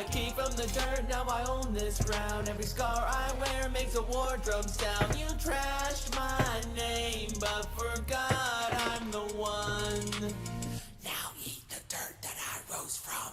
I came from the dirt, now I own this ground. Every scar I wear makes a wardrobe sound. You trashed my name, but forgot I'm the one. Now eat the dirt that I rose from.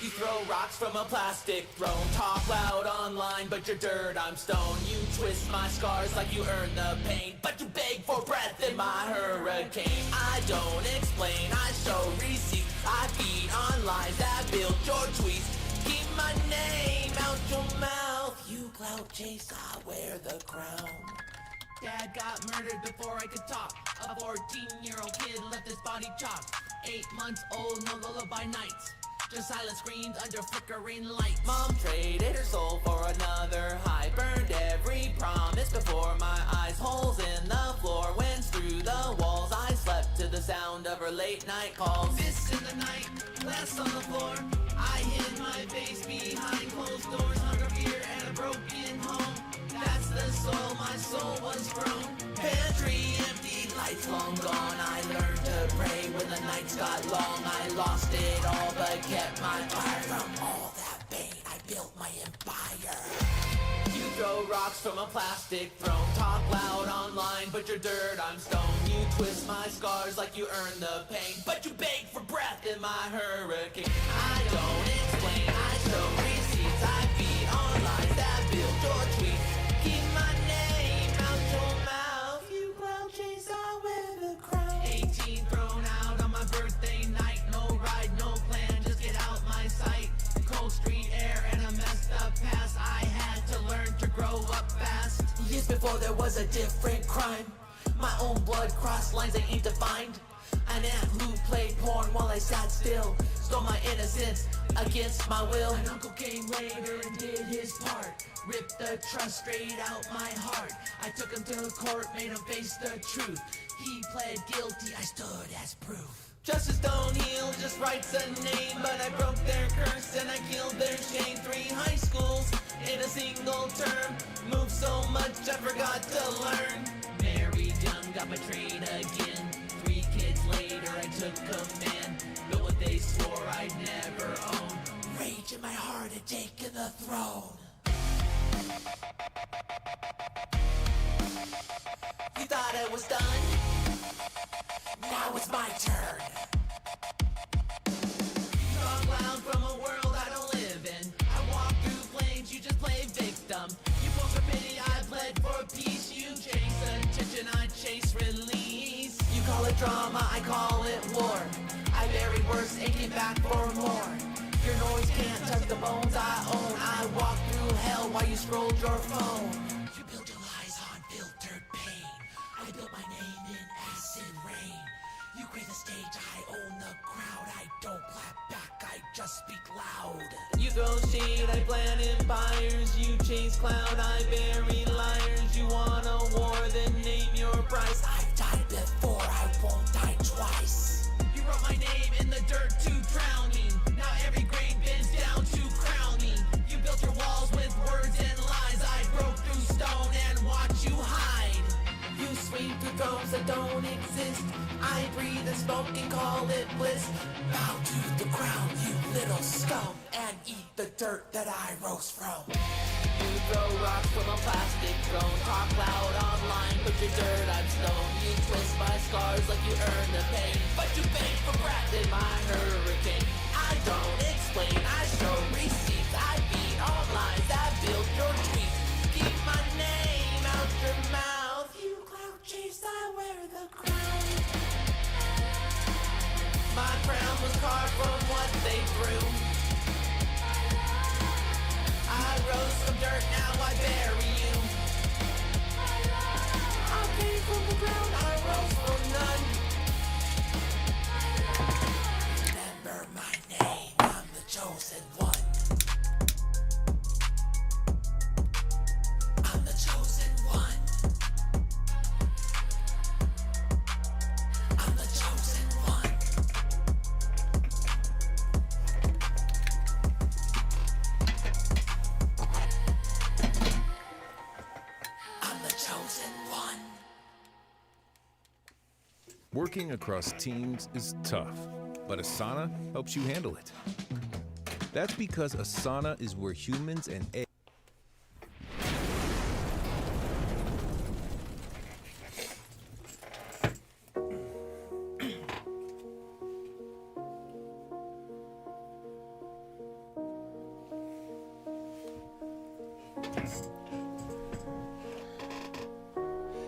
You throw rocks from a plastic throne. Talk loud online, but you're dirt, I'm stone. You twist my scars like you earned the pain, but you beg for breath in my hurricane. I don't explain, I show receipts. I feed on lies that build your tweets. Keep my name out your mouth. You clout chase, I wear the crown. Dad got murdered before I could talk. A 14-year-old kid left his body chopped. 8 months old, no lullaby nights. Just silent screams under flickering lights. Mom traded her soul for another high. Burned every promise before my eyes. Holes in the floor, winds through the walls. I slept to the sound of her late night calls. Fists in the night, glass on the floor. I hid my face behind closed doors. Hunger, fear, and a broken home. That's the soul my soul was grown. Pantry empty, lights long gone. I learned to pray when the nights got long. I lost it all but kept my fire. From all that pain I built my empire. You throw rocks from a plastic throne. Talk loud online, but you're dirt, I'm stone. You twist my scars like you earned the pain, but you beg for breath in my hurricane. I don't explain, I show receipts. I feed on lies that build your tweets. Keep my name out your mouth. You clown chase, I wear the crown. 18 thrown out on my birthday night. No ride, no plan, just get out my sight. Cold street air and a messed up past. I had to learn to grow up fast. Years before there was a different crime. My own blood crossed lines I ain't defined. An aunt who played porn while I sat still. Stole my innocence against my will. An uncle came later and did his part. Ripped the trust straight out my heart. I took him to court, made him face the truth. He pled guilty, I stood as proof. Justice don't heal, just writes a name. But I broke their curse and I killed their shame. 3 high schools in a single term. Moved so much I forgot to learn. Married young, got betrayed again. 3 kids later I took command. Built what they swore I'd never own. Rage in my heart had taken the throne. You thought I was done? Now it's my turn. Talk loud from a world I don't live in. I walk through flames, you just play victim. You spoke for pity, I pled for peace. You chase attention, I chase release. You call it drama, I call it war. I bury worse and came back for more. Your noise can't touch the bones I own. I walk through hell while you scrolled your phone. You build your lies on filtered pain. I built my name in acid rain. You create the stage, I own the crowd. I don't clap back, I just speak loud. You throw shade, I plan empires. You chase cloud, I bury liars. You want a war, then name your price. I've died before, I won't die twice. You wrote my name in the dirt to drown me. Now every grave bends down to crown me. You built your walls with words and lies. I broke through stone and watch you hide. You swing through thrones that don't exist. I breathe and smoke and call it bliss. Bow to the ground, you little scum, and eat the dirt that I rose from. You throw rocks from a plastic throne. Talk loud online, but you're dirt, I'm stone. You twist my scars like you earned the pain, but you beg for breath in my hurricane. I don't explain, I show receipts. I feed on lies that build your tweets. Keep my name out your mouth. You clout chase, I wear the crown. My crown was carved from what they threw. I rose from dirt, now I bury you. I came from the ground, I rose from none. Remember my name, I'm the chosen one. I'm the chosen one. I'm the chosen one. I'm the chosen one. Working across teams is tough, but Asana helps you handle it. That's because a sauna is where humans and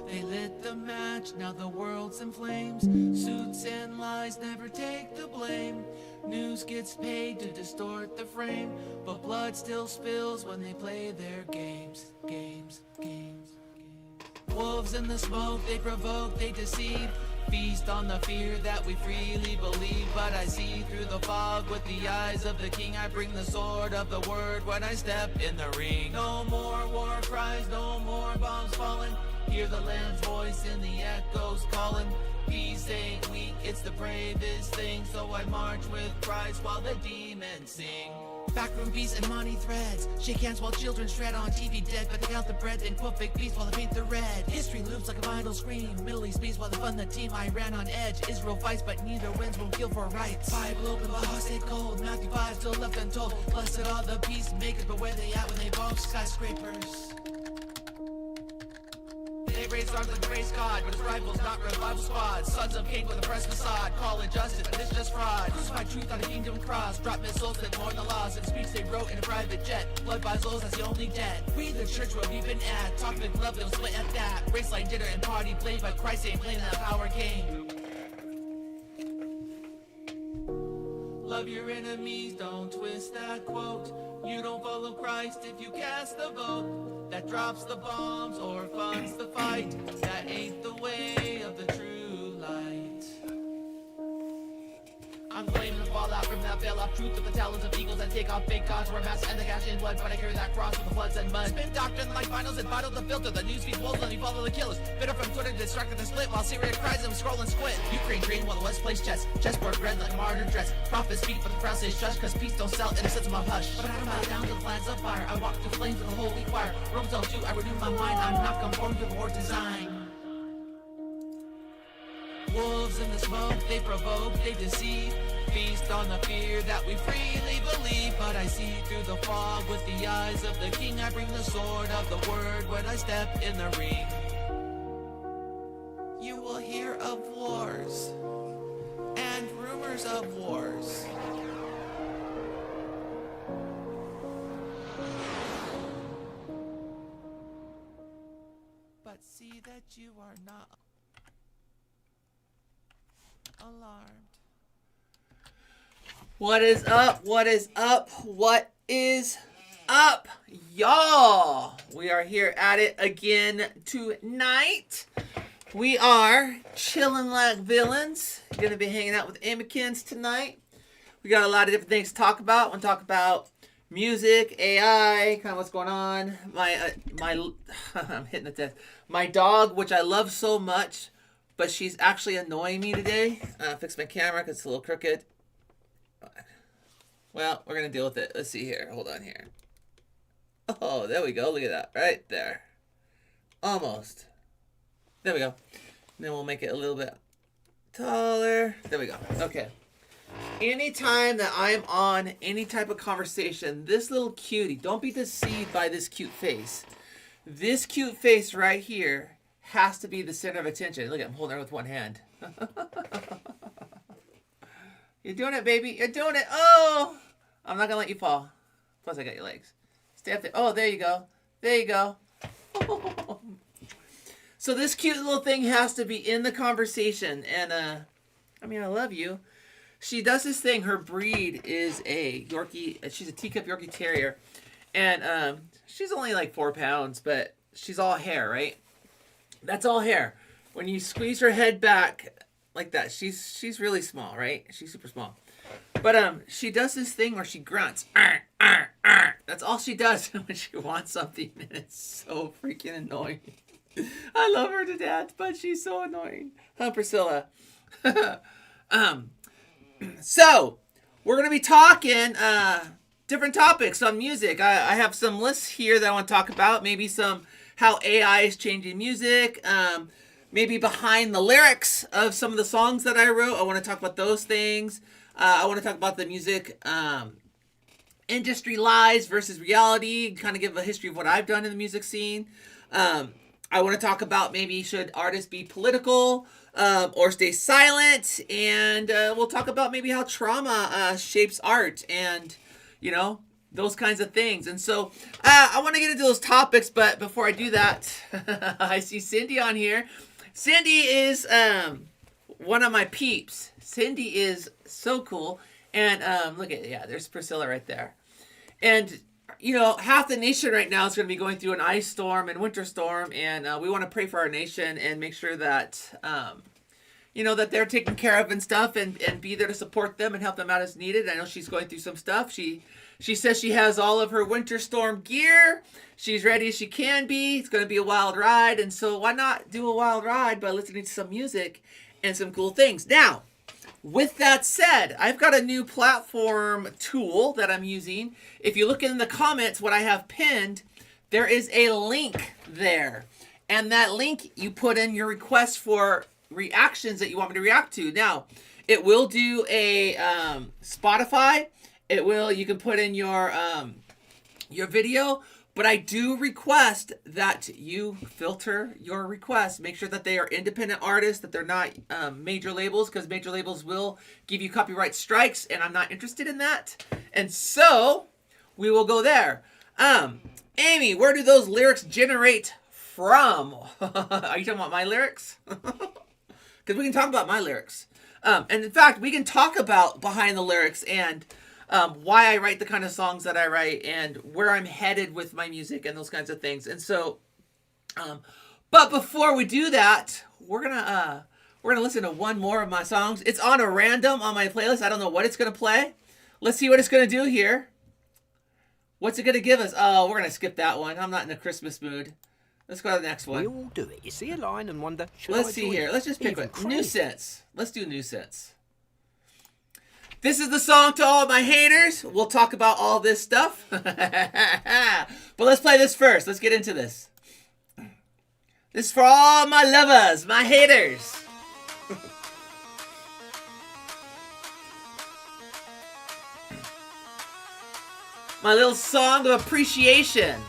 They lit the match, now the world's in flames. Suits and lies never take the blame. News gets paid to distort the frame, but blood still spills when they play their games. Wolves in the smoke, they provoke, they deceive. Feast on the fear that we freely believe. But I see through the fog with the eyes of the king. I bring the sword of the word when I step in the ring. No more war cries, no more bombs falling. Hear the lamb's voice in the echoes calling. Peace ain't weak, it's the bravest thing. So I march with Christ while the demons sing. Backroom peace and money threads. Shake hands while children shred on TV dead. But they count the bread, then quote fake beats while they paint the red. History loops like a vinyl screen. Middle East beats while they fund the team. I ran on edge. Israel fights, but neither wins, won't kill for rights. Bible open, but heart stay cold. Matthew 5 still left untold. Blessed are the peacemakers, but where they at when they bomb skyscrapers? They raise arms like a race god, but it's rivals, not revival squads. Sons of Cain with a press facade, call it justice, but it's just fraud. Crucified truth on a kingdom cross, drop missiles that mourn the loss. In speech they wrote in a private jet, blood by souls, that's the only debt. We the church where we've been at, talk big love, they'll split at that. Race like dinner and party played, but Christ ain't playing that power game. Love your enemies, don't twist that quote. You don't follow Christ if you cast a vote that drops the bombs or funds the fight. That ain't the way of the true light. I'm claiming the fallout from that bailout truth of the talons of eagles that take off fake gods. Wear masks and the cash in blood, but I carry that cross with the floods and mud. Spin doctrine like vinyls and vital to filter. The news feeds wolves and you follow the killers. Bitter from Twitter, distracted and split while Syria cries and scroll and squint. Ukraine green while the West plays chess. Chessboard red like a martyr dress. Prophets speak but the crowd says shush, cause peace don't sell in a sense of my hush. But I don't bow down to the flags of fire. I walk through flames with a holy choir. Romans 2, I renew my mind. I'm not conformed to war design. Wolves in the smoke, they provoke, they deceive. Feast on the fear that we freely believe. But I see through the fog with the eyes of the king. I bring the sword of the word when I step in the ring. You will hear of wars and rumors of wars. But see that you are not alarmed. What is up? What is up? What is up, y'all? We are here at it again tonight. We are chilling like villains. Gonna be hanging out with Amikins tonight. We got a lot of different things to talk about. I want to talk about music, AI, kind of what's going on. I'm hitting the death. My dog, which I love so much, but she's actually annoying me today. Fix my camera because it's a little crooked. Well, we're going to deal with it. Let's see here. Hold on here. Oh, there we go. Look at that. Right there. Almost. There we go. And then we'll make it a little bit taller. There we go. Okay. Anytime that I'm on any type of conversation, this little cutie, don't be deceived by this cute face. This cute face right here has to be the center of attention. Look at, I'm holding her with one hand. You're doing it, baby. You're doing it. Oh, I'm not going to let you fall. Plus, I got your legs. Stay up there. Oh, there you go. There you go. So this cute little thing has to be in the conversation. And, I love you. She does this thing. Her breed is a Yorkie. She's a teacup Yorkie Terrier. And she's only like 4 pounds, but she's all hair, right? That's all hair. When you squeeze her head back like that, she's really small, right? She's super small. But she does this thing where she grunts. Arr, arr, arr. That's all she does when she wants something, and it's so freaking annoying. I love her to death, but she's so annoying. Huh, Priscilla? So we're gonna be talking different topics on music. I have some lists here that I want to talk about. Maybe some how AI is changing music. Maybe behind the lyrics of some of the songs that I wrote. I want to talk about those things. I want to talk about the music industry lies versus reality, kind of give a history of what I've done in the music scene. I want to talk about maybe should artists be political or stay silent, and we'll talk about maybe how trauma shapes art and, you know, those kinds of things. And so I want to get into those topics, but before I do that, I see Cindy on here. Cindy is one of my peeps. Cindy is so cool. And look at, yeah, there's Priscilla right there. And, you know, half the nation right now is going to be going through an ice storm and winter storm. And we want to pray for our nation and make sure that, you know, that they're taken care of and stuff, and be there to support them and help them out as needed. I know she's going through some stuff. She says she has all of her winter storm gear. She's ready as she can be. It's going to be a wild ride. And so why not do a wild ride by listening to some music and some cool things? Now, with that said, I've got a new platform tool that I'm using. If you look in the comments, what I have pinned, there is a link there. And that link, you put in your request for reactions that you want me to react to. Now, it will do a Spotify. It will, you can put in your video, but I do request that you filter your requests. Make sure that they are independent artists, that they're not major labels, because major labels will give you copyright strikes, and I'm not interested in that. And so we will go there. Amy, where do those lyrics generate from? Are you talking about my lyrics? Because we can talk about my lyrics. And in fact, we can talk about behind the lyrics and why I write the kind of songs that I write and where I'm headed with my music and those kinds of things. And so, but before we do that, we're gonna listen to one more of my songs. It's on a random on my playlist. I don't know what it's gonna play. Let's see what it's gonna do here. What's it gonna give us? Oh, we're gonna skip that one. I'm not in a Christmas mood. Let's go to the next one. We all do it. You see a line and wonder, should Let's I see join here. it? Let's just pick Even one. crazy. Nuisance. Let's do Nuisance. This is the song to all my haters. We'll talk about all this stuff. But let's play this first. Let's get into this. This is for all my lovers, my haters. My little song of appreciation.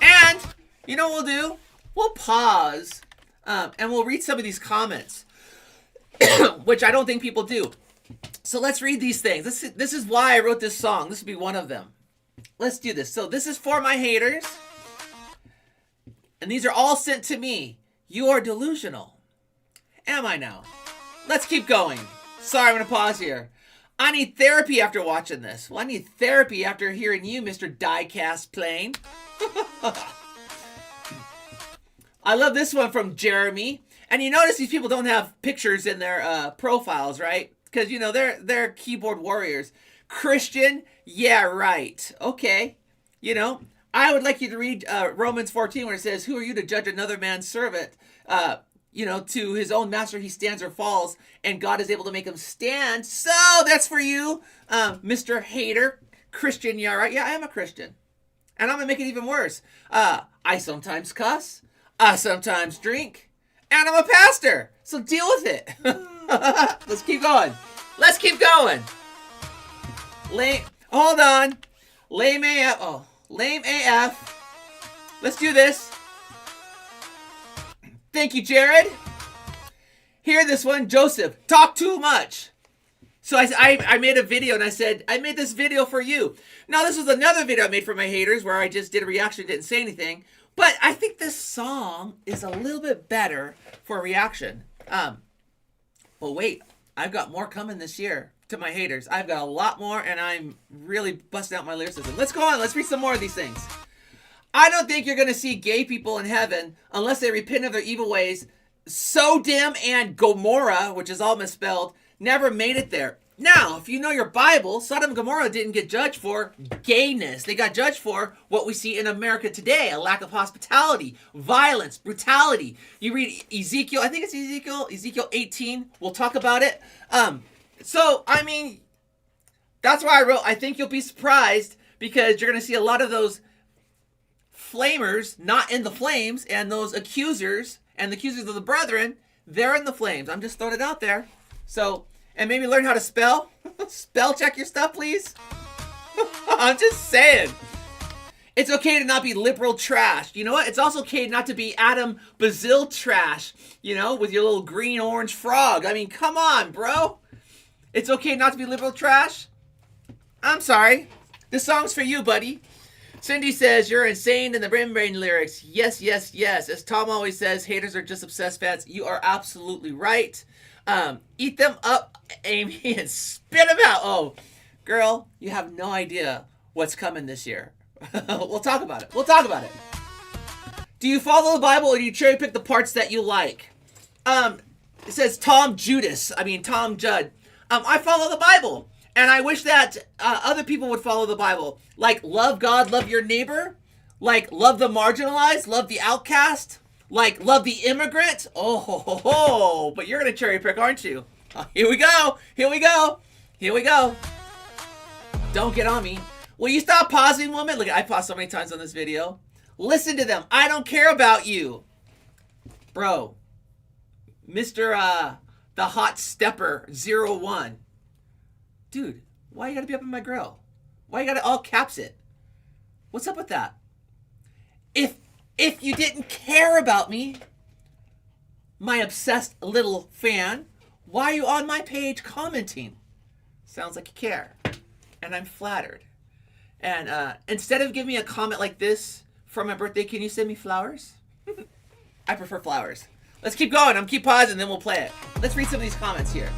And you know what we'll do? We'll pause and we'll read some of these comments, which I don't think people do. So let's read these things. This is why I wrote this song. This will be one of them. Let's do this. So this is for my haters. And these are all sent to me. You are delusional. Am I now? Let's keep going. Sorry, I'm going to pause here. I need therapy after watching this. Well, I need therapy after hearing you, Mr. Diecast Plane. I love this one from Jeremy. And you notice these people don't have pictures in their profiles, right? Because, you know, they're keyboard warriors. Christian, yeah, right. Okay. You know, I would like you to read Romans 14 where it says, who are you to judge another man's servant? You know, to his own master he stands or falls, and God is able to make him stand. So that's for you, Mr. Hater. Christian, yeah, right. Yeah, I am a Christian. And I'm going to make it even worse. I sometimes cuss. I sometimes drink. And I'm a pastor. So deal with it. Let's keep going. Let's keep going. Hold on. Lame AF. Oh, lame AF. Let's do this. Thank you, Jared. Hear this one. Joseph, talk too much. So I made a video and I said, I made this video for you. Now, this was another video I made for my haters where I just did a reaction, didn't say anything. But I think this song is a little bit better for a reaction. But wait, I've got more coming this year to my haters. I've got a lot more, and I'm really busting out my lyricism. Let's go on. Let's read some more of these things. I don't think you're going to see gay people in heaven unless they repent of their evil ways. Sodom and Gomorrah, which is all misspelled, never made it there. Now, if you know your Bible, Sodom and Gomorrah didn't get judged for gayness. They got judged for what we see in America today, a lack of hospitality, violence, brutality. You read Ezekiel, I think it's Ezekiel 18. We'll talk about it. So, I mean, that's why I wrote, I think you'll be surprised because you're going to see a lot of those flamers not in the flames, and those accusers and the accusers of the brethren, they're in the flames. I'm just throwing it out there. So, and maybe learn how to spell. Spell check your stuff, please. I'm just saying. It's okay to not be liberal trash. You know what? It's also okay not to be Adam Bazil trash, you know, with your little green orange frog. I mean, come on, bro. It's okay not to be liberal trash? I'm sorry. This song's for you, buddy. Cindy says, you're insane in the Brain lyrics. Yes, yes, yes. As Tom always says, haters are just obsessed fans. You are absolutely right. Eat them up, Amy, and spit them out. Oh, girl, you have no idea what's coming this year. We'll talk about it. We'll talk about it. Do you follow the Bible or do you cherry pick the parts that you like? It says Tom Judd. I follow the Bible. And I wish that other people would follow the Bible. Like, love God, love your neighbor. Like, love the marginalized, love the outcast. Like, love the immigrant. Oh, ho, ho, ho. But you're going to cherry pick, aren't you? Here we go. Here we go. Here we go. Don't get on me. Will you stop pausing, woman? Look, I paused so many times on this video. Listen to them. I don't care about you. Bro. Mr. The Hot Stepper 01. Dude, why you gotta be up in my grill? Why you gotta all caps it? What's up with that? If you didn't care about me, my obsessed little fan, why are you on my page commenting? Sounds like you care. And I'm flattered. And instead of giving me a comment like this for my birthday, can you send me flowers? I prefer flowers. Let's keep going. I'm keep pausing, then we'll play it. Let's read some of these comments here.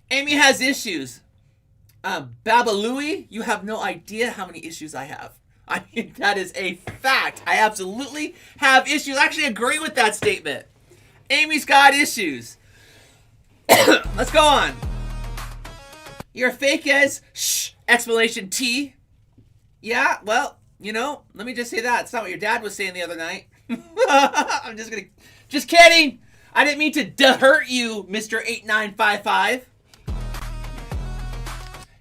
Amy has issues. Babalooey, you have no idea how many issues I have. I mean, that is a fact. I absolutely have issues. I actually agree with that statement. Amy's got issues. Let's go on. You're fake as shh, explanation T. Yeah, well, you know, let me just say that. It's not what your dad was saying the other night. I'm just kidding. I didn't mean to hurt you, Mr. 8955.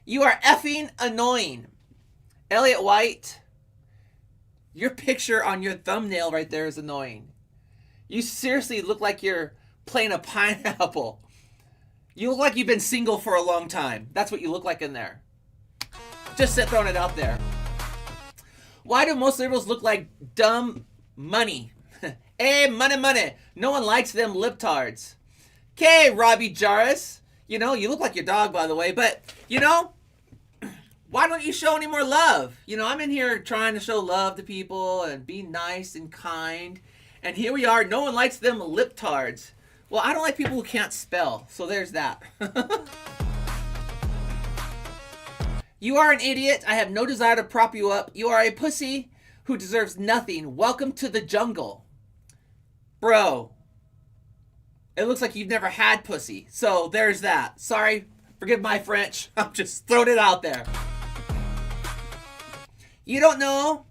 You are effing annoying. Elliot White, your picture on your thumbnail right there is annoying. You seriously look like you're playing a pineapple. You look like you've been single for a long time. That's what you look like in there. Just throwing it out there. Why do most liberals look like dumb money? Hey, money. No one likes them libtards. Okay, Robbie Jarvis. You know, you look like your dog, by the way. But, you know, why don't you show any more love? You know, I'm in here trying to show love to people and be nice and kind. And here we are. No one likes them libtards. Well, I don't like people who can't spell. So there's that. You are an idiot. I have no desire to prop you up. You are a pussy who deserves nothing. Welcome to the jungle. Bro, it looks like you've never had pussy. So there's that. Sorry, forgive my French. I'm just throwing it out there. You don't know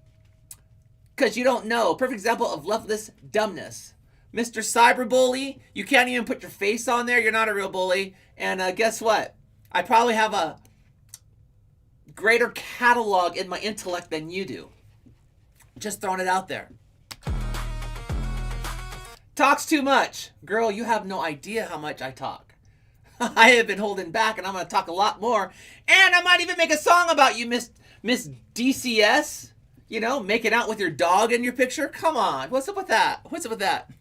because you don't know. Perfect example of leftless dumbness. Mr. Cyberbully, you can't even put your face on there. You're not a real bully. And guess what? I probably have a greater catalog in my intellect than you do. Just throwing it out there. Talks too much. Girl, you have no idea how much I talk. I have been holding back and I'm going to talk a lot more. And I might even make a song about you, Miss DCS. You know, making out with your dog in your picture. Come on. What's up with that? What's up with that?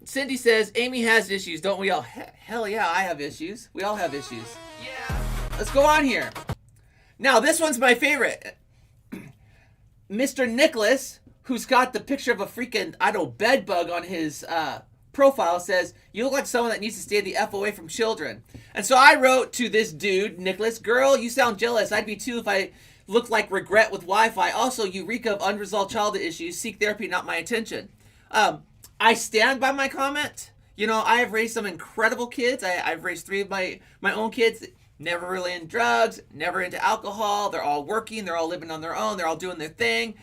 Cindy says, Amy has issues, don't we all? Hell yeah, I have issues. We all have issues. Yeah. Let's go on here. Now, this one's my favorite. Mr. Nicholas, who's got the picture of a freaking, I don't know, bed bug on his profile, says, you look like someone that needs to stay the F away from children. And so I wrote to this dude, Nicholas, girl, you sound jealous. I'd be too if I looked like regret with Wi-Fi. Also, you reek of unresolved childhood issues. Seek therapy, not my attention. I stand by my comment. You know, I have raised some incredible kids. I've raised 3 of my own kids. Never really in drugs, never into alcohol. They're all working. They're all living on their own. They're all doing their thing.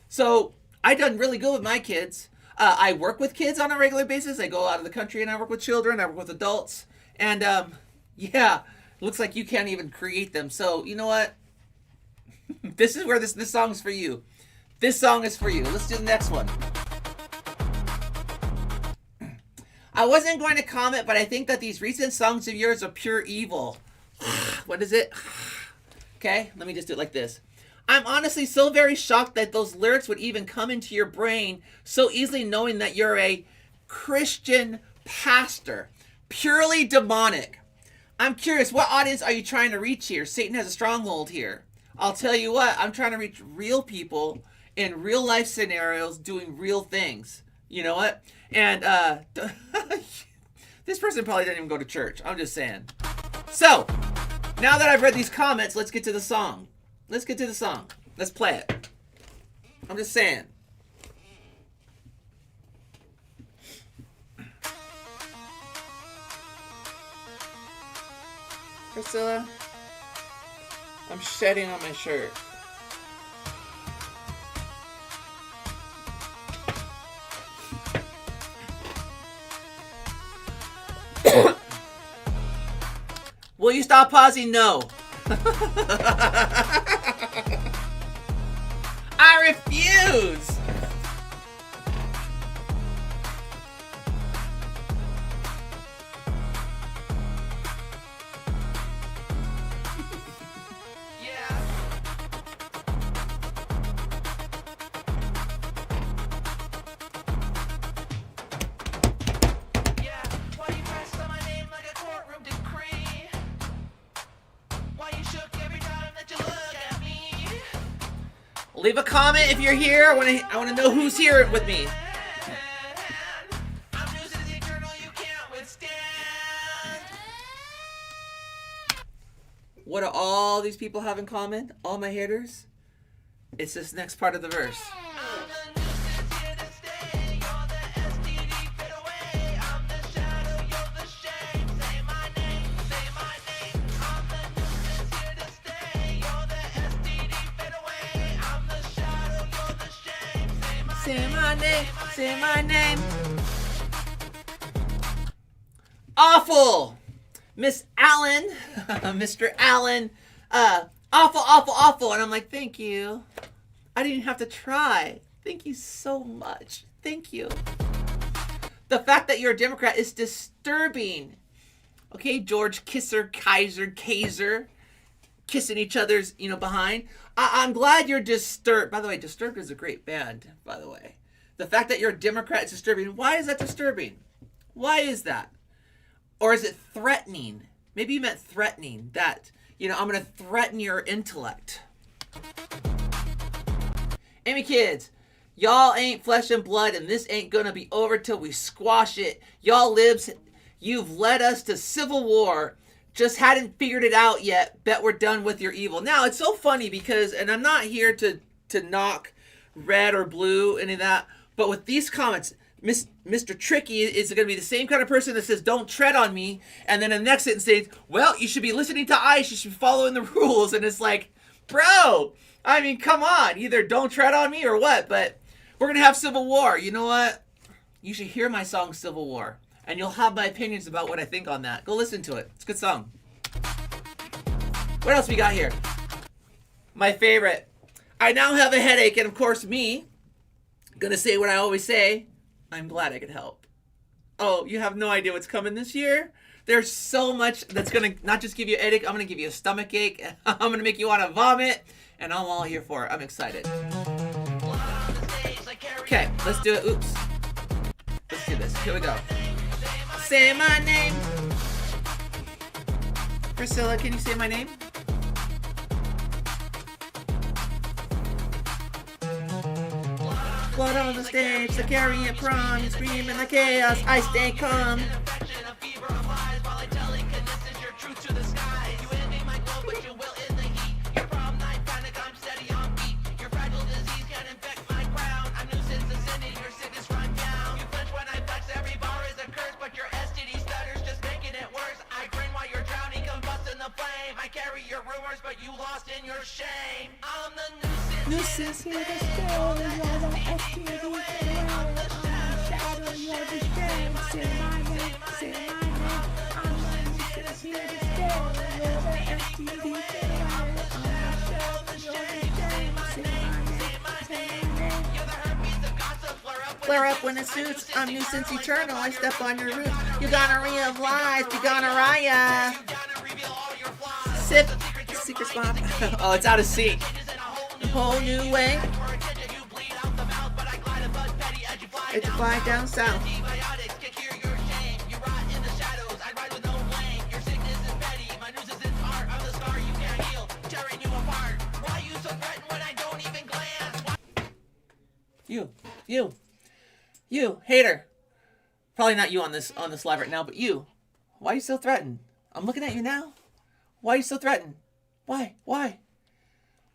So I've done really good with my kids. I work with kids on a regular basis. I go out of the country and I work with children. I work with adults. And yeah, it looks like you can't even create them. So you know what? This is where this song is for you. This song is for you. Let's do the next one. I wasn't going to comment, but I think that these recent songs of yours are pure evil. What is it? Okay, let me just do it like this. I'm honestly so very shocked that those lyrics would even come into your brain so easily, knowing that you're a Christian pastor. Purely demonic. I'm curious, what audience are you trying to reach here? Satan has a stronghold here. I'll tell you what, I'm trying to reach real people in real life scenarios doing real things. You know what? And this person probably didn't even go to church. I'm just saying. So, now that I've read these comments, let's get to the song. Let's get to the song. Let's play it. I'm just saying. Priscilla, I'm shedding on my shirt. Will you stop pausing? No. I refuse. Leave a comment if you're here. I want to know who's here with me. What do all these people have in common? All my haters? It's this next part of the verse. Say my name, say my name. Awful! Miss Allen, Mr. Allen, awful. And I'm like, thank you. I didn't even have to try. Thank you so much. Thank you. The fact that you're a Democrat is disturbing. Okay, George Kaiser, kissing each other's, behind. I'm glad you're Disturbed. By the way, Disturbed is a great band, by the way. The fact that you're a Democrat is disturbing. Why is that disturbing? Why is that? Or is it threatening? Maybe you meant threatening. That, I'm going to threaten your intellect. Amy kids, y'all ain't flesh and blood, and this ain't going to be over till we squash it. Y'all libs, you've led us to civil war. Just hadn't figured it out yet. Bet we're done with your evil. Now, it's so funny because, and I'm not here to knock red or blue, any of that, but with these comments, Mr. Tricky is going to be the same kind of person that says, don't tread on me, and then in the next sentence says, well, you should be listening to ICE, you should be following the rules, and it's like, bro, I mean, come on, either don't tread on me or what, but we're going to have civil war. You know what? You should hear my song, Civil War. And you'll have my opinions about what I think on that. Go listen to it. It's a good song. What else we got here? My favorite. I now have a headache, and of course me, gonna say what I always say. I'm glad I could help. Oh, you have no idea what's coming this year? There's so much that's gonna not just give you a headache, I'm gonna give you a stomach ache. I'm gonna make you want to vomit, and I'm all here for it. I'm excited. Okay, let's do it. Oops. Let's do this. Here we go. Say my name. Priscilla, can you say my name? Blood on the stage, the carrying prom, screaming the chaos, I stay calm. Nuisance here to stay. You're the STD killer. I'm the shadow. You're the shame. Say my name. Say my name. I'm the nuisance here to stay. You're the STD killer. I'm the shadow. You're the shame. Say my name. Say my name. You're the herpes of gossip. Flare up when it suits. I'm nuisance eternal. I step on your roof. You gonorrhea of lies. You gonorrhea. Sip. secret spot. Oh, it's out of sync. A whole new way. It's fly down south. You, hater. Probably not you on this live right now, but you. Why are you so threatened? I'm looking at you now. Why are you so threatened? Why?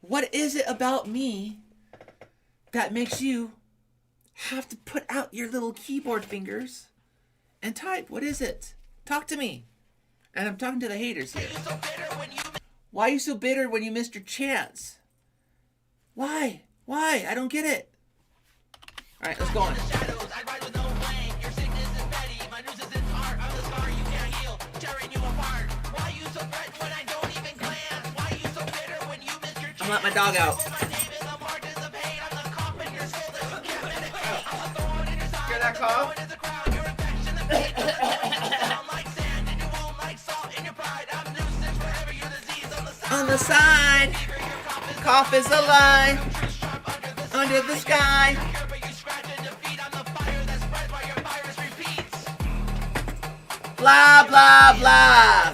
What is it about me that makes you have to put out your little keyboard fingers and type? What is it? Talk to me. And I'm talking to the haters here. Why are you so bitter when you missed your chance? Why? I don't get it. All right, let's go on. I'm letting my dog out. Hear that cough? On the side, cough is a lie. Under the sky. Blah, blah, blah.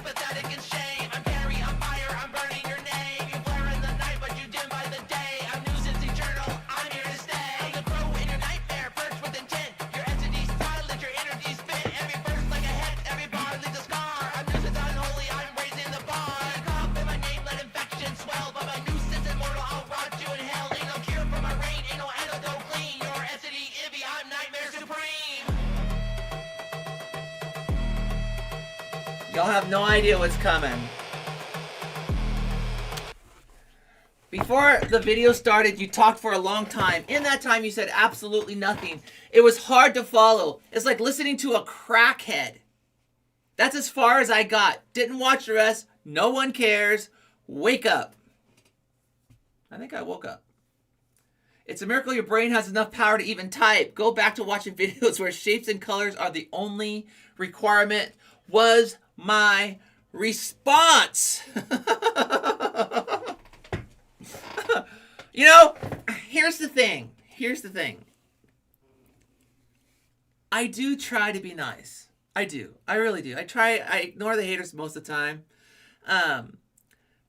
Y'all have no idea what's coming. Before the video started, you talked for a long time. In that time, you said absolutely nothing. It was hard to follow. It's like listening to a crackhead. That's as far as I got. Didn't watch the rest. No one cares. Wake up. I think I woke up. It's a miracle your brain has enough power to even type. Go back to watching videos where shapes and colors are the only requirement. Was my response. You know, here's the thing. I do try to be nice. I do. I really do. I ignore the haters most of the time.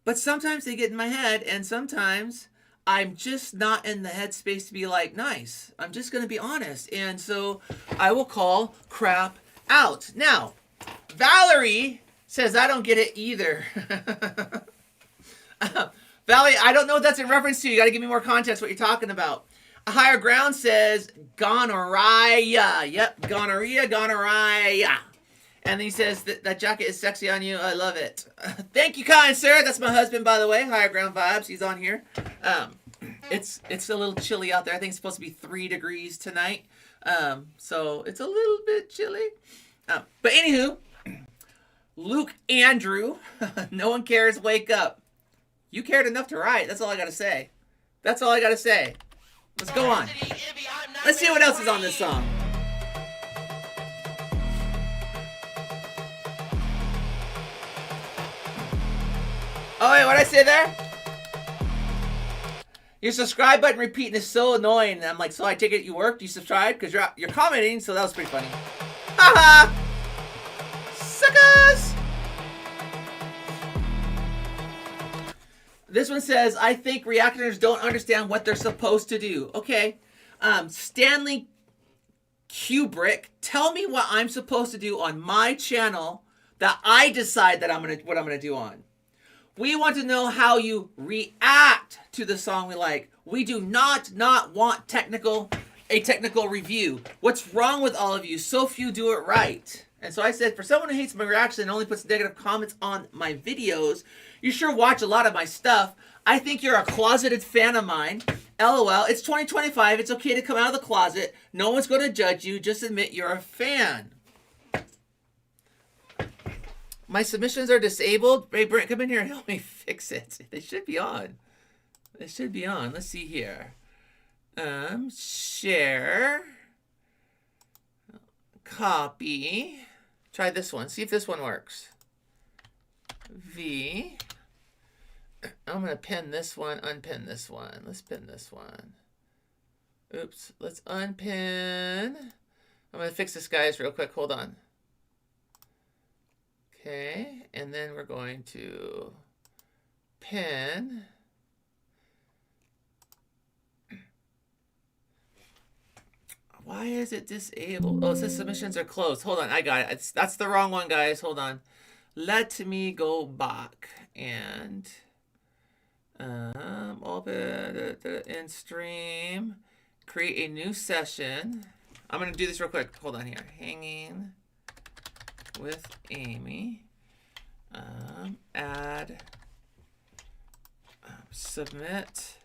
But sometimes they get in my head, and sometimes I'm just not in the headspace to be like nice. I'm just going to be honest. And so I will call crap out. Now, Valerie says, I don't get it either. Valerie, I don't know what that's in reference to. You got to give me more context what you're talking about. A Higher Ground says, gonorrhea. Yep, gonorrhea. And then he says, that jacket is sexy on you. I love it. Thank you, kind sir. That's my husband, by the way. Higher Ground Vibes. He's on here. It's a little chilly out there. I think it's supposed to be 3 degrees tonight. So it's a little bit chilly. But anywho, Luke Andrew, no one cares, wake up. You cared enough to write. That's all I got to say. Let's go on. Let's see what else is on this song. Oh, wait, what'd I say there? Your subscribe button repeating is so annoying. And I'm like, so I take it you worked? You subscribed? Because you're commenting, so that was pretty funny. Haha! Suckers! This one says, I think reactors don't understand what they're supposed to do. Okay. Stanley Kubrick, tell me what I'm supposed to do on my channel that I decide that what I'm gonna do on. We want to know how you react to the song we like. We do not want a technical review. What's wrong with all of you? So few do it right. And so I said, for someone who hates my reaction and only puts negative comments on my videos, you sure watch a lot of my stuff. I think you're a closeted fan of mine. LOL, it's 2025. It's okay to come out of the closet. No one's going to judge you. Just admit you're a fan. My submissions are disabled. Hey, Brent, come in here and help me fix it. They should be on. Let's see here. Share. Copy. Try this one. See if this one works. V. I'm going to pin this one, unpin this one. Let's pin this one. Oops. Let's unpin. I'm going to fix this, guys, real quick. Hold on. Okay. And then we're going to pin. Why is it disabled? Oh, it says submissions are closed. Hold on. I got it. That's the wrong one, guys. Hold on. Let me go back and open in stream, create a new session. I'm going to do this real quick. Hold on here. Hanging with Amy. Add. Submit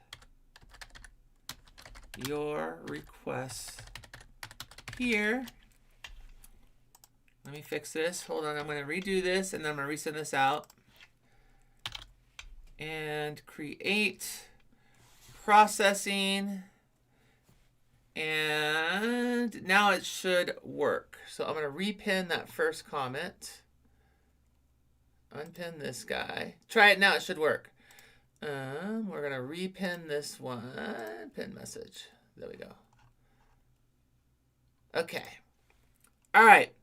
your requests here. Let me fix this. Hold on. I'm going to redo this and then I'm going to resend this out. And create processing. And now it should work. So I'm going to repin that first comment. Unpin this guy. Try it now. It should work. We're going to repin this one. Pin message. There we go. Okay. All right.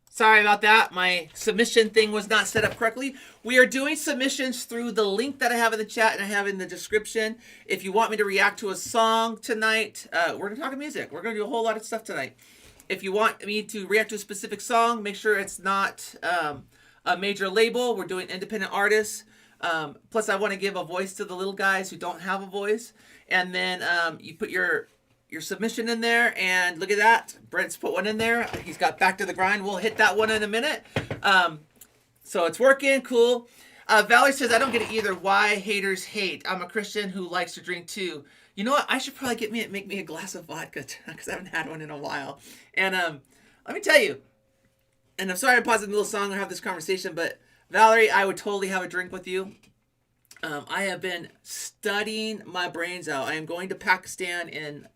Sorry about that. My submission thing was not set up correctly. We are doing submissions through the link that I have in the chat and I have in the description. If you want me to react to a song tonight, we're going to talk music. We're going to do a whole lot of stuff tonight. If you want me to react to a specific song, make sure it's not a major label. We're doing independent artists. Plus, I want to give a voice to the little guys who don't have a voice. And then you put your submission in there, and look at that. Brent's put one in there. He's got Back to the Grind. We'll hit that one in a minute. So it's working. Cool. Valerie says, I don't get it either. Why haters hate? I'm a Christian who likes to drink too. You know what? I should probably make me a glass of vodka because I haven't had one in a while. And let me tell you, and I'm sorry I paused in the little song and have this conversation, but Valerie, I would totally have a drink with you. I have been studying my brains out. I am going to Pakistan in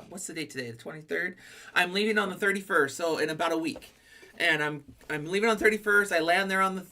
what's the date today? The 23rd. I'm leaving on the 31st, so in about a week. And I'm leaving on the 31st. I land there on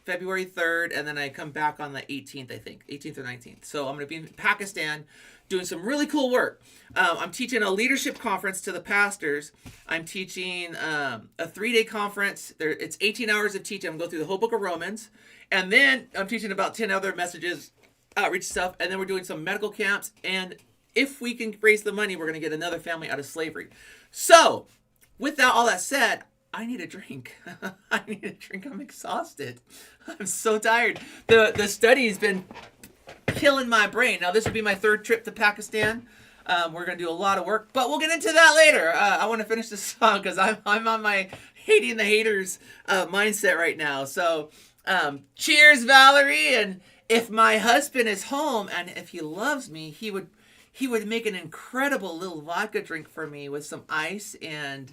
February 3rd, and then I come back on the 18th, I think, 18th or 19th. So I'm going to be in Pakistan doing some really cool work. I'm teaching a leadership conference to the pastors. I'm teaching a 3-day conference. It's 18 hours of teaching. I'm going to go through the whole book of Romans. And then I'm teaching about 10 other messages, outreach stuff. And then we're doing some medical camps. And if we can raise the money, we're going to get another family out of slavery. So with all that said, I need a drink. I need a drink. I'm exhausted. I'm so tired. The study's been killing my brain. Now, this will be my 3rd trip to Pakistan. We're going to do a lot of work, but we'll get into that later. I want to finish this song because I'm on my hating the haters mindset right now. So cheers, Valerie. And if my husband is home and if he loves me, he would make an incredible little vodka drink for me with some ice and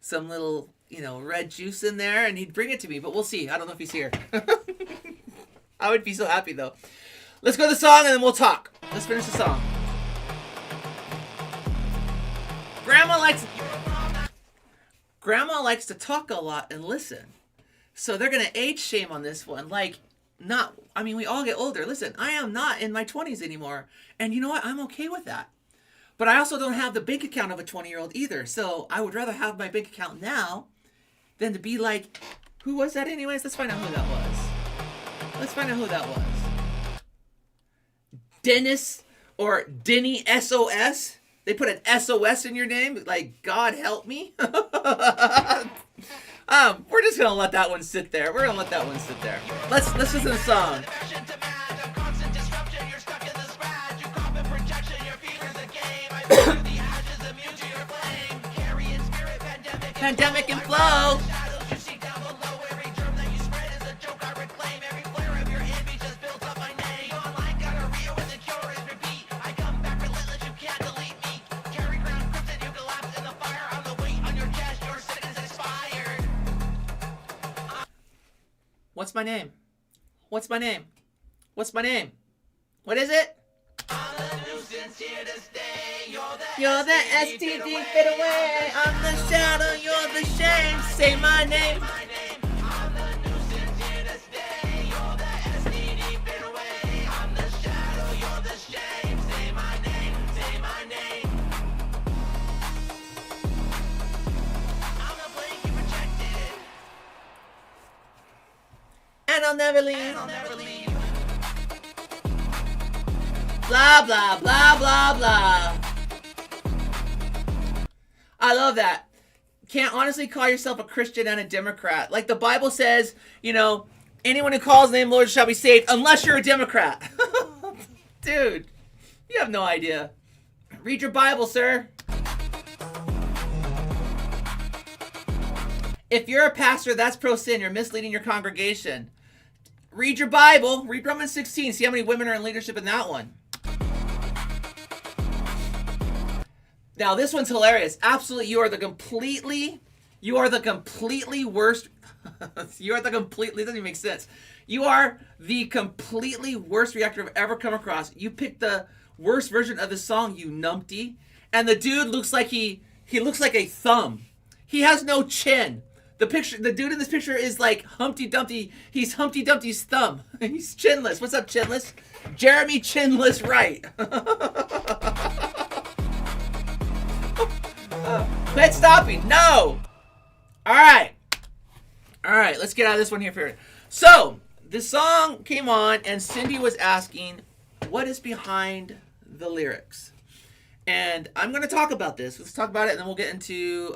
some little, red juice in there, and he'd bring it to me, but we'll see. I don't know if he's here. I would be so happy, though. Let's go to the song, and then we'll talk. Let's finish the song. Grandma likes to talk a lot and listen. So they're going to age shame on this one. We all get older. Listen, I am not in my 20s anymore. And you know what? I'm okay with that. But I also don't have the bank account of a 20-year-old either. So I would rather have my bank account now than to be like, who was that anyways? Let's find out who that was. Dennis or Denny SOS. They put an SOS in your name. Like, God help me. We're just going to let that one sit there. Let's listen to the song. Pandemic and flow. What's my name? What is it? You're the STD, fit away. I'm the shadow, you're the shame. Say my name. I'll never leave. Blah, blah, blah, blah, blah. I love that. Can't honestly call yourself a Christian and a Democrat. Like the Bible says, you know, anyone who calls the name of the Lord shall be saved unless you're a Democrat. Dude, you have no idea. Read your Bible, sir. If you're a pastor, that's pro-sin. You're misleading your congregation. Read your Bible. Read Romans 16. See how many women are in leadership in that one. Now, this one's hilarious. Absolutely, you are the completely worst. You are the completely, it doesn't even make sense. You are the completely worst reactor I've ever come across. You picked the worst version of the song, you numpty. And the dude looks like he looks like a thumb. He has no chin. The dude in this picture is like Humpty Dumpty. He's Humpty Dumpty's thumb. He's chinless. What's up, Chinless? Jeremy Chinless Wright. Quit stopping. No. All right. Let's get out of this one here for it. So the song came on, and Cindy was asking, "What is behind the lyrics?" And I'm going to talk about this. Let's talk about it, and then we'll get into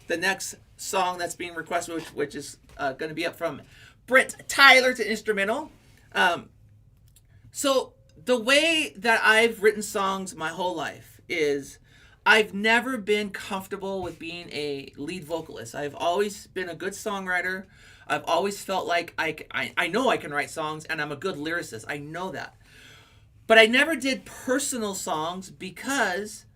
the next song that's being requested, which is going to be up from Brent Tyler to instrumental. So the way that I've written songs my whole life is I've never been comfortable with being a lead vocalist. I've always been a good songwriter. I've always felt like I know I can write songs, and I'm a good lyricist. I know that. But I never did personal songs because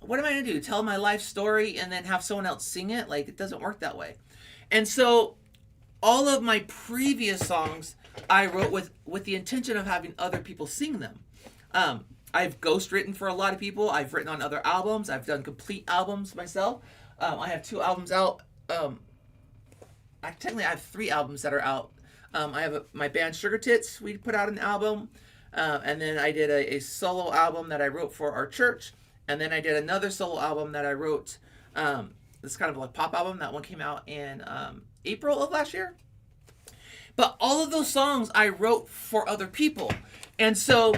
what am I going to do? Tell my life story and then have someone else sing it? Like, it doesn't work that way. And so all of my previous songs I wrote with the intention of having other people sing them. I've ghostwritten for a lot of people. I've written on other albums. I've done complete albums myself. I have 2 albums out. Technically, I have 3 albums that are out. I have my band Sugar Tits. We put out an album. And then I did a solo album that I wrote for our church. And then I did another solo album that I wrote. This kind of like pop album. That one came out in April of last year. But all of those songs I wrote for other people. And so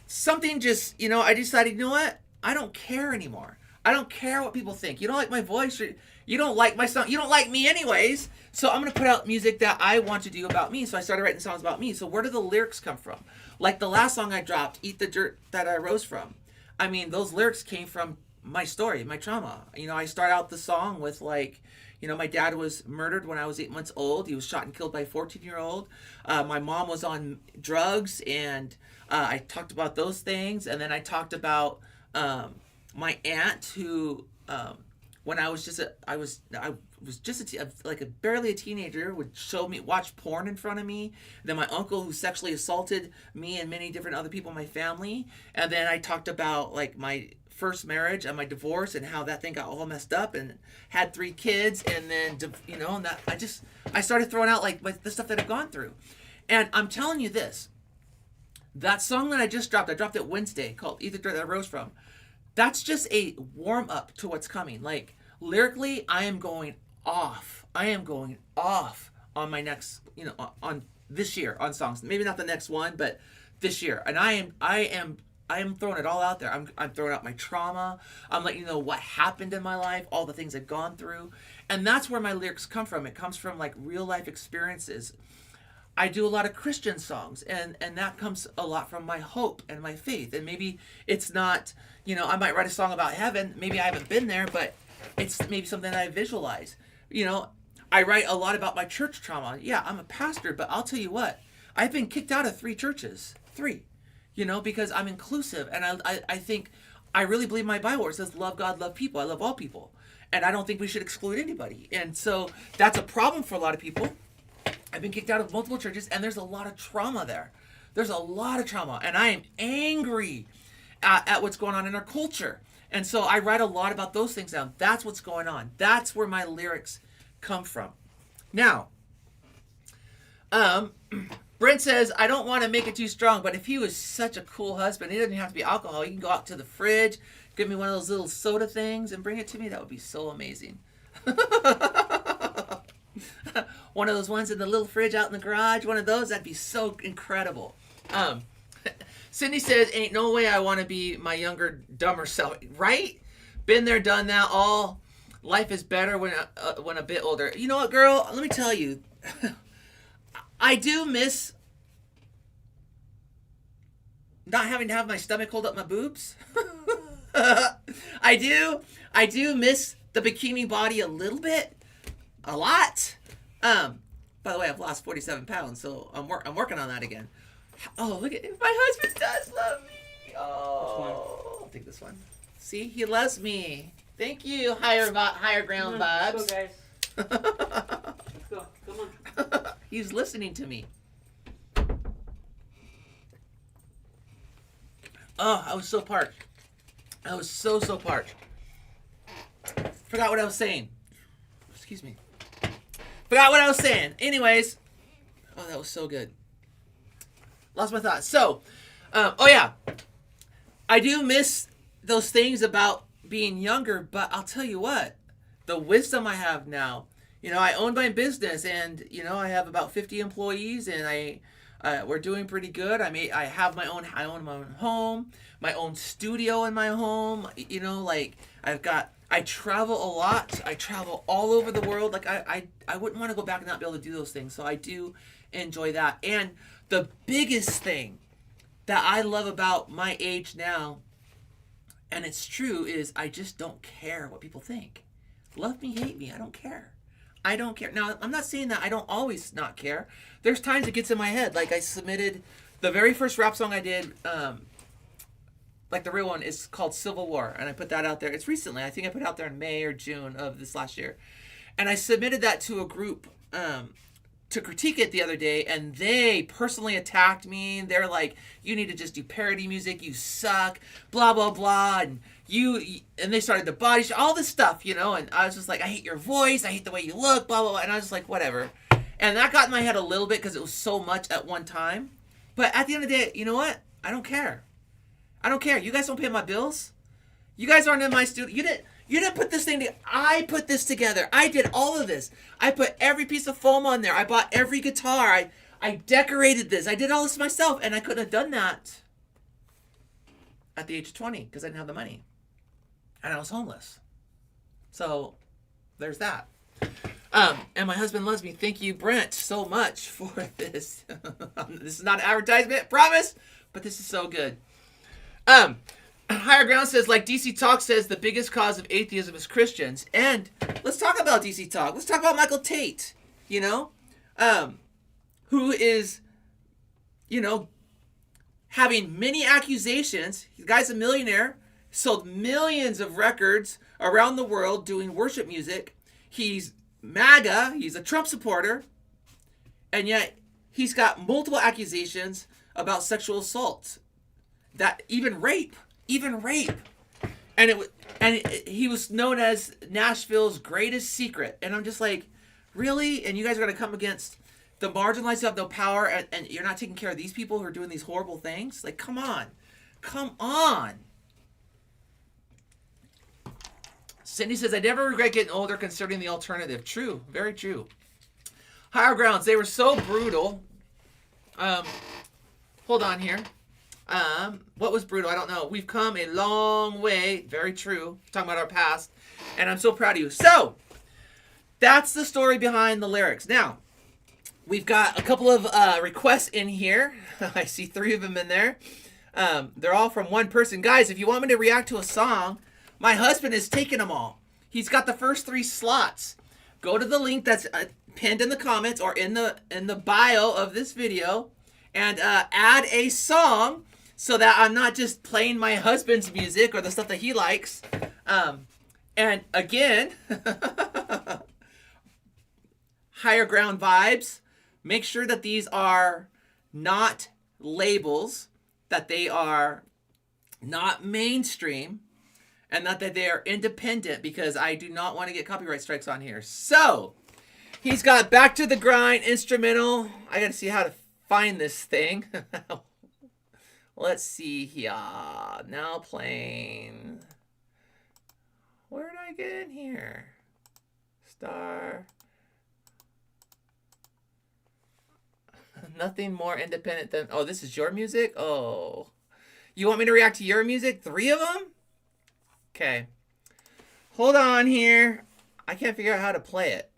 something just, I decided, you know what? I don't care anymore. I don't care what people think. You don't like my voice. You don't like my song. You don't like me anyways. So I'm going to put out music that I want to do about me. So I started writing songs about me. So where do the lyrics come from? Like the last song I dropped, Eat the Dirt That I Rose From. I mean, those lyrics came from my story, my trauma. I start out the song with my dad was murdered when I was 8 months old. He was shot and killed by a 14-year-old. My mom was on drugs, and I talked about those things. And then I talked about my aunt who, when I was barely a teenager, would watch porn in front of me. Then my uncle who sexually assaulted me and many different other people in my family. And then I talked about my first marriage and my divorce and how that thing got all messed up, and had 3 kids. And then, and that I started throwing out the stuff that I've gone through. And I'm telling you this, that song that I just dropped, I dropped it Wednesday, called Eat the Dirt That I Rose From. That's just a warm up to what's coming. Lyrically, I am going off. On my next, on this year on songs. Maybe not the next one, but this year. And I am throwing it all out there. I'm throwing out my trauma. I'm letting you know what happened in my life, all the things I've gone through. And that's where my lyrics come from. It comes from real life experiences. I do a lot of Christian songs, and that comes a lot from my hope and my faith. And maybe it's not, I might write a song about heaven. Maybe I haven't been there, but it's maybe something that I visualize. I write a lot about my church trauma. Yeah, I'm a pastor, but I'll tell you what, I've been kicked out of 3 churches. 3. Because I'm inclusive, and I think, I really believe my Bible where it says, love God, love people. I love all people. And I don't think we should exclude anybody. And so that's a problem for a lot of people. I've been kicked out of multiple churches, and there's a lot of trauma there. There's a lot of trauma, and I am angry at what's going on in our culture. And so I write a lot about those things down. That's what's going on. That's where my lyrics come from. Now, Brent says, I don't want to make it too strong, but if he was such a cool husband, he doesn't have to be alcohol. He can go out to the fridge, give me one of those little soda things, and bring it to me. That would be so amazing. One of those ones in the little fridge out in the garage. One of those, that'd be so incredible. Cindy says, ain't no way I want to be my younger, dumber self. Right? Been there, done that. All life is better when a bit older. You know what, girl? Let me tell you. I do miss not having to have my stomach hold up my boobs. I do miss the bikini body a little bit. A lot. By the way, I've lost 47 pounds, so I'm working on that again. Oh, look at it. My husband does love me. Oh, I'll take this one. See, he loves me. Thank you, higher ground vibes. Let's go, guys. Let's go. Come on. He's listening to me. Oh, I was so parched. I was so parched. Forgot what I was saying. Excuse me. Forgot what I was saying. Anyways. Oh, that was so good. Lost my thoughts. So, oh yeah. I do miss those things about being younger, but I'll tell you what. The wisdom I have now. You know, I own my business, and you know, I have about 50 employees, and we're doing pretty good. I own my own home, my own studio in my home. You know, like I travel a lot. I travel all over the world. Like I wouldn't want to go back and not be able to do those things. So I do enjoy that. And the biggest thing that I love about my age now, and it's true, is I just don't care what people think. Love me, hate me, I don't care. I don't care. Now, I'm not saying that I don't always not care. There's times it gets in my head. Like I submitted the very first rap song I did, like the real one, is called Civil War. And I put that out there. It's recently. I think I put it out there in May or June of this last year. And I submitted that to a group to critique it the other day. And they personally attacked me. They're like, you need to just do parody music. You suck. Blah, blah, blah. And they started to body shame, all this stuff, you know, and I was just like, I hate your voice, I hate the way you look, blah, blah, blah, and I was just like, whatever. And that got in my head a little bit because it was so much at one time. But at the end of the day, you know what? I don't care. I don't care. You guys don't pay my bills. You guys aren't in my studio. You didn't put this thing together. I put this together. I did all of this. I put every piece of foam on there. I bought every guitar. I decorated this. I did all this myself, and I couldn't have done that at the age of 20 because I didn't have the money. And I was homeless. So, there's that. And my husband loves me. Thank you, Brent, so much for this. This is not an advertisement, promise. But this is so good. Higher Ground says, like DC Talk says, the biggest cause of atheism is Christians. And let's talk about DC Talk. Let's talk about Michael Tate, you know? Who is, you know, having many accusations. The guy's a millionaire. Sold millions of records around the world doing worship music. He's MAGA. He's a Trump supporter. And yet he's got multiple accusations about sexual assault. That even rape. And he was known as Nashville's greatest secret. And I'm just like, really? And you guys are going to come against the marginalized who have no power, and you're not taking care of these people who are doing these horrible things? Like, come on. Cindy says, I never regret getting older considering the alternative. True. Very true. Higher Grounds. They were so brutal. Hold on here. What was brutal? I don't know. We've come a long way. Very true. Talking about our past. And I'm so proud of you. So, that's the story behind the lyrics. Now, we've got a couple of requests in here. I see 3 of them in there. They're all from one person. Guys, if you want me to react to a song, my husband is taking them all. He's got the first 3 slots. Go to the link that's pinned in the comments or in the bio of this video and add a song so that I'm not just playing my husband's music or the stuff that he likes. And again, Higher Ground vibes. Make sure that these are not labels, that they are not mainstream, and not that they are independent, because I do not want to get copyright strikes on here. So, he's got Back to the Grind instrumental. I got to see how to find this thing. Let's see here. Now playing. Where did I get in here? Star. Nothing more independent than... Oh, this is your music? Oh. You want me to react to your music? 3 of them? Okay. Hold on here. I can't figure out how to play it.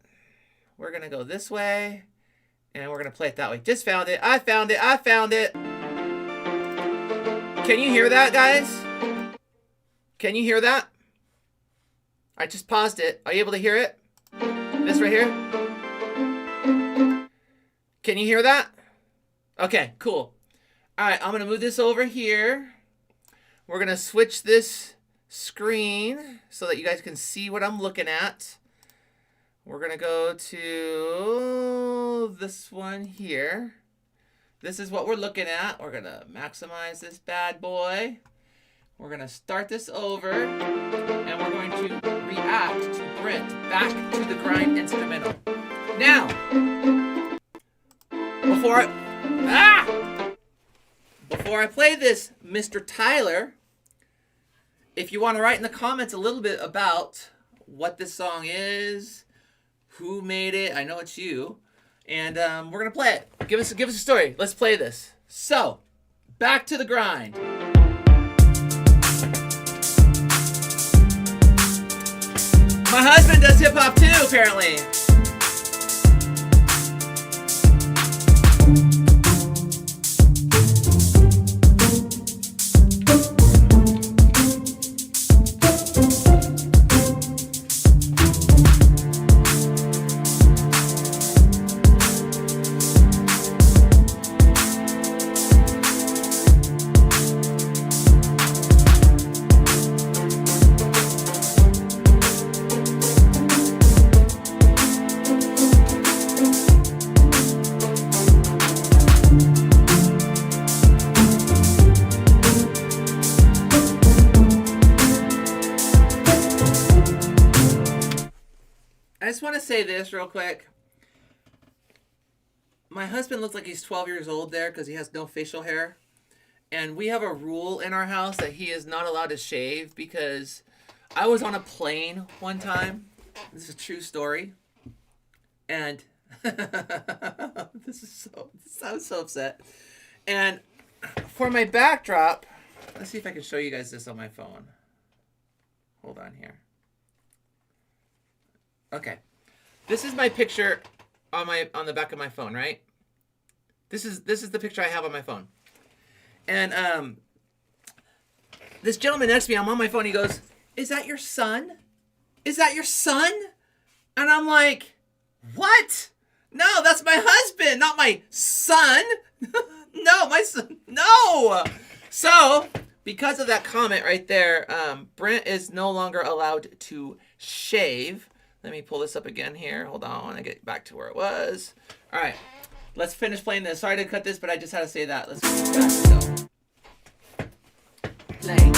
We're going to go this way. And we're going to play it that way. Just found it. I found it. I found it. Can you hear that, guys? Can you hear that? I just paused it. Are you able to hear it? This right here? Can you hear that? Okay, cool. All right, I'm going to move this over here. We're going to switch this screen so that you guys can see what I'm looking at. We're going to go to this one here. This is what we're looking at. We're going to maximize this bad boy. We're going to start this over. And we're going to react to Brent back to the grind instrumental. Now, before I play this, Mr. Tyler, if you want to write in the comments a little bit about what this song is, who made it, I know it's you, and we're gonna play it. Give us a story. Let's play this. So, back to the grind. My husband does hip hop too, apparently. I just want to say this real quick. My husband looks like he's 12 years old there because he has no facial hair. And we have a rule in our house that he is not allowed to shave because I was on a plane one time. This is a true story. And I was so upset. And for my backdrop, let's see if I can show you guys this on my phone. Hold on here. Okay, this is my picture on the back of my phone, right? This is the picture I have on my phone, and this gentleman next to me, I'm on my phone. He goes, "Is that your son? Is that your son?" And I'm like, "What? No, that's my husband, not my son. No, my son. No." So because of that comment right there, Brent is no longer allowed to shave. Let me pull this up again here. Hold on, I want to get back to where it was. All right, let's finish playing this. Sorry to cut this, but I just had to say that. Let's go back. So, play.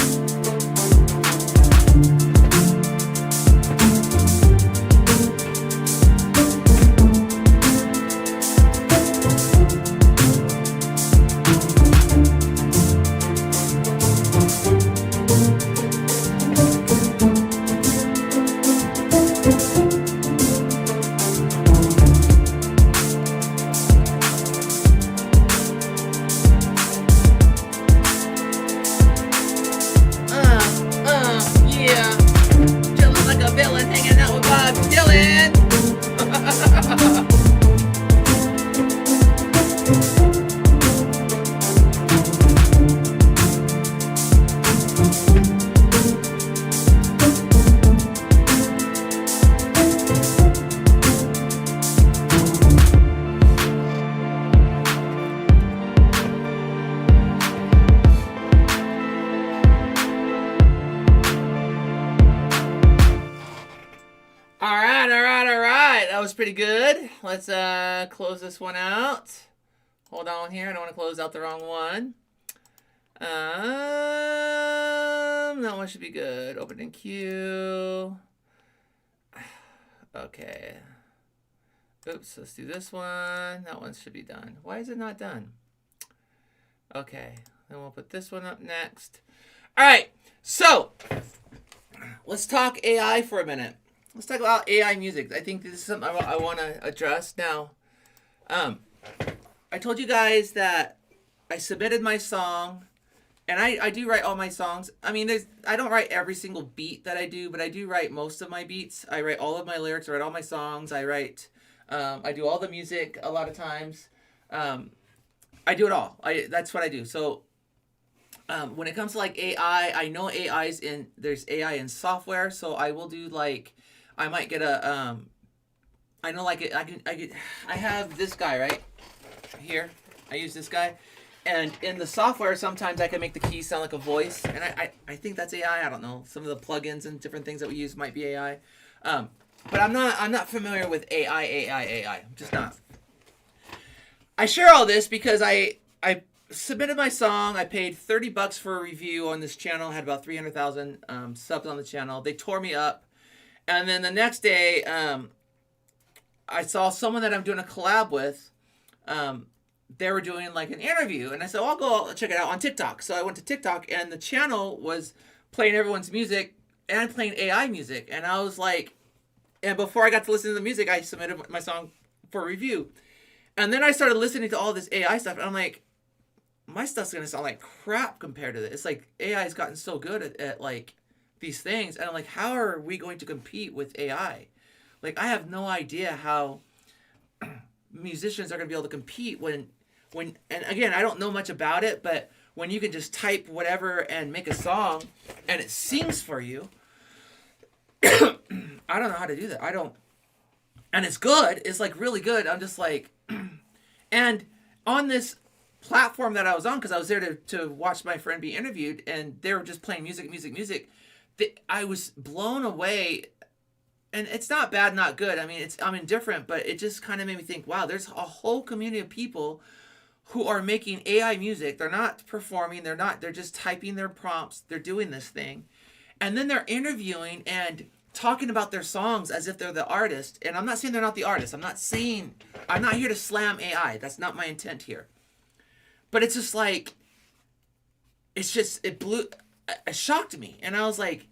That was pretty good. Let's close this one out. Hold on here. I don't want to close out the wrong one. That one should be good. Open in queue. Okay. Oops, let's do this one. That one should be done. Why is it not done? Okay, then we'll put this one up next. All right, so let's talk AI for a minute. Let's talk about AI music. I think this is something I want to address now. I I told you guys that I submitted my song, and I do write all my songs. I mean, I don't write every single beat that I do, but I do write most of my beats. I write all of my lyrics. I write all my songs. I do all the music a lot of times. I do it all. That's what I do. So when it comes to like AI, I know there's AI in software, so I will do like, I might get a I know like I have this guy right here. I use this guy, and in the software sometimes I can make the keys sound like a voice, and I think that's AI. I don't know. Some of the plugins and different things that we use might be AI, but I'm not familiar with AI. I'm just not. I share all this because I submitted my song. I paid $30 for a review on this channel. Had about 300,000 subs on the channel. They tore me up, and then the next day, I saw someone that I'm doing a collab with. They were doing like an interview, and I said, I'll go check it out on TikTok. So I went to TikTok, and the channel was playing everyone's music and playing AI music. And I was like, and before I got to listen to the music, I submitted my song for review. And then I started listening to all this AI stuff, and I'm like, my stuff's gonna sound like crap compared to this. It's like AI has gotten so good at like these things, and I'm like, how are we going to compete with AI? Like, I have no idea how musicians are gonna be able to compete when, and again, I don't know much about it, but when you can just type whatever and make a song, and it sings for you, I don't know how to do that. And it's good. It's like really good. I'm just like, and on this platform that I was on, because I was there to watch my friend be interviewed, and they were just playing music. I was blown away, and it's not bad, not good. I mean, I'm indifferent, but it just kind of made me think, wow, there's a whole community of people who are making AI music. They're not performing. They're just typing their prompts. They're doing this thing, and then they're interviewing and talking about their songs as if they're the artist. And I'm not saying they're not the artist. I'm not here to slam AI. That's not my intent here. But it's just like, it shocked me. And I was like,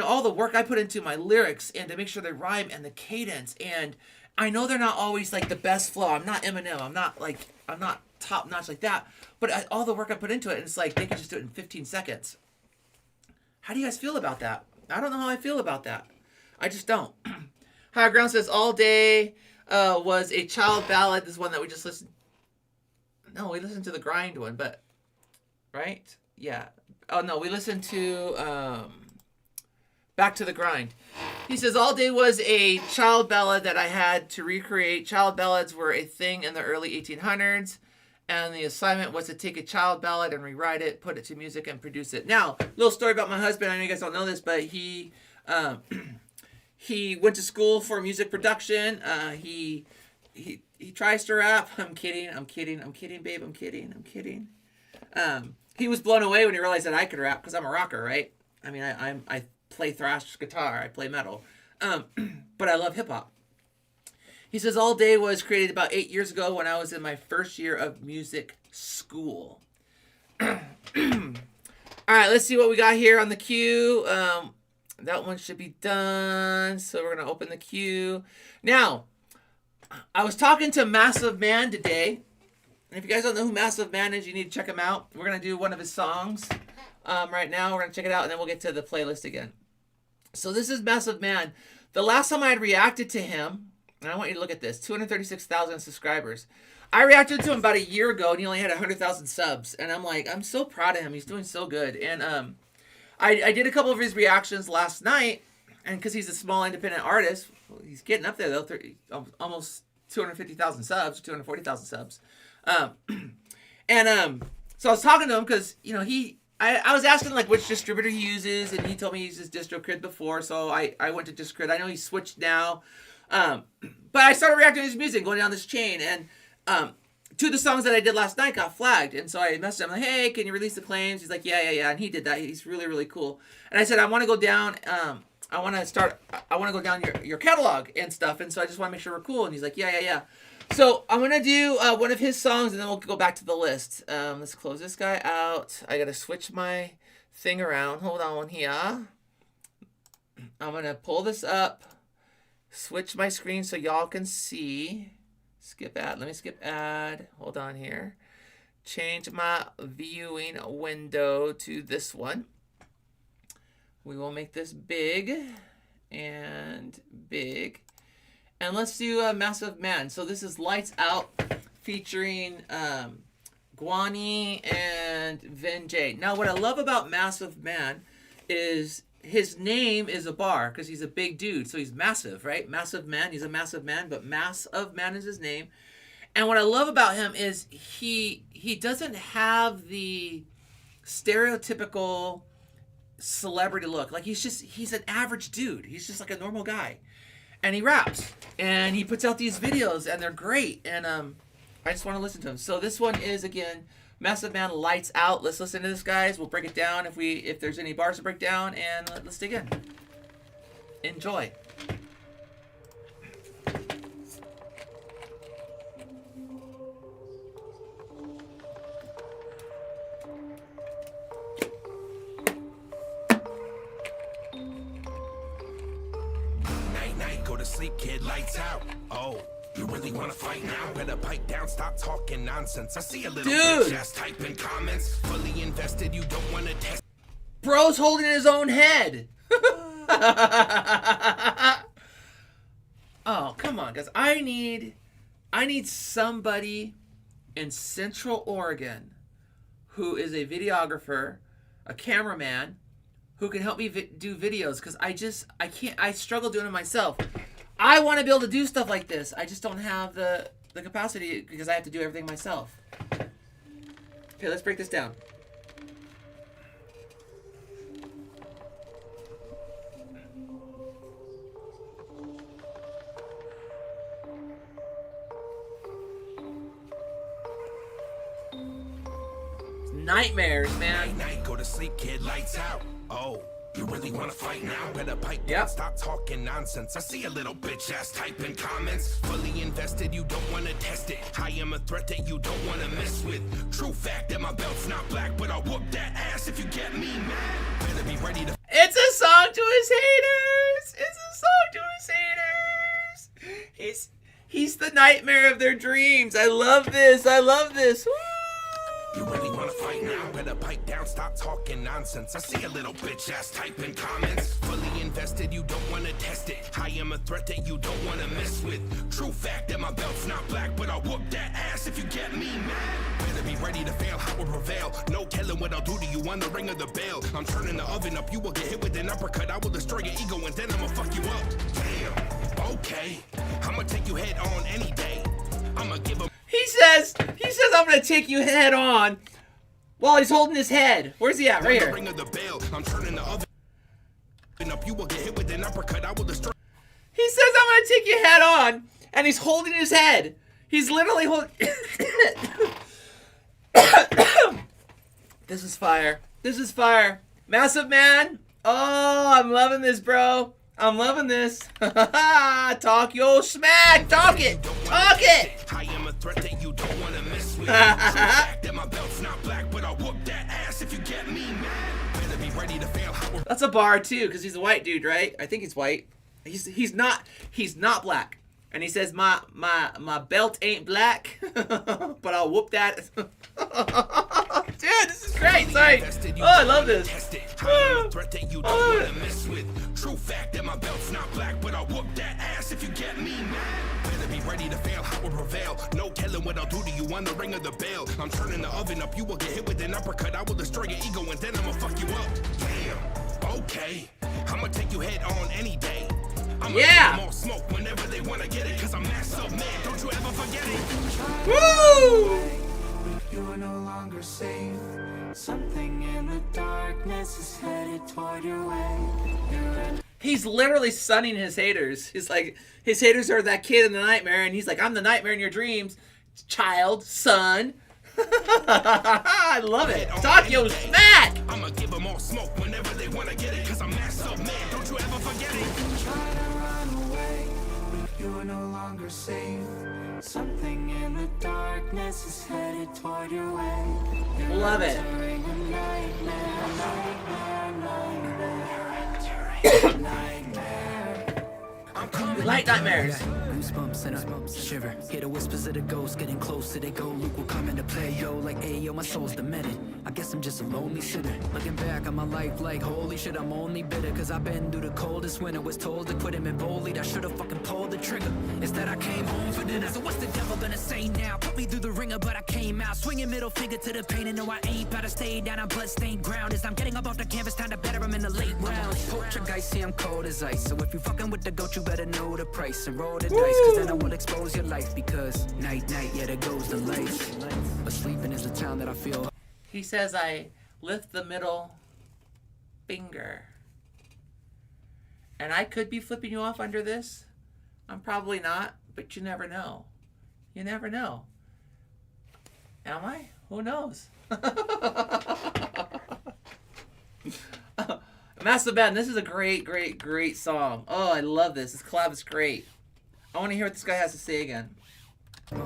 all the work I put into my lyrics and to make sure they rhyme and the cadence. And I know they're not always like the best flow. I'm not Eminem. I'm not top notch like that. But all the work I put into it, and it's like, they can just do it in 15 seconds. How do you guys feel about that? I don't know how I feel about that. I just don't. Higher Ground says, All Day was a child ballad. This is one that we just listened. No, we listened to the Grind one, but, right? Yeah. Oh, no, we listened to Back to the Grind. He says, All Day was a child ballad that I had to recreate. Child ballads were a thing in the early 1800s, and the assignment was to take a child ballad and rewrite it, put it to music, and produce it. Now, little story about my husband. I know you guys don't know this, but he went to school for music production. He tries to rap. I'm kidding, babe. I'm kidding. He was blown away when he realized that I could rap, because I'm a rocker, right? I mean, I play thrash guitar. I play metal. But I love hip hop. He says, All Day was created about 8 years ago when I was in my first year of music school. All right, let's see what we got here on the queue. That one should be done. So we're going to open the queue. Now, I was talking to Massive Man today. And if you guys don't know who Massive Man is, you need to check him out. We're going to do one of his songs right now. We're going to check it out, and then we'll get to the playlist again. So this is Massive Man. The last time I had reacted to him, and I want you to look at this, 236,000 subscribers. I reacted to him about a year ago, and he only had 100,000 subs. And I'm like, I'm so proud of him. He's doing so good. And I did a couple of his reactions last night, and because he's a small independent artist, he's getting up there, though, almost 250,000 subs, 240,000 subs. So I was talking to him because, I was asking like which distributor he uses, and he told me he uses DistroKid before, so I went to DistroKid. I know he's switched now. But I started reacting to his music, going down this chain, and two of the songs that I did last night got flagged, and so I messaged him like, hey, can you release the claims? He's like, yeah, and he did that. He's really, really cool. And I said, I want to go down, I want to go down your catalog and stuff, and so I just want to make sure we're cool. And he's like, yeah. So I'm going to do one of his songs, and then we'll go back to the list. Let's close this guy out. I got to switch my thing around. Hold on here. I'm going to pull this up, switch my screen so y'all can see. Skip ad. Let me skip ad. Hold on here. Change my viewing window to this one. We will make this big and big. And let's do a Massive Man. So this is Lights Out featuring Guani and Vin J. Now what I love about Massive Man is his name is a bar because he's a big dude. So he's massive, right? Massive Man. He's a massive man, but Mass of Man is his name. And what I love about him is he doesn't have the stereotypical celebrity look. Like he's an average dude. He's just like a normal guy. And he raps and he puts out these videos and they're great. And I just want to listen to him. So this one is again Massive Man, Lights Out. Let's listen to this, guys. We'll break it down if there's any bars to break down, and let's dig in. Enjoy. Night, night, go to sleep, kid, lights out. Oh, you really wanna fight now? Better pipe down, stop talking nonsense. I see a little bitch ass typing comments. Fully invested, you don't wanna test. Bro's holding his own head. Oh, come on, guys. I need somebody in Central Oregon who is a videographer, a cameraman, who can help me do videos, because I can't, I struggle doing it myself. I want to be able to do stuff like this. I just don't have the capacity because I have to do everything myself. Okay, let's break this down. Nightmares, man. Night, night, go to sleep, kid, lights out. Oh, you really wanna fight now? Better pipe down, stop talking nonsense. I see a little bitch ass typing comments. Fully invested, you don't wanna test it. I am a threat that you don't wanna mess with. True fact that my belt's not black, but I'll whoop that ass if you get me mad. Better be ready to. It's a song to his haters. It's a song to his haters. He's the nightmare of their dreams. I love this. I love this. Woo! You really wanna fight now? Better pipe down, stop talking nonsense. I see a little bitch ass typing comments. Fully invested, you don't wanna test it. I am a threat that you don't wanna mess with. True fact that my belt's not black, but I'll whoop that ass if you get me mad. Better be ready to fail, I will prevail. No telling what I'll do to you on the ring of the bell. I'm turning the oven up, you will get hit with an uppercut. I will destroy your ego and then I'ma fuck you up. Damn, okay, I'ma take you head on any day. I'ma give him. He says, I'm gonna take you head on while he's holding his head. Where's he at? Right here. Ring of the bell. I'm turning the oven up. You will get hit with an uppercut. I will destroy. He says, I'm gonna take you head on, and he's holding his head. He's literally holding. This is fire. This is fire. Massive Man. Oh, I'm loving this, bro. I'm loving this. Talk your smack. Talk it. Talk it. I am a threat that you don't want to mess with. That my belt's not black, but I'll whoop that ass if you get me mad. Better be ready to fail. That's a bar too, because he's a white dude, right? I think he's white. He's not black. And he says my belt ain't black, but I'll whoop that. Dude, this is great. Sorry. Oh, I love this. True fact that my belt's not black, but I'll whoop that ass if you get me mad. Better be ready to fail, I will prevail. No telling what I'll do to you on the ring of the bell. I'm turning the oven up, you will get hit with an uppercut. I will destroy your ego and then I'ma fuck you up. Damn, okay, I'ma take you head on any day. I'ma give them all smoke whenever they wanna get it, cause I'm massive man, don't you ever forget it. Woo! You're no longer safe. Something in the darkness is headed toward your way. He's literally sunning his haters. He's like, his haters are that kid in the nightmare, and he's like, I'm the nightmare in your dreams, child, son. I love it. Talk your smack. I'ma give them all smoke whenever they wanna get it, cause I'm massive man, don't you ever forget it. Try to run away, but you're no longer safe. Something in the darkness is headed toward your way. You're Love it. entering a nightmare, nightmare, nightmare. I'm coming. Light nightmares. goosebumps and I shiver. Hear the whispers of the ghosts getting closer. They go, Luke will come into play, yo. Like, hey, yo, my soul's demented. I guess I'm just a lonely sinner. Looking back on my life like, holy shit, I'm only bitter. Cause I've been through the coldest winter. Was told to quit him in boldly. I should've fucking pulled the trigger. Instead I came home for dinner. So what's the devil gonna say now? Put me through the ringer, but I came out swinging middle finger to the pain. And no, I ain't about to stay down on bloodstained ground. As I'm getting up off the canvas, time to better him in the late rounds. Poltergeist, see I'm cold as ice. So if you fucking with the goat, you better know the price and roll the dice. Cause then I will expose your life. Because night, night, yeah, there goes the light. But sleeping is the town that I feel. He says, I lift the middle finger. And I could be flipping you off under this. I'm probably not, but you never know. You never know. Am I? Who knows? Massive Band, this is a great, great, great song. Oh, I love this. This collab is great. I want to hear what this guy has to say again.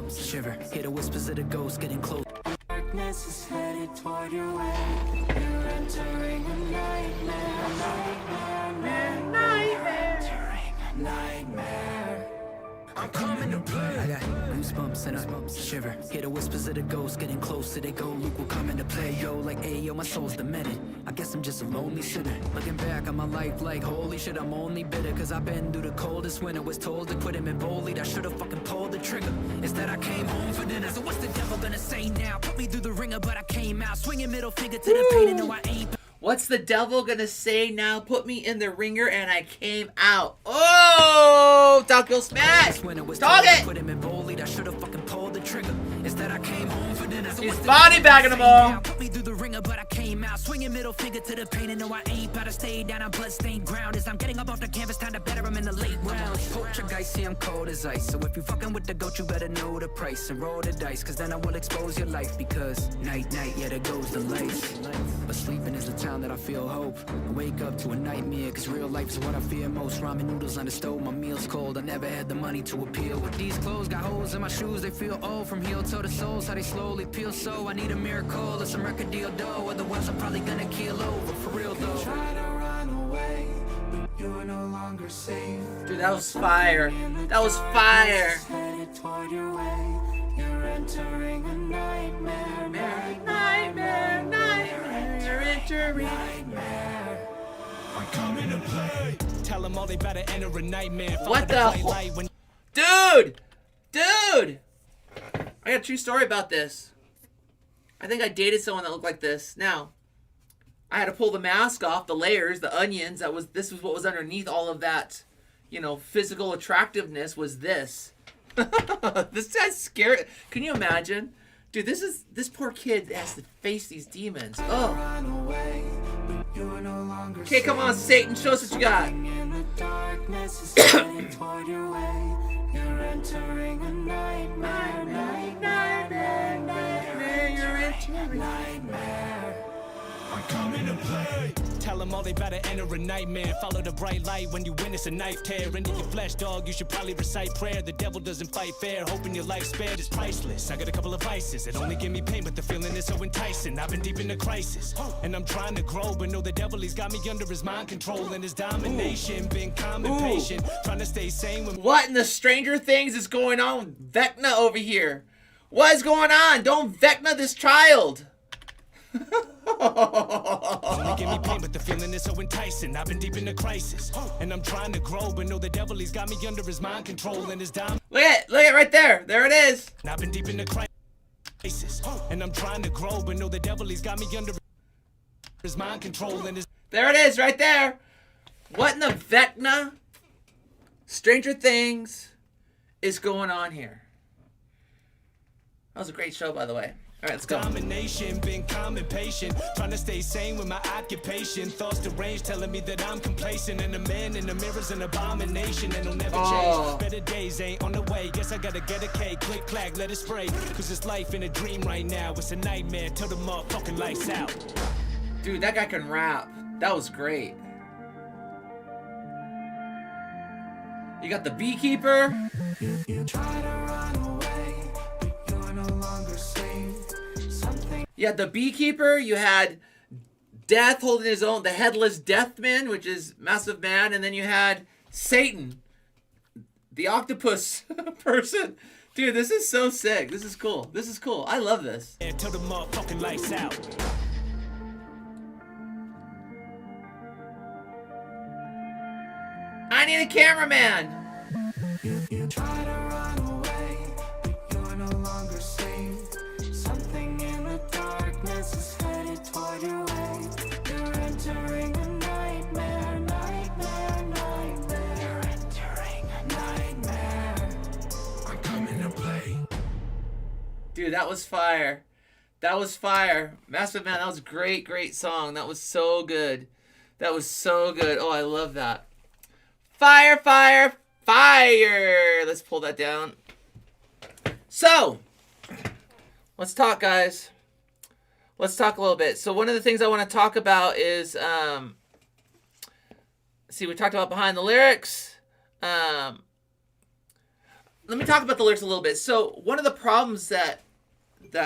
Shiver, hear the whispers of the ghosts getting close. Darkness is headed toward your way. You're entering a nightmare, nightmare, nightmare, nightmare. I'm coming to play. I got goosebumps and I shiver. Hear the whispers of the ghosts getting closer. They go, Luke will come into play, yo. Like, hey, yo, my soul's demented. I guess I'm just a lonely sinner. Looking back on my life like, holy shit, I'm only bitter. Cause I've been through the coldest winter. Was told to quit him in boldly. I should've fucking pulled the trigger. Instead I came home for dinner. So what's the devil gonna say now? Put me through the ringer, but I came out swinging middle finger to the pain. And no, I ain't. What's the devil gonna say now? Put me in the ringer and I came out. Oh, Tokyo Smash! Dog it! Put him in boldly. I should've fucking pulled the trigger. Instead I came home for dinner. So He's what's the body bagging them all. Put me through the ringer, but I came out swinging middle finger to the pain. And no, I ain't about to stay down on bloodstained ground. As I'm getting up off the canvas, time to better him in the late rounds. Poltergeist, see I'm cold as ice. So if you fucking with the goat, you better know the price and roll the dice. Cause then I will expose your life. Because night, night, yeah, there goes the lights. But sleeping is the town that I feel hope. I wake up to a nightmare. Cause real life is what I fear most. Ramen noodles on the stove, my meal's cold. I never had the money to appeal. With these clothes, got holes in my shoes. They feel old from heel to the soles. How they slowly peel. So I need a miracle or some record deal dough. Otherwise I'm probably gonna keel over. For real though. Try to run away, but you're no longer safe. Dude, that was fire. That was fire. Headed toward your way. You're entering a nightmare, Nightmare, nightmare, you're entering. nightmare. I'm coming to play. Tell them all they better enter a nightmare. What the Dude! Dude! I got a true story about this. I think I dated someone that looked like this. Now, I had to pull the mask off, the layers, the onions. This was what was underneath all of that, physical attractiveness was this. This guy's scary. Can you imagine? Dude, this poor kid has to face these demons. Oh. Run away, but you're no longer Okay, come on, Satan, show us what you got. in the darkness is headed toward your way. You're entering a nightmare, nightmare, nightmare, you're entering nightmare. I'm coming to play. Tell them all they better enter a nightmare. Follow the bright light when you witness a knife tear into your flesh, dog. You should probably recite prayer. The devil doesn't fight fair. Hoping your life spared is priceless. I got a couple of vices that only give me pain, but the feeling is so enticing. I've been deep in a crisis, and I'm trying to grow, but know the devil, he's got me under his mind control and his domination. Been calm and patient, trying to stay sane when. What in the Stranger Things is going on with Vecna over here? What is going on? Don't Vecna this child. Only give me pain, but the feeling is so enticing. I've been deep in a crisis, and I'm trying to grow, but know the devil, he's got me under his mind control and his domination. Look at right there. There it is. I've been deep in a crisis, and I'm trying to grow, but know the devil, he's got me under his mind control and his. There it is, right there. What in the Vecna Stranger Things is going on here? That was a great show, by the way. All right, let's go. Domination, been calm and patient, trying to stay sane with my occupation. Thoughts deranged, telling me that I'm complacent, and the man in the mirror's an abomination, and he'll never change. Better days ain't on the way. Guess I gotta get a cake, click clack, let it spray. Cause it's life in a dream right now. It's a nightmare till the motherfucking lights out. Dude, that guy can rap. That was great. You got the beekeeper. You try to run away, but you're no longer safe. You had the beekeeper. You had Death holding his own, the headless Deathman, which is Massive Man, and then you had Satan, the octopus person. Dude, this is so sick. This is cool. This is cool. I love this. Till the motherfucking lights out. I need a cameraman. You try to run away, but you're no longer safe. Something in the darkness is headed toward your way. You're entering a nightmare, nightmare, nightmare. You're entering a nightmare. I'm coming to play. Dude, that was fire. That was fire. Massive Man, that was a great, great song. That was so good. That was so good. Oh, I love that. Fire, fire, fire. Let's pull that down. So, let's talk, guys. Let's talk a little bit. So, one of the things I want to talk about is, see, we talked about behind the lyrics. Let me talk about the lyrics a little bit. So, one of the problems that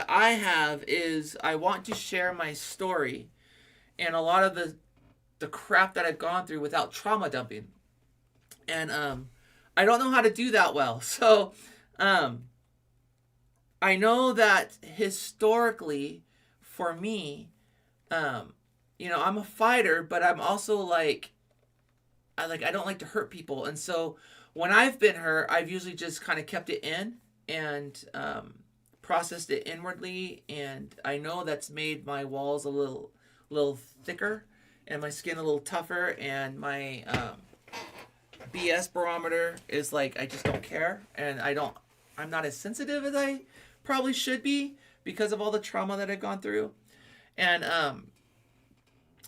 I have is I want to share my story and a lot of the crap that I've gone through without trauma dumping. And I don't know how to do that well. So I know that historically for me, you know, I'm a fighter, but I'm also I don't like to hurt people. And so when I've been hurt, I've usually just kind of kept it in and processed it inwardly. And I know that's made my walls a little thicker and my skin a little tougher, and my BS barometer is like, I just don't care, and I'm not as sensitive as I probably should be because of all the trauma that I've gone through. And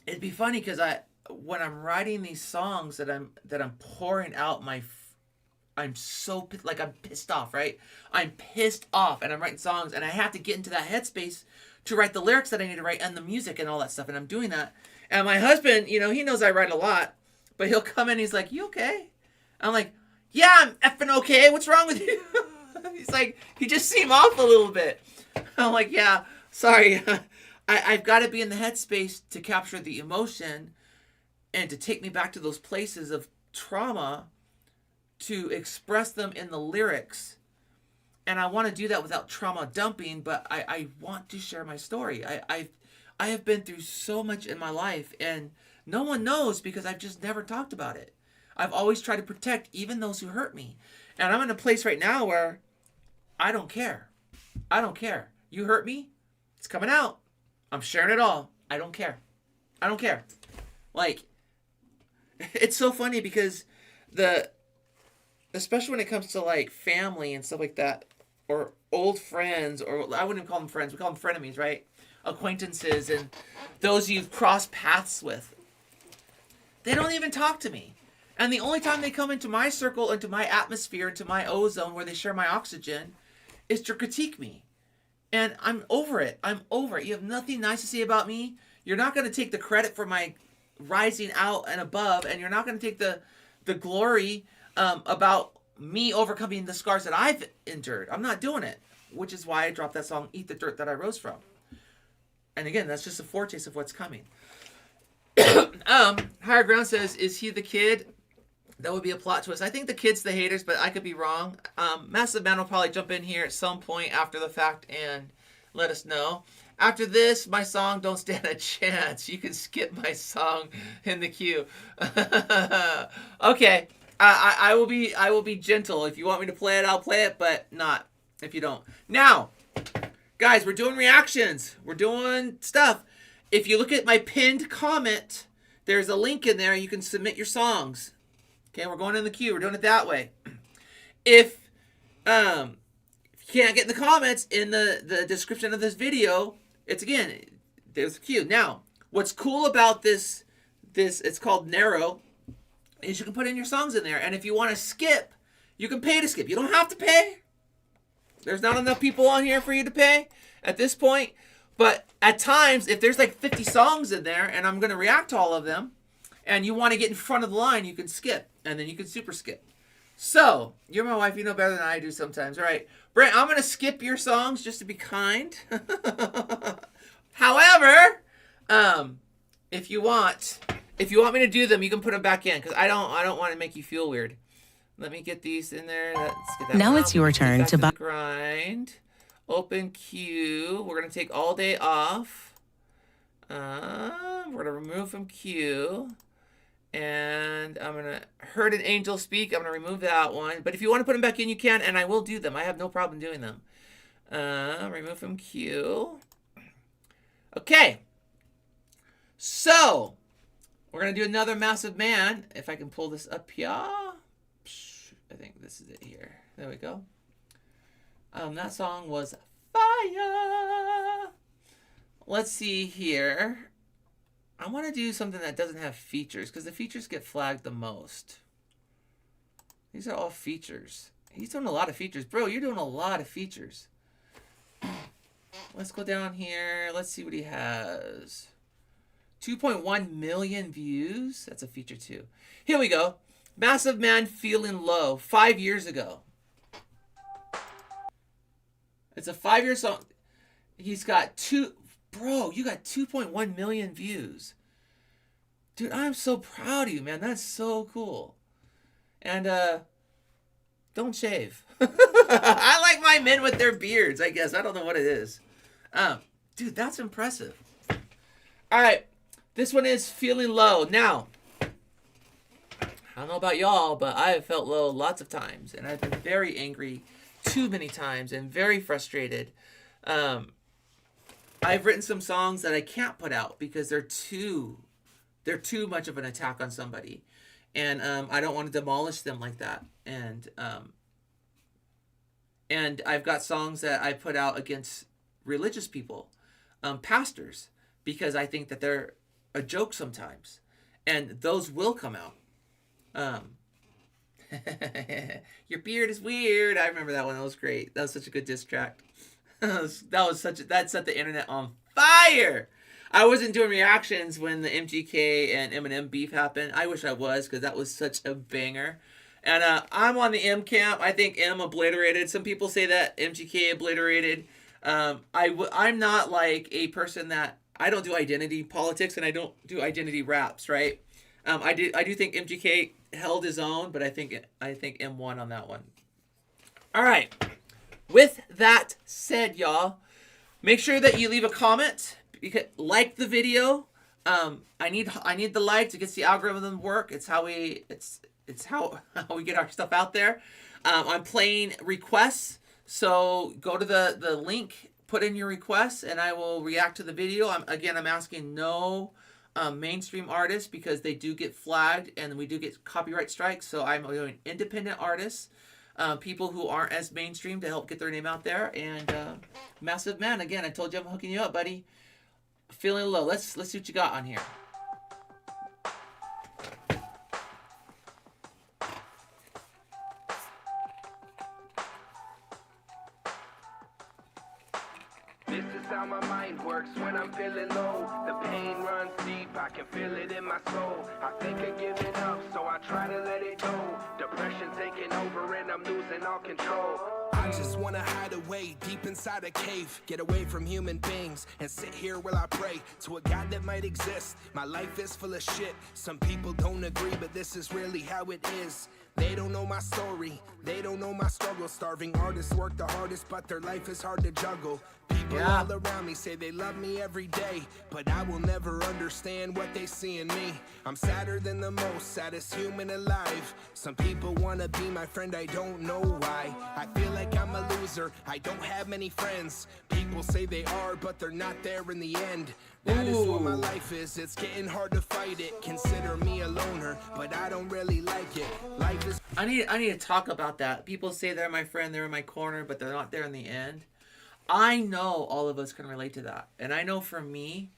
it'd be funny because when I'm writing these songs that I'm pouring out I'm so I'm pissed off, right? I'm pissed off, and I'm writing songs, and I have to get into that headspace to write the lyrics that I need to write and the music and all that stuff, and I'm doing that. And my husband, you know, he knows I write a lot, but he'll come in and he's like, "You okay?" I'm like, "Yeah, I'm effing okay. What's wrong with you?" He's like, "You just seem off a little bit." I'm like, "Yeah, sorry. I've got to be in the headspace to capture the emotion and to take me back to those places of trauma to express them in the lyrics. And I want to do that without trauma dumping, but I want to share my story. I have been through so much in my life, and no one knows because I've just never talked about it. I've always tried to protect even those who hurt me. And I'm in a place right now where I don't care. I don't care. You hurt me? It's coming out. I'm sharing it all. I don't care. I don't care. Like, it's so funny because especially when it comes to like family and stuff like that, or old friends, or I wouldn't even call them friends. We call them frenemies, right? Acquaintances and those you've crossed paths with. They don't even talk to me. And the only time they come into my circle, into my atmosphere, into my ozone where they share my oxygen is to critique me. And I'm over it. I'm over it. You have nothing nice to say about me. You're not going to take the credit for my rising out and above, and you're not going to take the glory about me overcoming the scars that I've endured. I'm not doing it, which is why I dropped that song, Eat the Dirt That I Rose From. And again, that's just a foretaste of what's coming. Higher Ground says, is he the kid? That would be a plot twist. I think the kid's the haters, but I could be wrong. Massive Man will probably jump in here at some point after the fact and let us know. After this, my song Don't Stand a Chance. You can skip my song in the queue. Okay. I will be gentle. If you want me to play it, I'll play it, but not if you don't. Now, guys, we're doing reactions. We're doing stuff. If you look at my pinned comment, there's a link in there. You can submit your songs. Okay, we're going in the queue. We're doing it that way. If you can't get in the comments in the description of this video, it's again, there's a queue. Now, what's cool about this it's called Narrow, is you can put in your songs in there. And if you want to skip, you can pay to skip. You don't have to pay. There's not enough people on here for you to pay at this point. But at times, if there's like 50 songs in there and I'm going to react to all of them, and you want to get in front of the line, you can skip. And then you can super skip. So, you're my wife. You know better than I do sometimes. All right. Brent, I'm going to skip your songs just to be kind. However, if you want me to do them, you can put them back in. Because I don't want to make you feel weird. Let me get these in there. Let's get that Now one it's out. your Get turn back to the buy. grind. Open queue. We're gonna take all day off. We're gonna remove from queue. And I'm gonna heard an angel speak. I'm gonna remove that one. But if you want to put them back in, you can, and I will do them. I have no problem doing them. Remove from queue. Okay. So we're gonna do another Massive Man. If I can pull this up here. I think this is it here. There we go. That song was fire. Let's see here. I want to do something that doesn't have features because the features get flagged the most. These are all features. He's doing a lot of features. Bro, you're doing a lot of features. Let's go down here. Let's see what he has. 2.1 million views. That's a feature too. Here we go. Massive Man Feeling Low. 5 years ago. It's a 5-year song. He's got Bro, you got 2.1 million views. Dude, I'm so proud of you, man. That's so cool. And, don't shave. I like my men with their beards, I guess. I don't know what it is. Dude, that's impressive. All right. This one is Feeling Low. Now, I don't know about y'all, but I have felt low lots of times. And I've been very angry too many times and very frustrated. I've written some songs that I can't put out because they're too much of an attack on somebody. And I don't want to demolish them like that. And I've got songs that I put out against religious people, pastors, because I think that they're a joke sometimes. And those will come out. Your beard is weird. I remember that one. That was great. That was such a good diss track. That set the internet on fire. I wasn't doing reactions when the MGK and Eminem beef happened. I wish I was, because that was such a banger. And I'm on the M camp. I think M obliterated. Some people say that MGK obliterated. I'm not like a person that I don't do identity politics and I don't do identity raps, right? I do think MGK held his own, but I think M won on that one. All right. With that said, y'all, make sure that you leave a comment. Like the video. I need the likes. It gets the algorithm to work. It's how we get our stuff out there. I'm playing requests, so go to the link, put in your requests, and I will react to the video. I'm asking no mainstream artists because they do get flagged and we do get copyright strikes. So I'm doing independent artists. People who aren't as mainstream to help get their name out there. And Massive Man, again, I told you I'm hooking you up, buddy. Feeling Low. Let's see what you got on here. This is how my mind works when I'm feeling low. The pain runs deep, I can feel it in my soul. I think of giving up, so I try to let it go. Depression taking over and I'm losing all control. I just wanna hide away deep inside a cave, get away from human beings and sit here while I pray to a God that might exist. My life is full of shit. Some people don't agree, but this is really how it is. They don't know my story, they don't know my struggle. Starving artists work the hardest, but their life is hard to juggle. People all around me say they love me every day, but I will never understand what they see in me. I'm sadder than the most, saddest human alive. Some people wanna be my friend, I don't know why. I feel like I'm a loser, I don't have many friends. People say they are, but they're not there in the end. That is what my life is, it's getting hard to fight it. Consider me a loner, but I don't really like it. Life is... I need to talk about that. People say they're my friend, they're in my corner, but they're not there in the end. I know all of us can relate to that. And I know for me,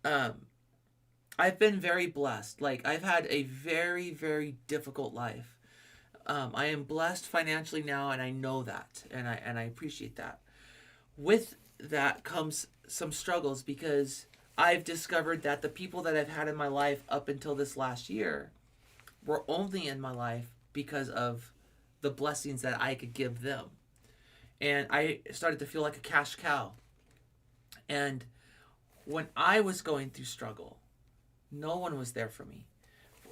I've been very blessed. Like, I've had a very, very difficult life. I am blessed financially now, and I know that. And I appreciate that. With that comes some struggles because I've discovered that the people that I've had in my life up until this last year were only in my life because of the blessings that I could give them. And I started to feel like a cash cow. And when I was going through struggle, no one was there for me.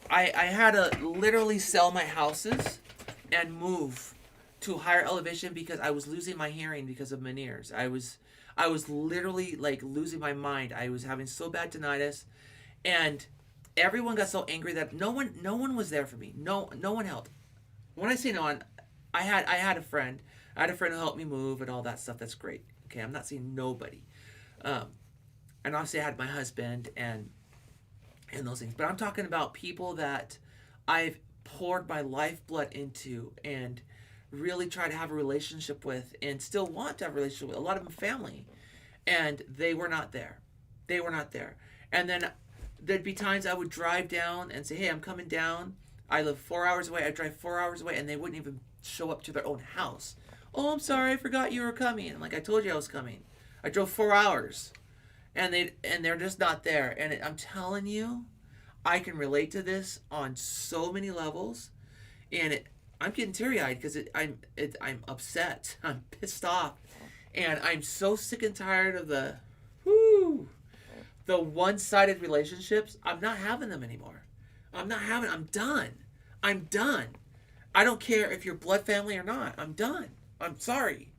I had to literally sell my houses and move to a higher elevation because I was losing my hearing because of Meniere's. I was literally like losing my mind. I was having so bad tinnitus, and everyone got so angry that no one was there for me. No one helped. When I say no one, I had a friend. I had a friend who helped me move and all that stuff. That's great. Okay, I'm not saying nobody. And obviously I had my husband and those things. But I'm talking about people that I've poured my lifeblood into and really try to have a relationship with and still want to have a relationship with. A lot of them family. And they were not there. They were not there. And then there'd be times I would drive down and say, hey, I'm coming down. I live 4 hours away. I drive 4 hours away, and they wouldn't even show up to their own house. Oh, I'm sorry. I forgot you were coming. I'm like, I told you I was coming. I drove 4 hours. And they're just not there. And I'm telling you, I can relate to this on so many levels. And I'm getting teary-eyed because I'm upset. I'm pissed off. And I'm so sick and tired of the one-sided relationships. I'm not having them anymore. I'm done. I'm done. I don't care if you're blood family or not. I'm done. I'm sorry.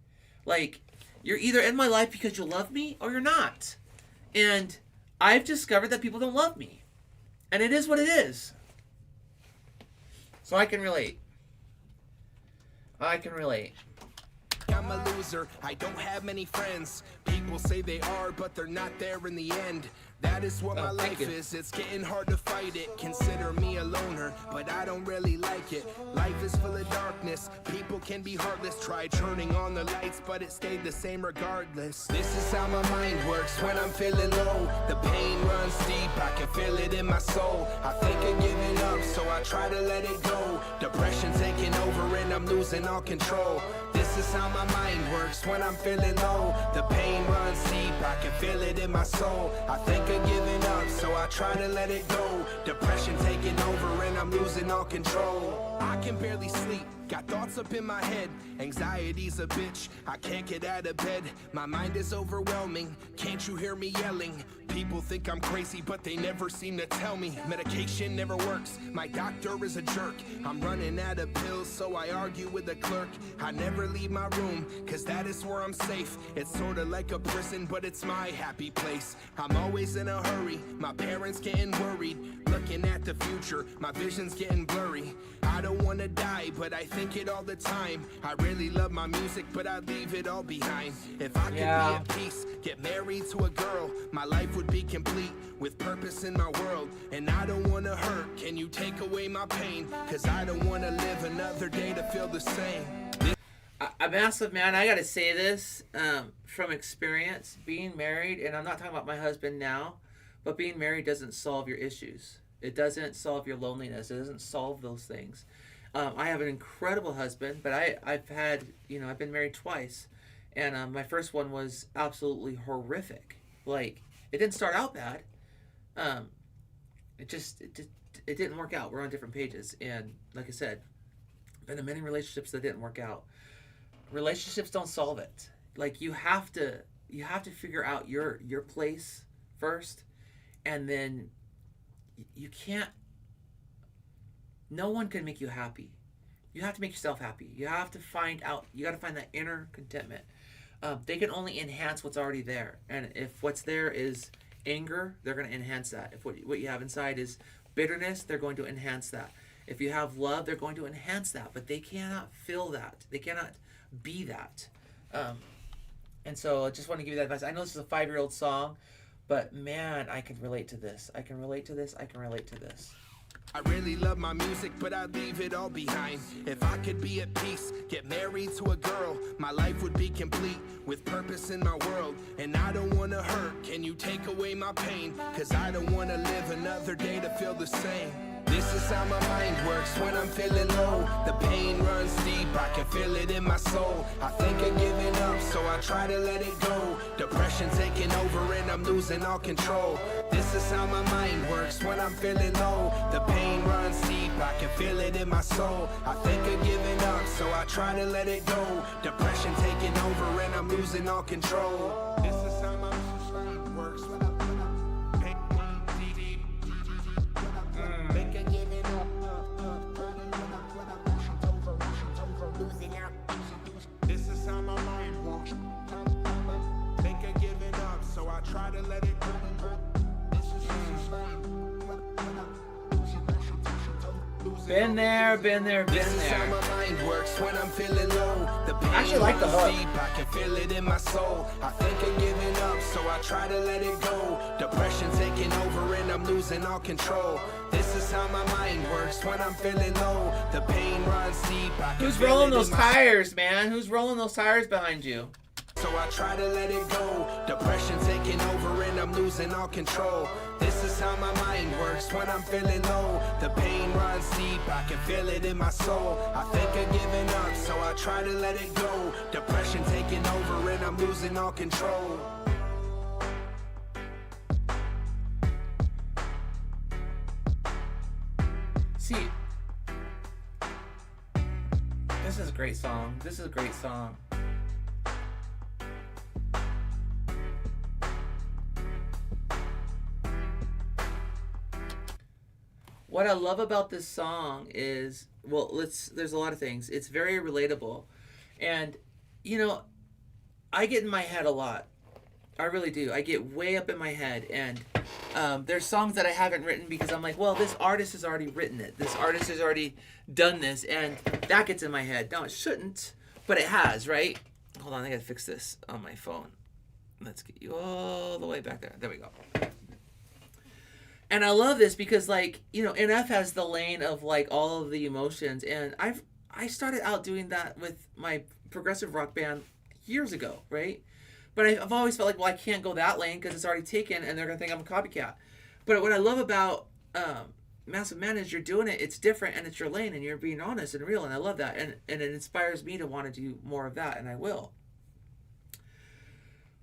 Like, you're either in my life because you love me or you're not. And I've discovered that people don't love me. And it is what it is. So I can relate. I'm a loser, I don't have many friends. People say they are, but they're not there in the end. That is what my life is, it's getting hard to fight it. Consider me a loner, but I don't really like it. Life is full of darkness, people can be heartless. Try turning on the lights, but it stayed the same regardless. This is how my mind works when I'm feeling low. The pain runs deep, I can feel it in my soul. I think of giving up, so I try to let it go. Depression taking over and I'm losing all control. This is how my mind works when I'm feeling low. The pain runs deep, I can feel it in my soul. I think of giving up, so I try to let it go. Depression taking over and I'm losing all control. I can barely sleep, got thoughts up in my head. Anxiety's a bitch, I can't get out of bed. My mind is overwhelming, can't you hear me yelling? People think I'm crazy, but they never seem to tell me. Medication never works, my doctor is a jerk. I'm running out of pills, so I argue with the clerk. I never leave my room, cause that is where I'm safe. It's sorta like a prison, but it's my happy place. I'm always in a hurry, my parents getting worried. Looking at the future, my vision's getting blurry. I don't wanna die, but I think it all the time. I really love my music, but I'd leave it all behind. If I could be at peace, get married to a girl, my life would be complete with purpose in my world. And I don't wanna hurt, can you take away my pain? Cause I don't wanna live another day to feel the same. A massive man, I gotta say this from experience, being married, and I'm not talking about my husband now, but being married doesn't solve your issues. It doesn't solve your loneliness. It doesn't solve those things. I have an incredible husband, but I've been married twice, and my first one was absolutely horrific. Like, it didn't start out bad. It didn't work out. We're on different pages, and like I said, been in many relationships that didn't work out. Relationships don't solve it. Like, you have to figure out your place first, and then you can't. No one can make you happy. You have to make yourself happy. You have to find out. You got to find that inner contentment. They can only enhance what's already there, and if what's there is anger, they're going to enhance that. If what you have inside is bitterness, they're going to enhance that. If you have love, they're going to enhance that. But they cannot fill that. They cannot be that. And so I just want to give you that advice. I know this is a 5-year-old song, but man, I can relate to this. I can relate to this. I really love my music, but I'd leave it all behind. If I could be at peace, get married to a girl, my life would be complete with purpose in my world. And I don't wanna hurt, can you take away my pain? Cause I don't wanna live another day to feel the same. This is how my mind works when I'm feeling low. The pain runs deep, I can feel it in my soul. I think of giving up, so I try to let it go. Depression taking over and I'm losing all control. This is how my mind works when I'm feeling low. The pain runs deep, I can feel it in my soul. I think of giving up, so I try to let it go. Depression taking over and I'm losing all control. This is how my mind works when I'm pain runs deep. Think of giving up, Been there, been there, been This is how there. my mind works when I'm feeling low. The pain I actually like the runs hook. deep, I can feel it in my soul. I think of giving up, so I try to let it go. Depression taking over and I'm losing all control. This is how my mind works when I'm feeling low. The pain runs deep, I can Who's feel rolling it those in my tires, man? Who's rolling those tires behind you? so I try to let it go. Depression taking over and I'm losing all control. This is how my mind works when I'm feeling low. The pain runs deep, I can feel it in my soul. I think of giving up, so I try to let it go. Depression taking over and I'm losing all control. See, this is a great song. This is a great song. What I love about this song is, well, there's a lot of things. It's very relatable. And, you know, I get in my head a lot. I really do. I get way up in my head. And there's songs that I haven't written because I'm like, well, this artist has already written it. This artist has already done this. And that gets in my head. No, it shouldn't, but it has, right? Hold on, I gotta fix this on my phone. Let's get you all the way back there. There we go. And I love this because, like, you know, NF has the lane of, like, all of the emotions. And I started out doing that with my progressive rock band years ago, right? But I've always felt like, well, I can't go that lane because it's already taken and they're going to think I'm a copycat. But what I love about Massive Man is you're doing it, it's different, and it's your lane, and you're being honest and real, and I love that. And it inspires me to want to do more of that, and I will.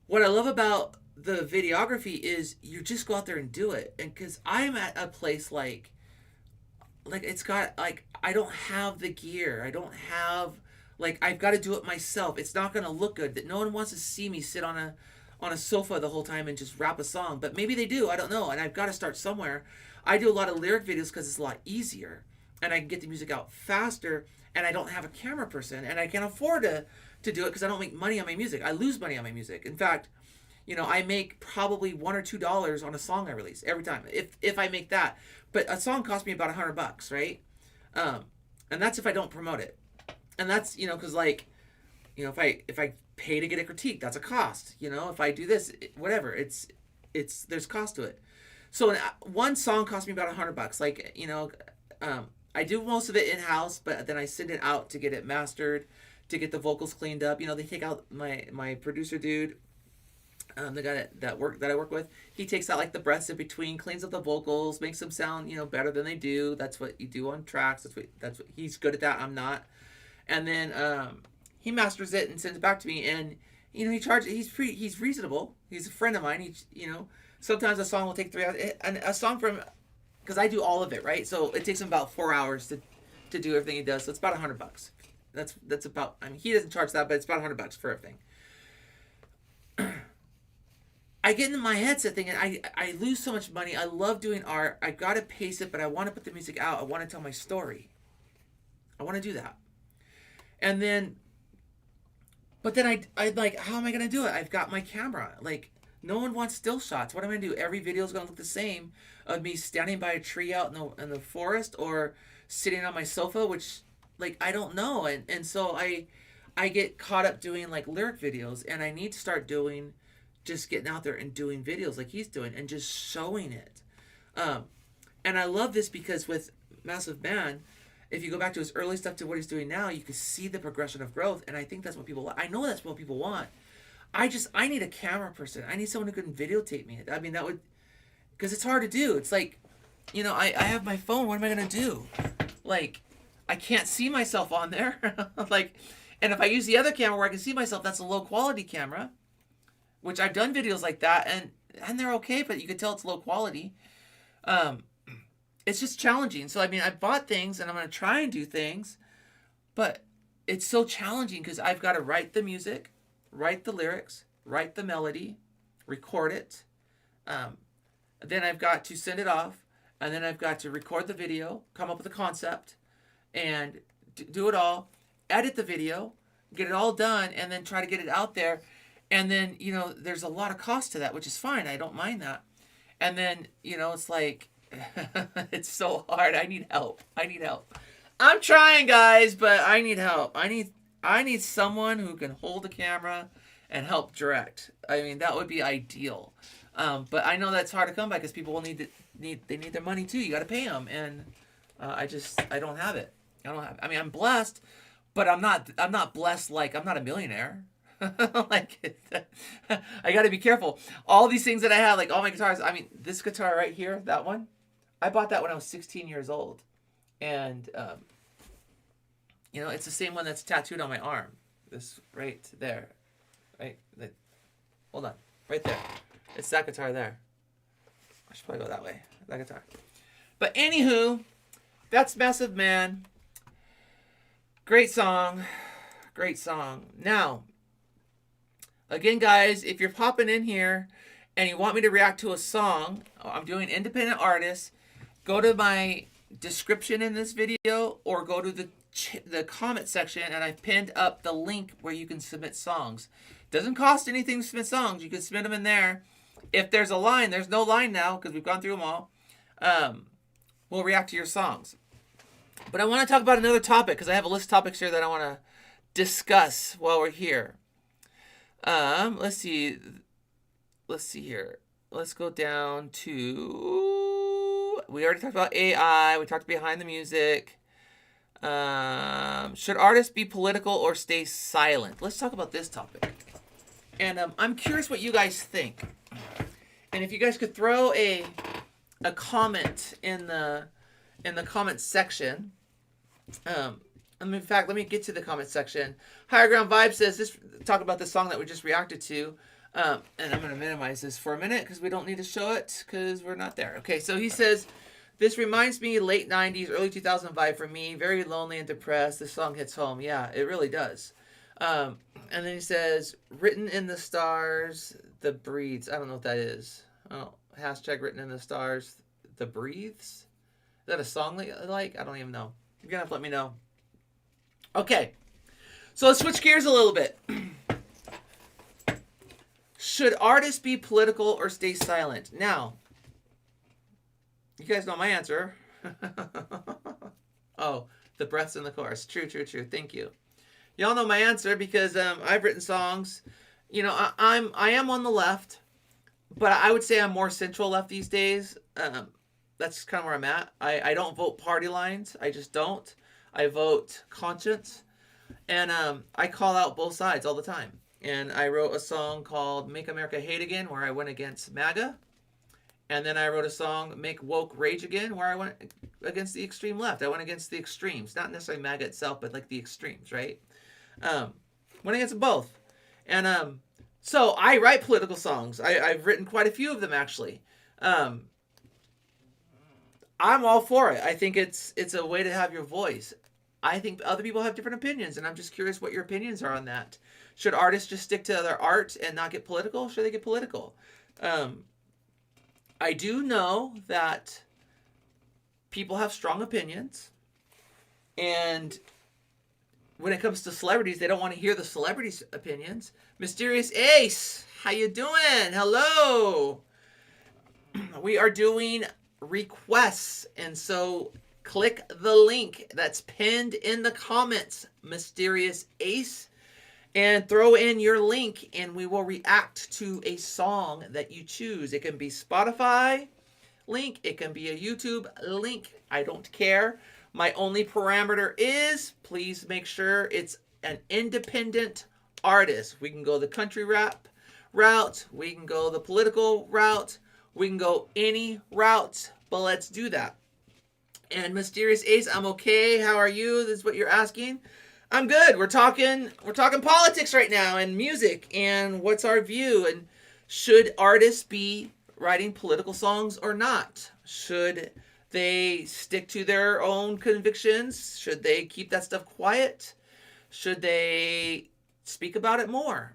What I love about the videography is you just go out there and do it. And because I'm at a place like it's got, like, I don't have the gear. I don't have, like, I've got to do it myself. It's not going to look good. That no one wants to see me sit on a sofa the whole time and just rap a song. But maybe they do. I don't know. And I've got to start somewhere. I do a lot of lyric videos because it's a lot easier. And I can get the music out faster. And I don't have a camera person. And I can't afford to do it because I don't make money on my music. I lose money on my music. In fact, you know, I make probably $1 or $2 on a song I release every time, if I make that. But a song costs me about $100, right? And that's if I don't promote it. And that's, you know, because, like, you know, if I pay to get a critique, that's a cost. You know, if I do this, whatever, it's there's cost to it. So one song cost me about $100. Like, you know, I do most of it in house, but then I send it out to get it mastered, to get the vocals cleaned up. You know, they take out my producer dude. The guy that I work with, he takes out, like, the breaths in between, cleans up the vocals, makes them sound, you know, better than they do. That's what you do on tracks. That's what he's good at. That I'm not. And then he masters it and sends it back to me. And, you know, he's reasonable. He's a friend of mine. You know, sometimes a song will take 3 hours. And a song because I do all of it, right? So it takes him about 4 hours to do everything he does. So it's about $100. That's about. I mean, he doesn't charge that, but it's about $100 for everything. I get into my headset thinking, I lose so much money. I love doing art. I got to pace it, but I want to put the music out. I want to tell my story. I want to do that. And then, but then I like, how am I going to do it? I've got my camera. Like, no one wants still shots. What am I going to do? Every video is going to look the same of me standing by a tree out in the forest or sitting on my sofa, which, like, I don't know. And so I get caught up doing, like, lyric videos, and I need to start doing just getting out there and doing videos like he's doing and just showing it. And I love this because with Massive Man, if you go back to his early stuff to what he's doing now, you can see the progression of growth. And I think that's what people, I know that's what people want. I need a camera person. I need someone who can videotape me. I mean, that would, because it's hard to do. It's like, you know, I have my phone. What am I going to do? Like, I can't see myself on there. Like, and if I use the other camera where I can see myself, that's a low quality camera. Which I've done videos like that, and they're okay, but you can tell it's low quality. It's just challenging. So, I mean, I bought things, and I'm going to try and do things, but it's so challenging because I've got to write the music, write the lyrics, write the melody, record it. Then I've got to send it off, and then I've got to record the video, come up with a concept, and do it all, edit the video, get it all done, and then try to get it out there. And then, you know, there's a lot of cost to that, which is fine. I don't mind that. And then, you know, it's like, It's so hard. I need help. I'm trying, guys, but I need help. I need someone who can hold the camera and help direct. I mean, that would be ideal. But I know that's hard to come by because people will need their money too. You got to pay them, and I don't have it. I mean, I'm blessed, but I'm not blessed like I'm not a millionaire. Like I got to be careful. All these things that I have, like all my guitars. I mean, this guitar right here, that one, I bought that when I was 16 years old, and it's the same one that's tattooed on my arm. This right there, right. Hold on, right there. It's that guitar there. I should probably go that way. That guitar. But anywho, that's Massive Man. Great song. Now, again, guys, if you're popping in here and you want me to react to a song, I'm doing independent artists, go to my description in this video or go to the comment section, and I've pinned up the link where you can submit songs. Doesn't cost anything to submit songs. You can submit them in there. If there's a line, there's no line now because we've gone through them all. We'll react to your songs. But I want to talk about another topic because I have a list of topics here that I want to discuss while we're here. Let's see here. Let's go down to... We already talked about AI. We talked behind the music. Should artists be political or stay silent? Let's talk about this topic. And I'm curious what you guys think. And if you guys could throw a comment in the comment section. In fact, let me get to the comment section. Higher Ground Vibe says this. Talk about the song that we just reacted to. And I'm going to minimize this for a minute because we don't need to show it because we're not there. Okay, so he says, this reminds me late 90s, early 2000 vibe for me. Very lonely and depressed. This song hits home. Yeah, it really does. And then he says, written in the stars, the breathes. I don't know what that is. Oh, hashtag written in the stars, the breathes. Is that a song like? I don't even know. You're going to have to let me know. Okay. So let's switch gears a little bit. Should artists be political or stay silent? Now, you guys know my answer. Oh, the breaths in the chorus. True. Thank you. Y'all know my answer because I've written songs. I am on the left, but I would say I'm more central left these days. That's kind of where I'm at. I don't vote party lines. I just don't. I vote conscience. And I call out both sides all the time. And I wrote a song called Make America Hate Again, where I went against MAGA. And then I wrote a song, Make Woke Rage Again, where I went against the extreme left. I went against the extremes. Not necessarily MAGA itself, but like the extremes, right? Went against them both. And so I write political songs. I've written quite a few of them, actually. I'm all for it. I think it's a way to have your voice. I think other people have different opinions, and I'm just curious what your opinions are on that. Should artists just stick to their art and not get political? Should they get political? I do know that people have strong opinions, and when it comes to celebrities, they don't want to hear the celebrities' opinions. Mysterious Ace, how you doing? Hello. We are doing requests, and so click the link that's pinned in the comments, Mysterious Ace, and throw in your link, and we will react to a song that you choose. It can be Spotify link, it can be a YouTube link. I don't care. My only parameter is please make sure it's an independent artist. We can go the country rap route, we can go the political route, we can go any route, but let's do that. And Mysterious Ace, I'm okay. How are you? This is what you're asking. I'm good. We're talking politics right now and music and what's our view, and should artists be writing political songs or not? Should they stick to their own convictions? Should they keep that stuff quiet? Should they speak about it more?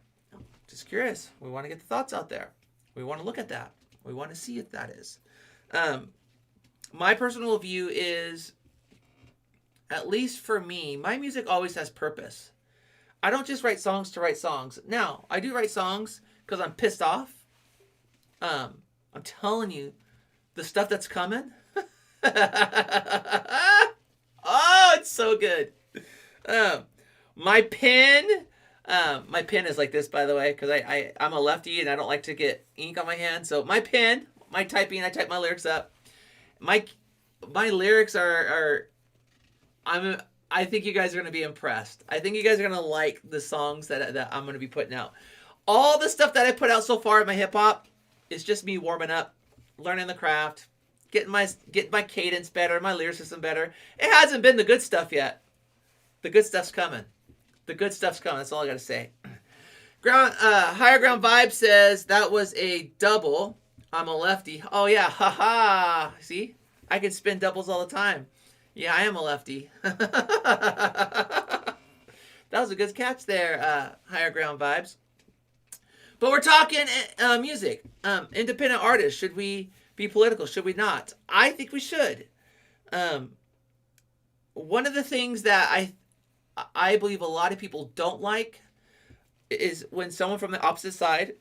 Just curious. We want to get the thoughts out there. We want to look at that. We want to see if that is. My personal view is, at least for me, my music always has purpose. I don't just write songs to write songs. Now, I do write songs because I'm pissed off. I'm telling you, the stuff that's coming. Oh, it's so good. My pen is like this, by the way, because I'm a lefty and I don't like to get ink on my hand. So my pen, my typing, I type my lyrics up. My lyrics are I think you guys are going to be impressed. I think you guys are going to like the songs that I'm going to be putting out. All the stuff that I put out so far in my hip hop is just me warming up, learning the craft, getting my cadence better, my lyricism better. It hasn't been the good stuff yet. The good stuff's coming. The good stuff's coming. That's all I got to say. Higher Ground Vibe says that was a double. I'm a lefty. Oh yeah, haha. See, I can spin doubles all the time. Yeah, I am a lefty. That was a good catch there, Higher Ground Vibes. But we're talking music. Independent artists. Should we be political? Should we not? I think we should. One of the things that I believe a lot of people don't like is when someone from the opposite side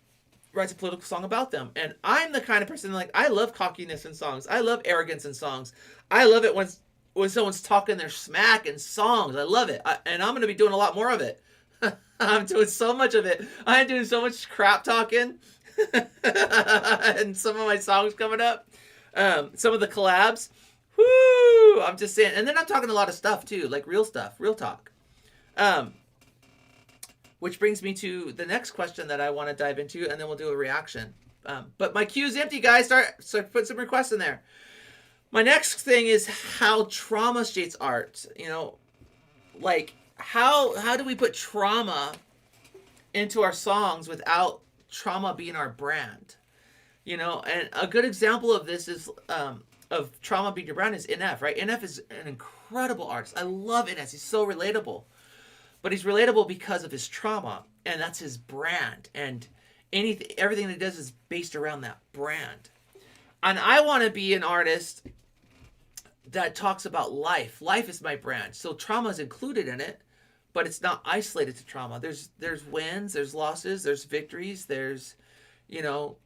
writes a political song about them. And I'm the kind of person like, I love cockiness in songs. I love arrogance in songs. I love it when someone's talking their smack in songs. I love it. And I'm going to be doing a lot more of it. I'm doing so much of it. I'm doing so much crap talking. And some of my songs coming up. Some of the collabs. Whoo! I'm just saying. And then I'm talking a lot of stuff too. Like real stuff. Real talk. Which brings me to the next question that I want to dive into. And then we'll do a reaction. But my queue's empty, guys. Start put some requests in there. My next thing is how trauma shapes art. You know, like how do we put trauma into our songs without trauma being our brand? You know, and a good example of this is of trauma being your brand is NF, right? NF is an incredible artist. I love NF. He's so relatable. But he's relatable because of his trauma, and that's his brand. And everything that he does is based around that brand. And I want to be an artist that talks about life. Life is my brand. So trauma is included in it, but it's not isolated to trauma. There's wins, there's losses, there's victories, there's, you know,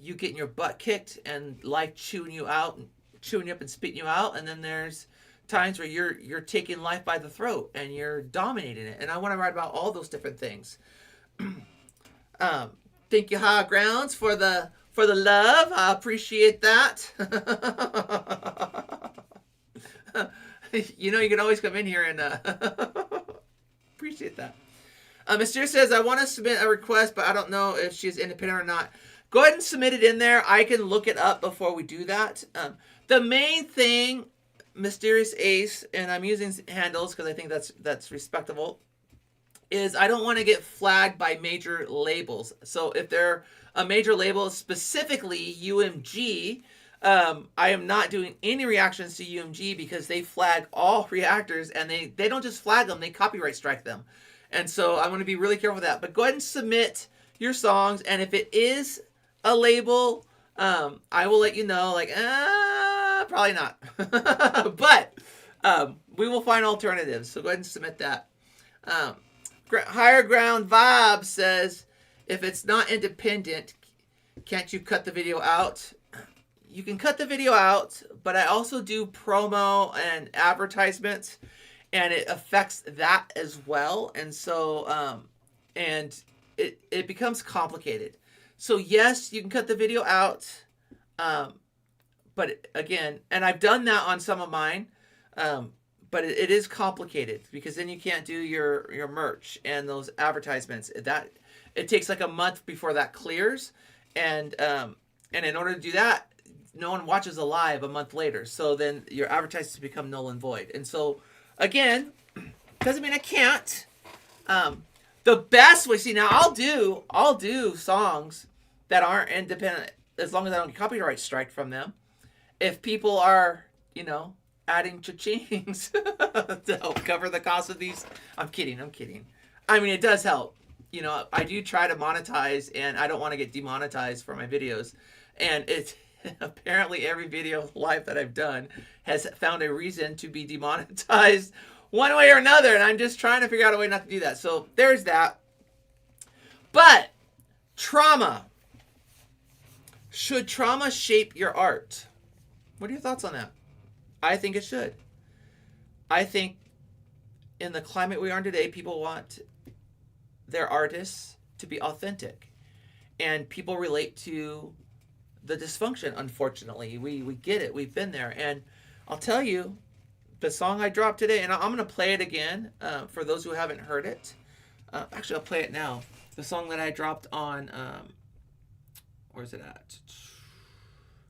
you getting your butt kicked and life chewing you up and spitting you out. And then there's times where you're taking life by the throat and you're dominating it. And I want to write about all those different things. Thank you, High Grounds, for the love. I appreciate that. You know, you can always come in here and appreciate that. Mystere says, I want to submit a request, but I don't know if she's independent or not. Go ahead and submit it in there. I can look it up before we do that. The main thing, Mysterious Ace, and I'm using handles because I think that's respectable, is I don't want to get flagged by major labels. So if they're a major label, specifically UMG, I am not doing any reactions to UMG because they flag all reactors, and they don't just flag them, they copyright strike them. And so I'm going to be really careful with that. But go ahead and submit your songs, and if it is a label, I will let you know, like, probably not. But we will find alternatives, so go ahead and submit that. Higher Ground Vibe says, if it's not independent, can't you cut the video out? You can cut the video out, but I also do promo and advertisements, and it affects that as well. And so, and it becomes complicated. So yes, you can cut the video out, but again, and I've done that on some of mine, but it is complicated because then you can't do your merch and those advertisements. That it takes like a month before that clears, and in order to do that, no one watches a live a month later. So then your advertisements become null and void. And so again, doesn't mean I can't. The best way, see, now I'll do songs that aren't independent as long as I don't get copyright strike from them. If people are, you know, adding cha-chings to help cover the cost of these. I'm kidding. I mean, it does help. You know, I do try to monetize, and I don't want to get demonetized for my videos. And it's apparently every video live that I've done has found a reason to be demonetized one way or another, and I'm just trying to figure out a way not to do that. So there's that. But trauma. Should trauma shape your art? What are your thoughts on that? I think it should. I think in the climate we are in today, people want their artists to be authentic. And people relate to the dysfunction, unfortunately. We get it. We've been there. And I'll tell you, the song I dropped today, and I'm going to play it again for those who haven't heard it. Actually, I'll play it now. The song that I dropped on, where's it at?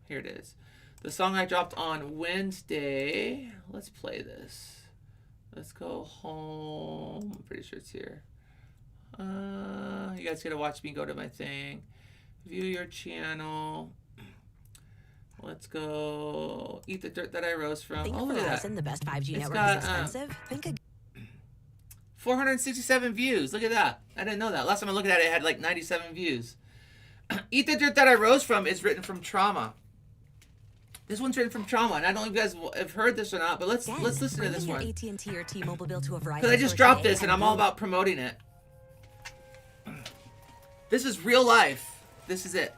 Here it is. The song I dropped on Wednesday. Let's play this. Let's go home. I'm pretty sure it's here. You guys gotta watch me go to my thing. View your channel. Let's go. Eat the dirt that I rose from. Think Oh, look at that. Verizon, the best 5G It's network got, is expensive? Think 467 views. Look at that. I didn't know that. Last time I looked at it, it had like 97 views. Eat the Dirt That I Rose From is written from trauma. This one's written from trauma, and I don't know if you guys have heard this or not, but let's listen to this one. AT&T or T-Mobile bill to a Verizon Because I just store dropped today this, and I'm all about promoting it. This is real life. This is it.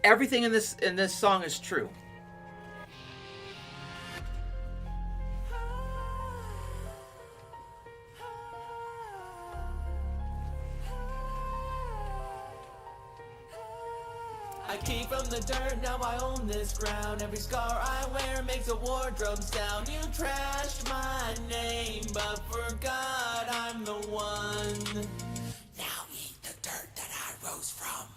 Everything in this song is true. I came from the dirt, now I own this ground. Every scar I wear makes a wardrobe sound. You trashed my name, but forgot I'm the one. Now eat the dirt that I rose from.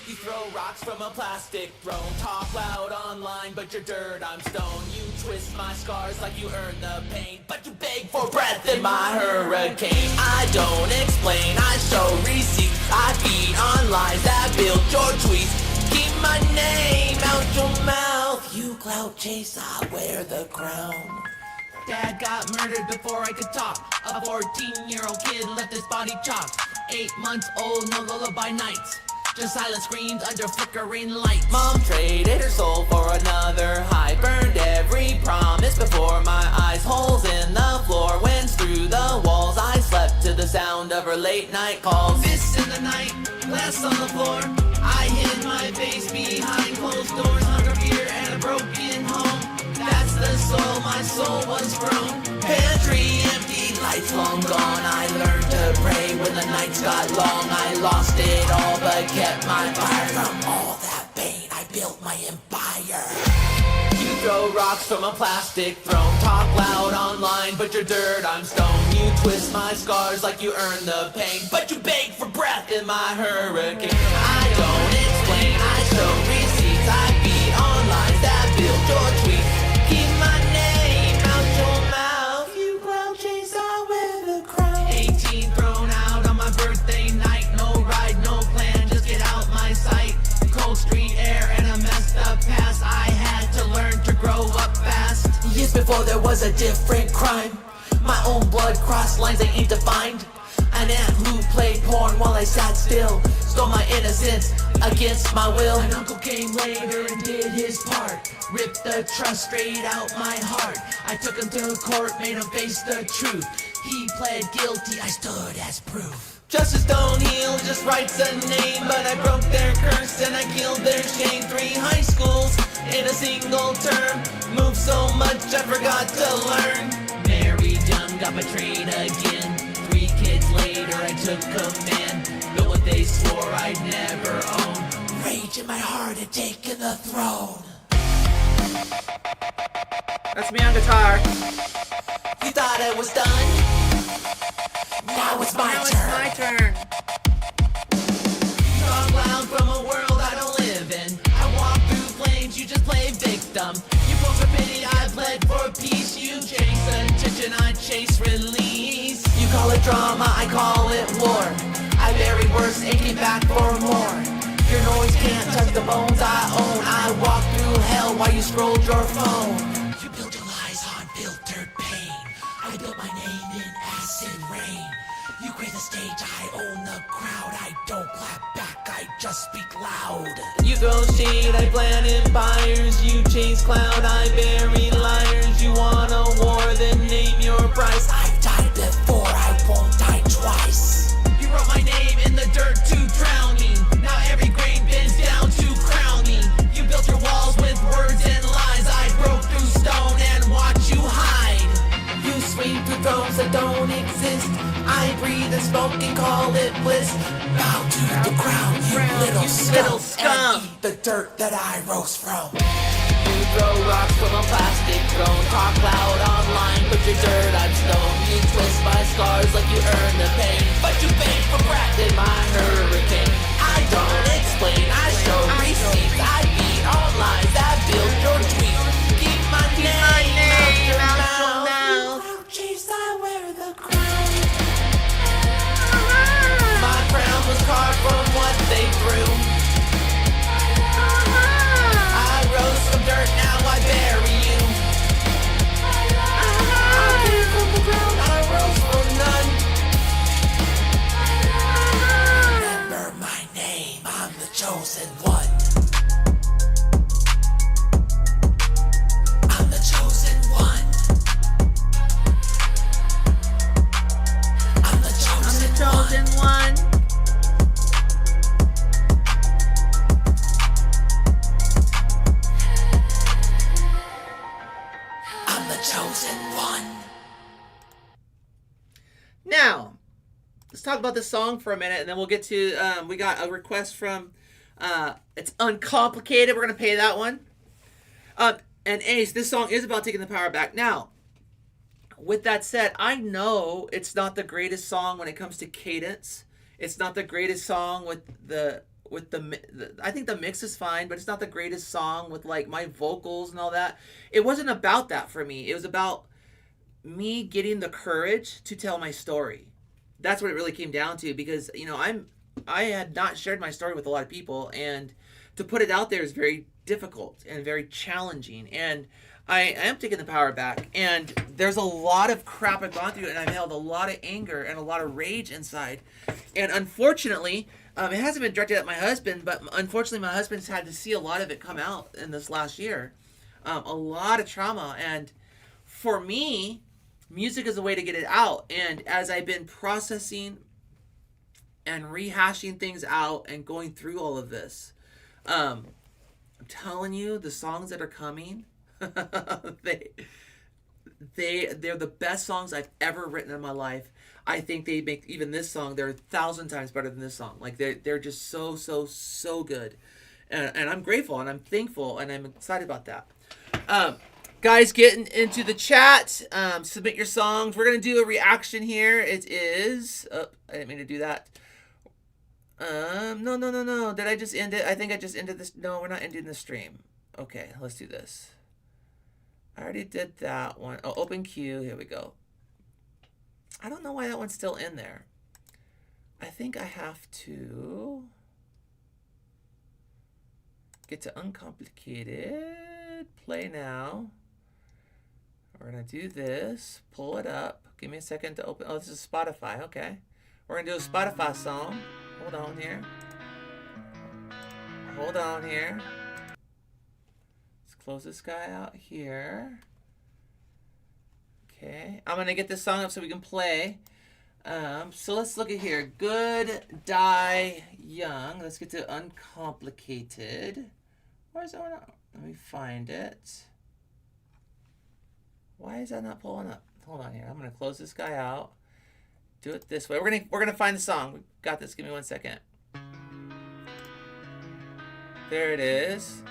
You throw rocks from a plastic throne. Talk loud online, but you're dirt, I'm stone. You twist my scars like you earned the pain, but you beg for breath in my hurricane. I don't explain, I show receipts. I feed on lies that build your tweets. Keep my name out your mouth. You clout chase, I wear the crown. Dad got murdered before I could talk. A 14-year-old kid left his body chopped. 8 months old, no lullaby nights. Just silent screams under flickering lights. Mom traded her soul for another high. Burned every promise before my eyes. Holes in the floor, winds through the walls. I slept to the sound of her late night calls. Fists in the night, glass on the floor. I hid my face behind closed doors. Hunger, fear, and a broken home. That's the soul, my soul was grown. Pantry empty, lights long gone. I learned to pray when the nights got long. I lost it all but kept my fire. From all that pain, I built my empire. You throw rocks from a plastic throne. Talk loud online, but you're dirt, I'm stone. You twist my scars like you earned the pain, but you beg for breath in my hurricane. I don't explain, I show receipts. I feed on lies that build your tweets. Keep my name out your mouth. You clown chase, I wear the crown. 18 thrown out on my birthday night. No ride, no plan, just get out my sight. Cold street air and a messed up past. I had to learn to grow up fast. Years before there was a different crime. My own blood crossed lines I ain't defined. An aunt who played porn while I sat still. Stole my innocence against my will. An uncle came later and did his part. Ripped the trust straight out my heart. I took him to court, made him face the truth. He pled guilty, I stood as proof. Justice don't heal, just writes a name. But I broke their curse and I killed their shame. 3 high schools in a single term. Moved so much I forgot to learn. Married young, got betrayed again. 3 kids later I took command. Built what they swore I'd never own. Rage in my heart had taken the throne. That's me on guitar. You thought I was done? Now it's my turn. Talk loud from a world I don't live in. I walk through flames, you just play victim. You broke for pity, I bled for peace. You chase attention, I chase release. You call it drama, I call it war. I buried worse and came back for more. Your noise can't touch the bones I own. I walk through hell while you scrolled your phone. You build your lies on filtered pain. I built my name in acid rain. You create the stage, I own the crowd. I don't clap back, I just speak loud. You throw shade, I plan empires. You chase cloud, I bury liars. You want a war, then name your price. I've died before, I won't die twice. You wrote my name in the dirt to drown me. Now every grave bends down to crown me. You built your walls with the smoke and call it bliss. Bow to the ground, you little scum, and eat the dirt that I rose from. You throw rocks from a plastic throne, talk loud online, put your dirt on stone. You twist my scars like you earn the pain, but you beg for breath in my hurricane. I don't explain, I show receipts, I beat all lines that build your tweets. Keep my name out your mouth. Chiefs, I wear the crown. My crown was carved from what they threw. I rose from dirt, now I bury you. I came from the ground, I rose from none. Remember my name, I'm the chosen one. I'm the chosen one. I'm the chosen one. I'm the chosen one. Now, let's talk about this song for a minute, and then we'll get to, we got a request from, it's Uncomplicated. We're going to pay that one. And Ace, this song is about taking the power back. Now, with that said, I know it's not the greatest song when it comes to cadence. It's not the greatest song with the I think the mix is fine, but it's not the greatest song with like my vocals and all that. It wasn't about that for me. It was about me getting the courage to tell my story. That's what it really came down to, because you know I had not shared my story with a lot of people, and to put it out there is very difficult and very challenging. And I am taking the power back, and there's a lot of crap I've gone through, and I've held a lot of anger and a lot of rage inside. And unfortunately, it hasn't been directed at my husband, but unfortunately my husband's had to see a lot of it come out in this last year. A lot of trauma. And for me, music is a way to get it out. And as I've been processing and rehashing things out and going through all of this, I'm telling you, the songs that are coming, they're the best songs I've ever written in my life. I think they make even this song, they're 1,000 times better than this song. Like they're just so good. And I'm grateful and I'm thankful and I'm excited about that. Guys, getting into the chat, submit your songs. We're going to do a reaction here. It is, I didn't mean to do that. No. Did I just end it? I think I just ended this. No, we're not ending the stream. Okay, let's do this. I already did that one. Oh, open queue. Here we go. I don't know why that one's still in there. I think I have to get to Uncomplicated. Play now. We're going to do this. Pull it up. Give me a second to open. Oh, this is Spotify. Okay. We're going to do a Spotify song. Hold on here. Hold on here. Let's close this guy out here. Okay. I'm going to get this song up so we can play. So let's look at here. Good, Die, Young. Let's get to Uncomplicated. Where's that one? Let me find it. Why is that not pulling up? Hold on here. I'm going to close this guy out. Do it this way. We're gonna find the song. We got this. Give me 1 second. There it is.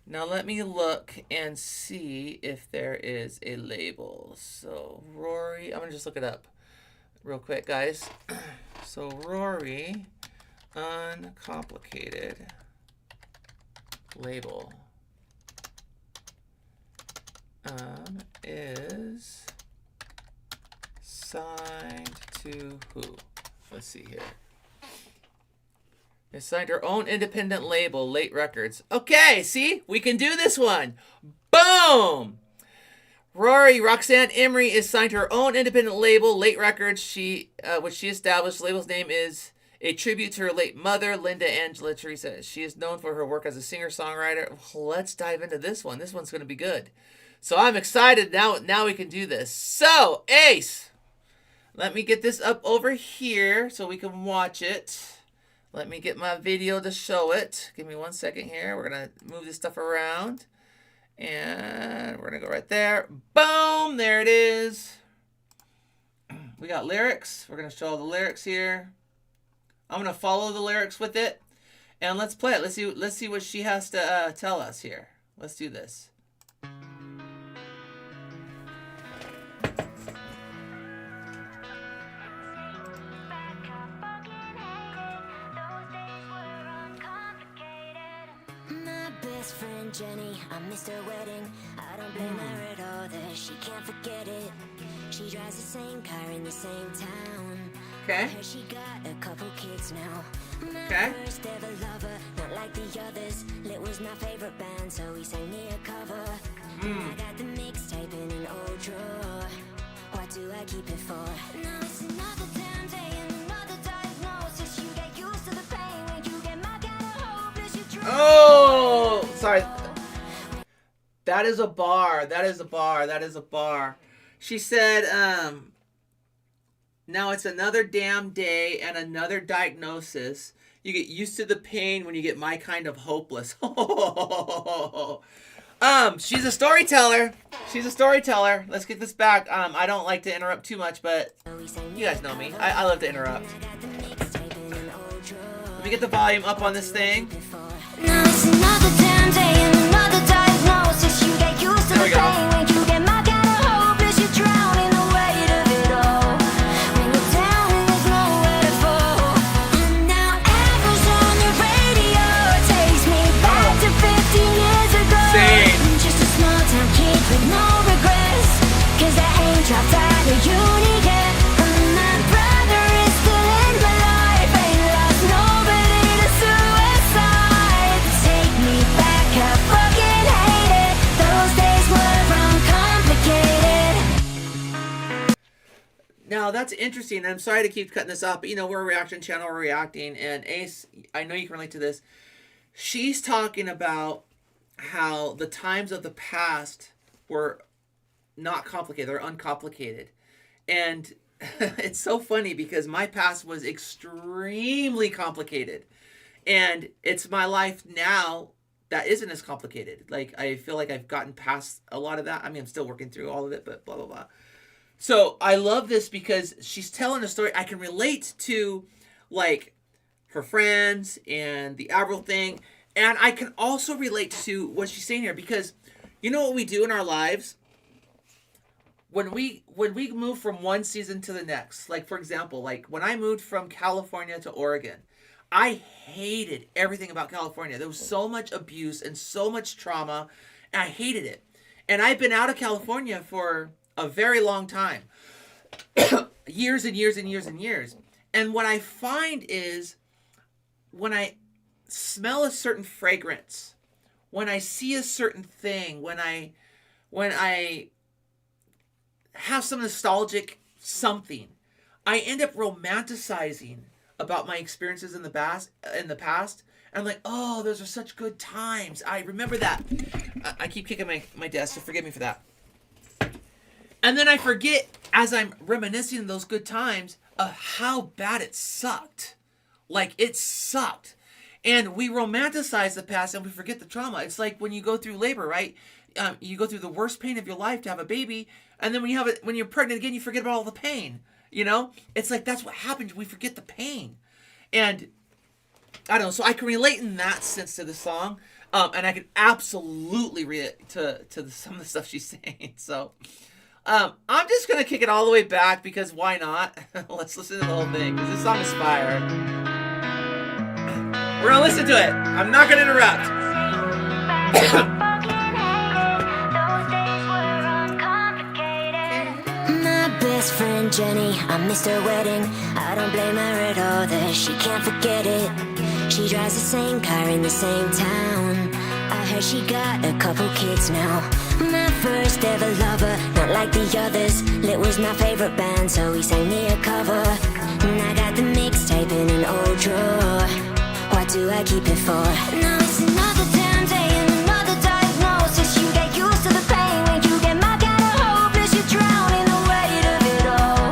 Now let me look and see if there is a label. So Rory, I'm gonna just look it up real quick, guys. So Rory, Uncomplicated label is signed to who? Let's see here. They signed her own independent label, Late Records. Okay, see? We can do this one. Boom! Rory Roxanne Emery is signed to her own independent label, Late Records, which she established. The label's name is a tribute to her late mother, Linda Angela Teresa. She is known for her work as a singer-songwriter. Let's dive into this one. This one's going to be good. So I'm excited. Now we can do this. So, Ace, let me get this up over here so we can watch it. Let me get my video to show it. Give me 1 second here. We're going to move this stuff around. And we're going to go right there. Boom! There it is. We got lyrics. We're gonna show all the lyrics here. I'm gonna follow the lyrics with it, and let's play it. Let's see what she has to tell us here. Let's do this. My best friend Jenny, I missed her wedding. I don't blame her at all that she can't forget it. She drives the same car in the same town. Okay. I heard she got a couple kids now. My Okay. first ever lover, not like the others. Lit was my favorite band, so he sang me a cover. I got the mixtape in an old drawer. What do I keep it for? Now it's another damn day and another diagnosis. You get used to the pain when you get my kind of hopeless. You try. Oh, sorry. That is a bar. That is a bar. That is a bar. She said, now it's another damn day and another diagnosis. You get used to the pain when you get my kind of hopeless. She's a storyteller. She's a storyteller. Let's get this back. I don't like to interrupt too much, but you guys know me. I love to interrupt. Let me get the volume up on this thing. Now it's another damn day and another diagnosis. You get used to There the we go. pain when you get my kind of hopeless. You drown in the weight of it all. When you're down and there's nowhere to fall. And now Apple's on the radio. It takes me back to 15 years ago. Same. I'm just a small town kid with no regrets. 'Cause I ain't dropped out of uni yet. And my brother is still in my life. Ain't lost nobody to suicide. Take me back, I fucking hate it. Those days were uncomplicated. Now that's interesting. I'm sorry to keep cutting this off, but we're a reaction channel. We're reacting, and Ace, I know you can relate to this. She's talking about how the times of the past were not complicated; they're uncomplicated, and it's so funny because my past was extremely complicated, and it's my life now that isn't as complicated. Like I feel like I've gotten past a lot of that. I mean, I'm still working through all of it, but blah blah blah. So I love this because she's telling a story. I can relate to like her friends and the Avril thing. And I can also relate to what she's saying here because you know what we do in our lives? When we move from one season to the next, like for example, like when I moved from California to Oregon, I hated everything about California. There was so much abuse and so much trauma, and I hated it. And I've been out of California for a very long time. Years and years and years and years. And what I find is when I smell a certain fragrance, when I see a certain thing, when I have some nostalgic something, I end up romanticizing about my experiences in the past. And I'm like, oh, those are such good times. I remember that. I keep kicking my desk, so forgive me for that. And then I forget, as I'm reminiscing those good times, of how bad it sucked. Like, it sucked. And we romanticize the past and we forget the trauma. It's like when you go through labor, right? You go through the worst pain of your life to have a baby. And then when you're pregnant again, you forget about all the pain. It's like that's what happens. We forget the pain. And I don't know. So I can relate in that sense to the song. And I can absolutely relate to some of the stuff she's saying. So I'm just going to kick it all the way back because why not? Let's listen to the whole thing because this song is fire. We're going to listen to it. I'm not going to interrupt. My best friend Jenny, I missed her wedding. I don't blame her at all that she can't forget it. She drives the same car in the same town. I heard she got a couple kids now. My first ever lover, not like the others. Lit was my favorite band, so he sang me a cover. And I got the mixtape in an old drawer. What do I keep it for? Now it's another damn day and another diagnosis. You get used to the pain when you get my kind of hopeless. You drown in the weight of it all.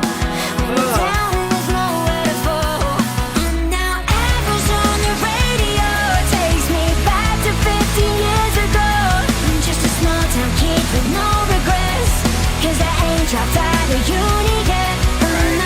When you're down and there's nowhere to fall. And now Apple's on the radio. It takes me back to 15 years ago. I'm just a small town kid with no regrets. 'Cause I ain't dropped out of uni yet. And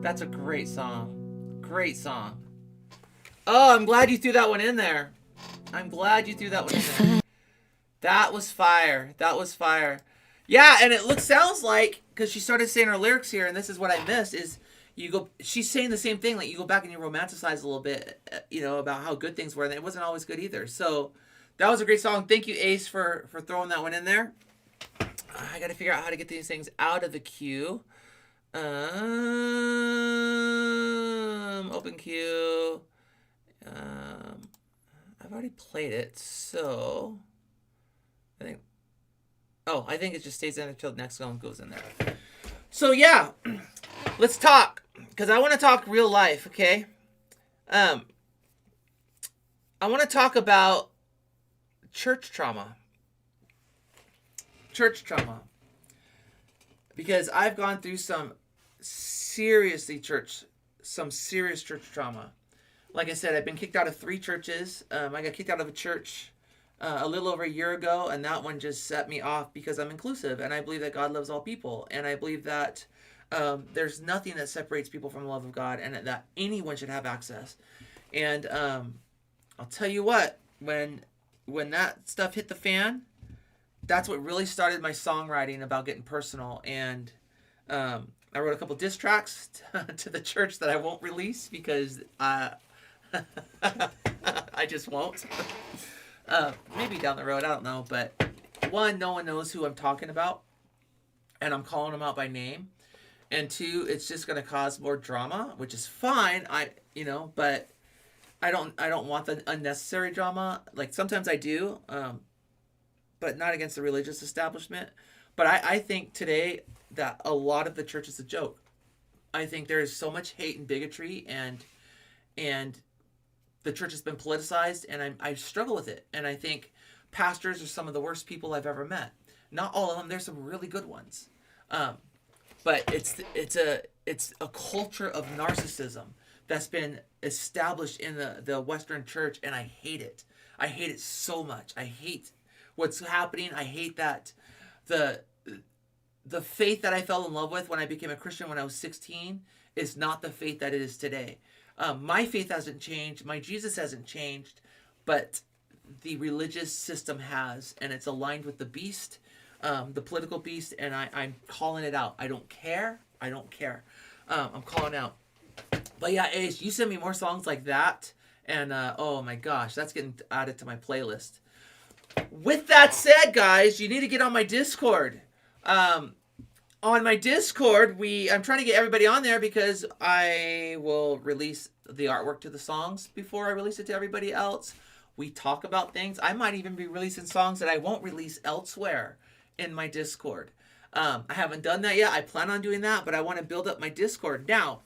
That's a great song. Great song. Oh, I'm glad you threw that one in there. I'm glad you threw that one in there. That was fire. That was fire. Yeah, and it sounds like, because she started saying her lyrics here, and this is what I missed, is she's saying the same thing, like you go back and you romanticize a little bit, about how good things were, and it wasn't always good either. So that was a great song. Thank you, Ace, for throwing that one in there. I got to figure out how to get these things out of the queue. Open queue. I've already played it, so I think it just stays in until the next one goes in there. So yeah, let's talk, because I want to talk real life, okay? I want to talk about church trauma. Church trauma. Because I've gone through some serious church trauma. Like I said, I've been kicked out of 3 churches. I got kicked out of a church a little over a year ago, and that one just set me off because I'm inclusive, and I believe that God loves all people, and I believe that there's nothing that separates people from the love of God, and that anyone should have access. And I'll tell you what, when that stuff hit the fan, that's what really started my songwriting about getting personal. And I wrote a couple diss tracks to the church that I won't release because I just won't. Maybe down the road, I don't know. But one, no one knows who I'm talking about, and I'm calling them out by name. And 2, it's just going to cause more drama, which is fine. But I don't want the unnecessary drama. Like sometimes I do, but not against the religious establishment. But I think today that a lot of the church is a joke. I think there is so much hate and bigotry, and the church has been politicized, and I struggle with it. And I think pastors are some of the worst people I've ever met. Not all of them. There's some really good ones. But it's a culture of narcissism that's been established in the Western church, and I hate it. I hate it so much. I hate what's happening. I hate that the faith that I fell in love with when I became a Christian when I was 16 is not the faith that it is today. My faith hasn't changed. My Jesus hasn't changed, but the religious system has, and it's aligned with the beast, the political beast, and I'm calling it out. I don't care. I'm calling out. But yeah, Ace, you send me more songs like that, and oh my gosh, that's getting added to my playlist. With that said, guys, you need to get on my Discord. On my Discord, I'm trying to get everybody on there because I will release the artwork to the songs before I release it to everybody else. We talk about things. I might even be releasing songs that I won't release elsewhere in my Discord. I haven't done that yet. I plan on doing that, but I want to build up my Discord. Now,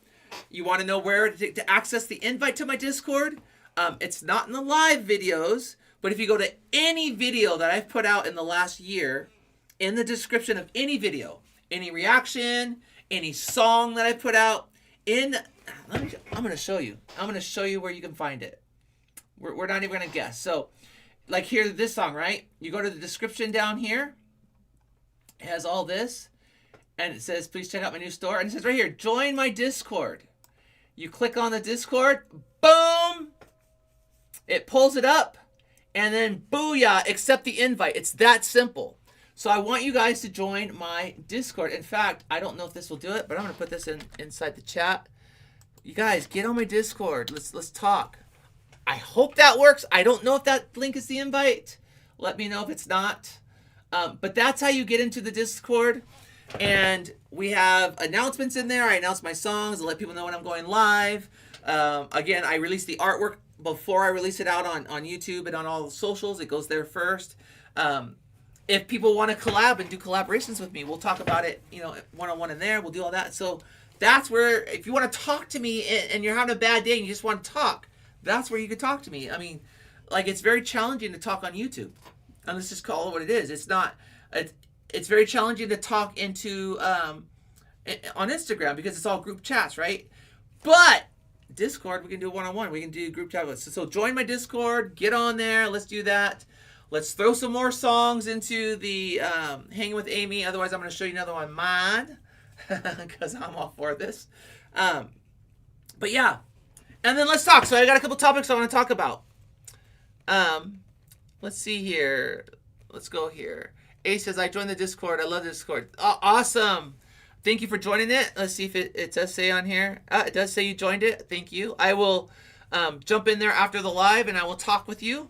you want to know where to access the invite to my Discord? It's not in the live videos, but if you go to any video that I've put out in the last year, in the description of any video, any reaction, any song that I put out, I'm going to show you. I'm going to show you where you can find it. We're not even going to guess. So, like here, this song, right? You go to the description down here. It has all this. And it says, please check out my new store. And it says right here, join my Discord. You click on the Discord. Boom! It pulls it up. And then, booyah, accept the invite. It's that simple. So I want you guys to join my Discord. In fact, I don't know if this will do it, but I'm going to put this inside the chat. You guys, get on my Discord. Let's talk. I hope that works. I don't know if that link is the invite. Let me know if it's not. But that's how you get into the Discord. And we have announcements in there. I announce my songs. I let people know when I'm going live. Again, I release the artwork before I release it out on YouTube and on all the socials. It goes there first. If people want to collab and do collaborations with me, we'll talk about it, one-on-one in there. We'll do all that. So that's where, if you want to talk to me and you're having a bad day and you just want to talk, that's where you can talk to me. I mean, like, it's very challenging to talk on YouTube. And let's just call it what it is. It's very challenging to talk on Instagram because it's all group chats, right? But Discord, we can do a one-on-one. We can do group chat. So join my Discord. Get on there. Let's do that. Let's throw some more songs into the Hanging with Amy. Otherwise, I'm going to show you another one of mine. because I'm all for this. But yeah, and then let's talk. So I got a couple topics I want to talk about. Let's see here. Let's go here. A says, I joined the Discord. I love the Discord. Oh, awesome. Thank you for joining it. Let's see if it does say on here. It does say you joined it. Thank you. I will jump in there after the live and I will talk with you.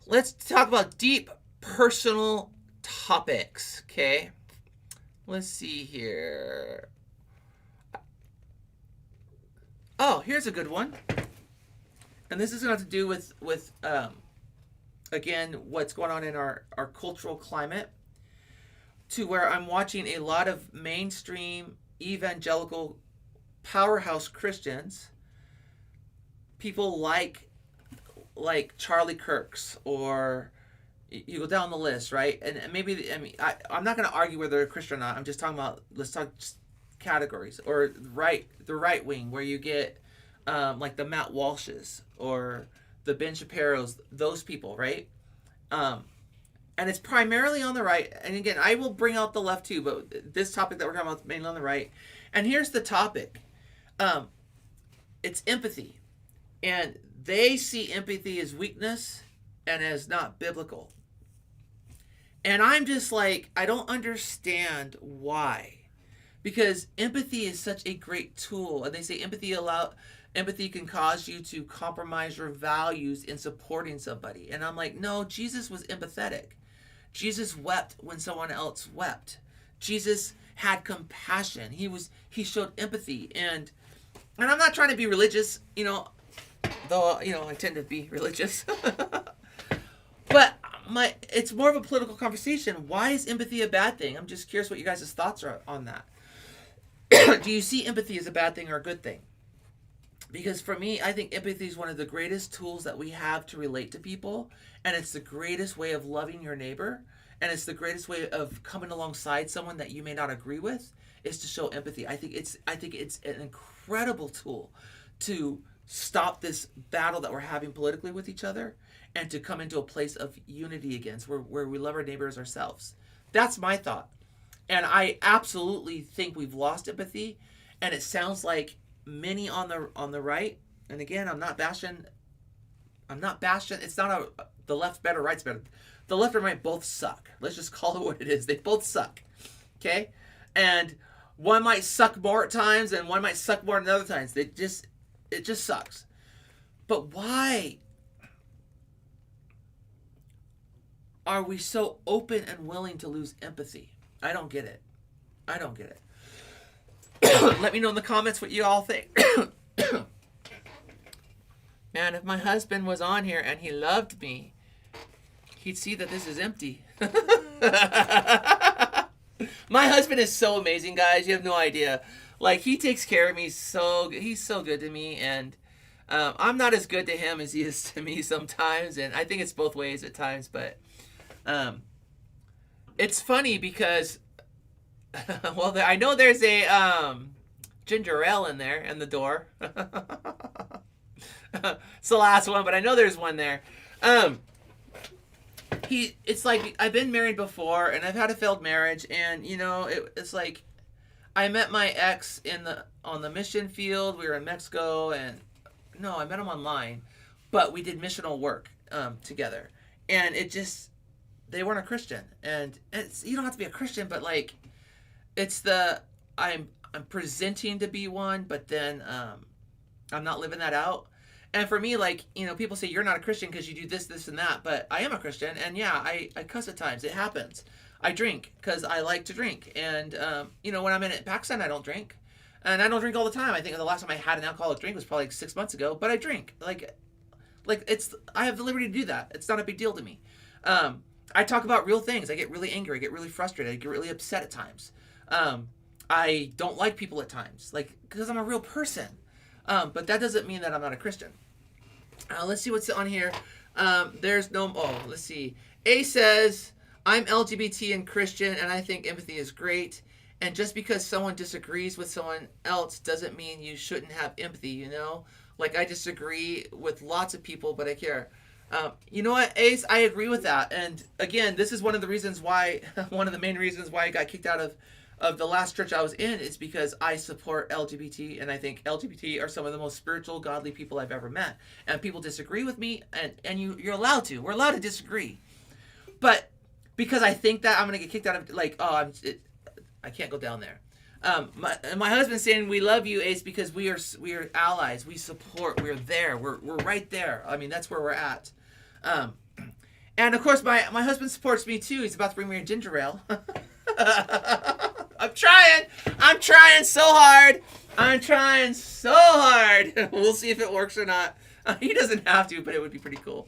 Let's talk about deep personal topics. Okay. Let's see here. Oh, here's a good one. And this is going to have to do with again, what's going on in our cultural climate, to where I'm watching a lot of mainstream evangelical powerhouse Christians, people like Charlie Kirk's, or you go down the list, right? And maybe, I'm not going to argue whether they're a Christian or not. I'm just talking about, let's talk just categories, or the right wing, where you get like the Matt Walshes or the Ben Shapiro's, those people, right? And it's primarily on the right. And again, I will bring out the left too, but this topic that we're talking about is mainly on the right. And here's the topic. It's empathy. And they see empathy as weakness and as not biblical. And I'm just like, I don't understand why. Because empathy is such a great tool. And they say empathy can cause you to compromise your values in supporting somebody. And I'm like, no, Jesus was empathetic. Jesus wept when someone else wept. Jesus had compassion. He showed empathy. And I'm not trying to be religious, though, I tend to be religious. But it's more of a political conversation. Why is empathy a bad thing? I'm just curious what you guys' thoughts are on that. Do you see empathy as a bad thing or a good thing? Because for me, I think empathy is one of the greatest tools that we have to relate to people. And it's the greatest way of loving your neighbor. And it's the greatest way of coming alongside someone that you may not agree with, is to show empathy. I think it's an incredible tool to stop this battle that we're having politically with each other, and to come into a place of unity again, where we love our neighbors ourselves. That's my thought. And I absolutely think we've lost empathy. And it sounds like many on the right, and again, I'm not bashing. It's not the left better, right's better. The left and right both suck. Let's just call it what it is. They both suck. Okay? And one might suck more at times, and one might suck more at other times. It just sucks. But why are we so open and willing to lose empathy? I don't get it. Let me know in the comments what you all think. Man, if my husband was on here and he loved me, he'd see that this is empty. My husband is so amazing, guys. You have no idea. Like, he takes care of me he's so good to me, and I'm not as good to him as he is to me sometimes, and I think it's both ways at times, but it's funny because well, I know there's a ginger ale in there in the door. It's the last one, but I know there's one there. It's like, I've been married before, and I've had a failed marriage, and it's like, I met my ex on the mission field. We were in Mexico, and no, I met him online, but we did missional work together, and they weren't a Christian, and you don't have to be a Christian, but like, it's I'm presenting to be one, but then I'm not living that out. And for me, like, people say you're not a Christian because you do this, this, and that, but I am a Christian, and yeah, I cuss at times. It happens. I drink because I like to drink, and when I'm in Pakistan, I don't drink, and I don't drink all the time. I think the last time I had an alcoholic drink was probably like 6 months ago, but I drink. Like I have the liberty to do that. It's not a big deal to me. I talk about real things. I get really angry. I get really frustrated. I get really upset at times. I don't like people at times, like, because I'm a real person. But that doesn't mean that I'm not a Christian. Let's see what's on here. Let's see. A says, I'm LGBT and Christian, and I think empathy is great. And just because someone disagrees with someone else doesn't mean you shouldn't have empathy, Like, I disagree with lots of people, but I care. You know what, Ace? I agree with that. And again, this is one of the main reasons why I got kicked out of of the last church I was in is because I support LGBT, and I think LGBT are some of the most spiritual, godly people I've ever met. And people disagree with me, and you're allowed to. We're allowed to disagree. But because I think that I'm going to get kicked out of, like, I can't go down there. My husband's saying we love you, Ace, because we are allies. We support. We're there. We're right there. I mean, that's where we're at. And of course, my husband supports me too. He's about to bring me a ginger ale. I'm trying so hard. We'll see if it works or not. He doesn't have to, but it would be pretty cool.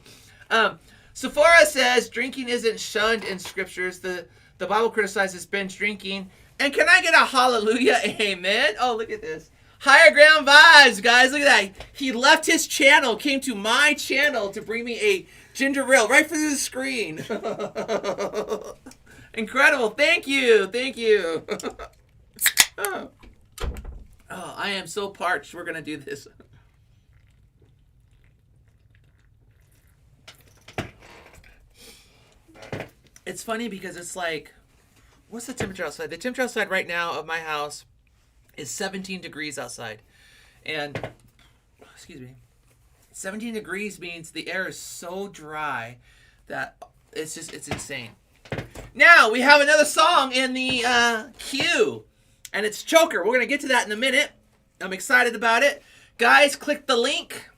Sephora says drinking isn't shunned in scriptures. The Bible criticizes binge drinking. And can I get a hallelujah, amen? Oh, look at this. Higher ground vibes, guys. Look at that. He left his channel, came to my channel to bring me a ginger ale right through the screen. Incredible. Thank you. Oh, I am so parched. We're going to do this. It's funny because it's like, what's the temperature outside? The temperature outside right now of my house is 17 degrees outside. And, 17 degrees means the air is so dry that it's insane. Now, we have another song in the queue. And it's Choker. We're going to get to that in a minute. I'm excited about it. Guys, click the link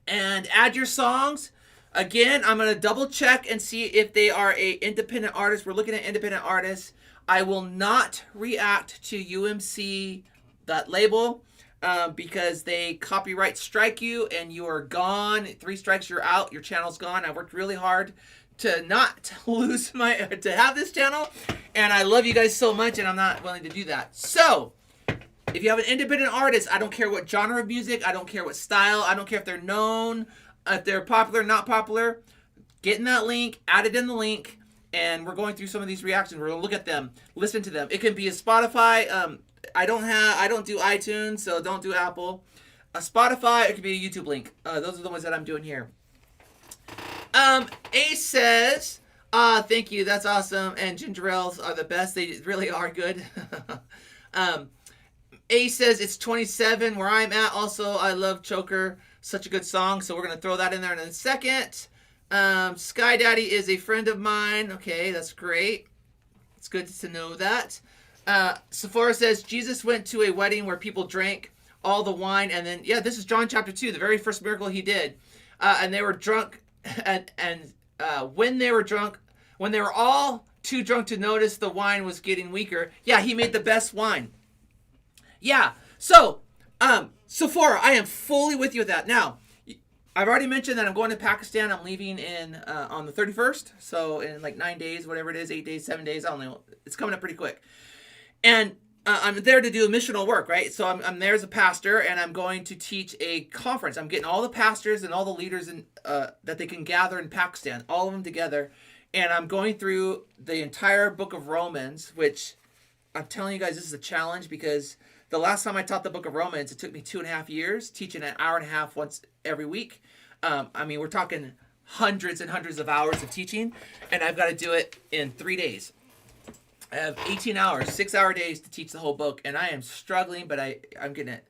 and add your songs. Again, I'm going to double check and see if they are a independent artist. We're looking at independent artists. I will not react to UMC, that label, because they copyright strike you and you are gone. 3 strikes, you're out. Your channel's gone. I worked really hard to not to have this channel, and I love you guys so much, and I'm not willing to do that. So, if you have an independent artist, I don't care what genre of music, I don't care what style, I don't care if they're known, if they're popular, not popular, get in that link, add it in the link, and we're going through some of these reactions. We're gonna look at them, listen to them. It can be a Spotify. I don't do iTunes, so don't do Apple. A Spotify, it could be a YouTube link. Those are the ones that I'm doing here. Ace says, thank you, that's awesome, and ginger ales are the best. They really are good. Ace says it's 27 where I'm at. Also, I love Choker. Such a good song, so we're going to throw that in there in a second. Sky Daddy is a friend of mine. Okay, that's great. It's good to know that. Sephora says, Jesus went to a wedding where people drank all the wine, and then, yeah, this is John chapter 2, the very first miracle he did. And they were drunk, and when they were all too drunk to notice the wine was getting weaker, yeah, he made the best wine. Yeah, so, Sephora, I am fully with you with that. Now, I've already mentioned that I'm going to Pakistan. I'm leaving on the 31st, so in like 9 days, whatever it is, 8 days, 7 days, I don't know. It's coming up pretty quick. And I'm there to do missional work, right? So I'm there as a pastor, and I'm going to teach a conference. I'm getting all the pastors and all the leaders that they can gather in Pakistan, all of them together, and I'm going through the entire book of Romans, which I'm telling you guys, this is a challenge because the last time I taught the book of Romans, it took me 2.5 years, teaching an hour and a half once every week. I mean, we're talking hundreds and hundreds of hours of teaching, and I've got to do it in 3 days. I have 18 hours, 6-hour days to teach the whole book, and I am struggling, but I'm getting it.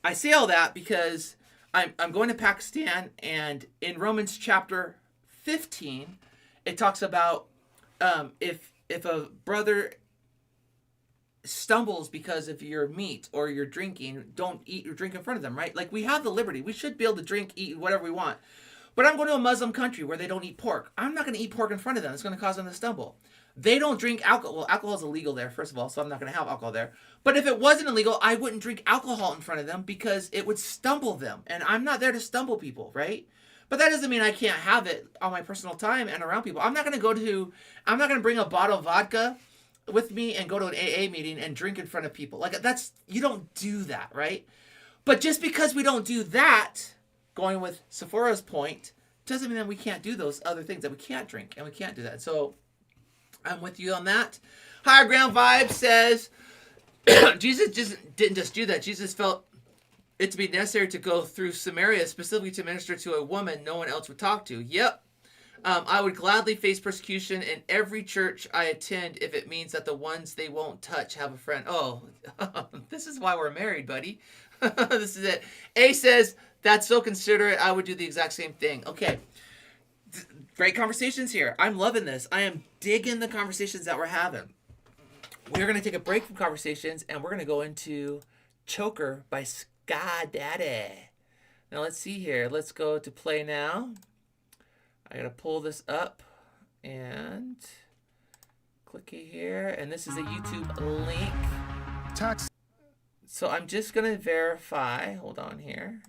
I say all that because I'm going to Pakistan, and in Romans chapter 15, it talks about if a brother stumbles because of your meat or your drinking, don't eat or drink in front of them, right? Like, we have the liberty. We should be able to drink, eat, whatever we want. But I'm going to a Muslim country where they don't eat pork. I'm not going to eat pork in front of them. It's going to cause them to stumble. They don't drink alcohol. Well, alcohol is illegal there, first of all, so I'm not going to have alcohol there. But if it wasn't illegal, I wouldn't drink alcohol in front of them because it would stumble them. And I'm not there to stumble people, right? But that doesn't mean I can't have it on my personal time and around people. I'm not going to bring a bottle of vodka with me and go to an AA meeting and drink in front of people. Like, you don't do that, right? But just because we don't do that, going with Sephora's point, doesn't mean that we can't do those other things, that we can't drink and we can't do that. So I'm with you on that. Higher Ground Vibe says, Jesus didn't just do that. Jesus felt it to be necessary to go through Samaria, specifically to minister to a woman no one else would talk to. Yep. I would gladly face persecution in every church I attend if it means that the ones they won't touch have a friend. Oh, this is why we're married, buddy. This is it. A says, that's so considerate. I would do the exact same thing. Okay. Great conversations here. I'm loving this. I am digging the conversations that we're having. We're going to take a break from conversations and we're going to go into Choker by Sky Daddy. Now let's see here. Let's go to play now. I got to pull this up and click it here. And this is a YouTube link. So I'm just going to verify. Hold on here.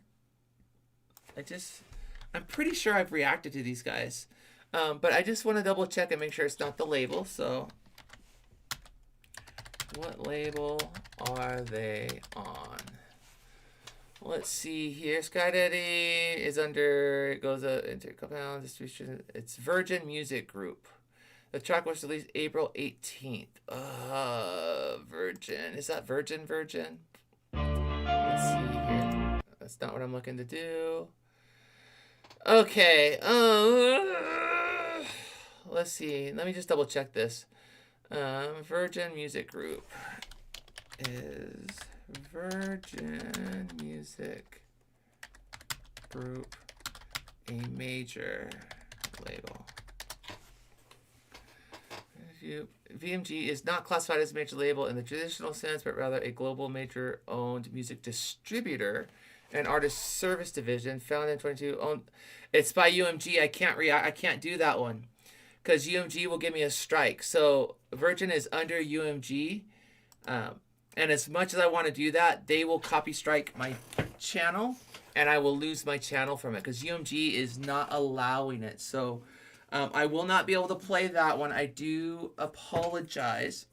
I'm pretty sure I've reacted to these guys. But I just want to double check and make sure it's not the label. So what label are they on? Let's see here. Sky Daddy is under, it goes into compound distribution. It's Virgin Music Group. The track was released April 18th. Virgin. Is that Virgin? Let's see here. That's not what I'm looking to do. Okay. Let's see. Let me just double check this. Virgin Music Group. Is Virgin Music Group a major label? VMG is not classified as a major label in the traditional sense, but rather a global major-owned music distributor and artist service division founded in 22. It's by UMG. I can't do that one because UMG will give me a strike. So Virgin is under UMG, and as much as I want to do that, they will copy strike my channel, and I will lose my channel from it because UMG is not allowing it. So I will not be able to play that one. I do apologize,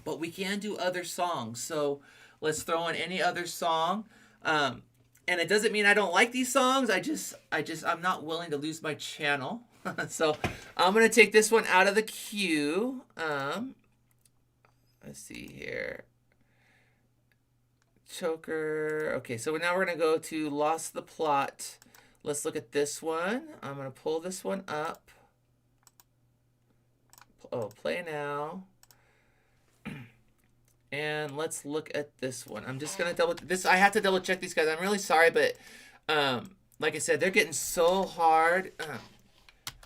but we can do other songs. So let's throw in any other song. And it doesn't mean I don't like these songs. I'm not willing to lose my channel. So I'm going to take this one out of the queue. Let's see here. Choker. Okay, so now we're going to go to Lost the Plot. Let's look at this one. I'm going to pull this one up. Oh, play now. And let's look at this one. I'm just going to I have to double check these guys. I'm really sorry, but like I said, they're getting so hard.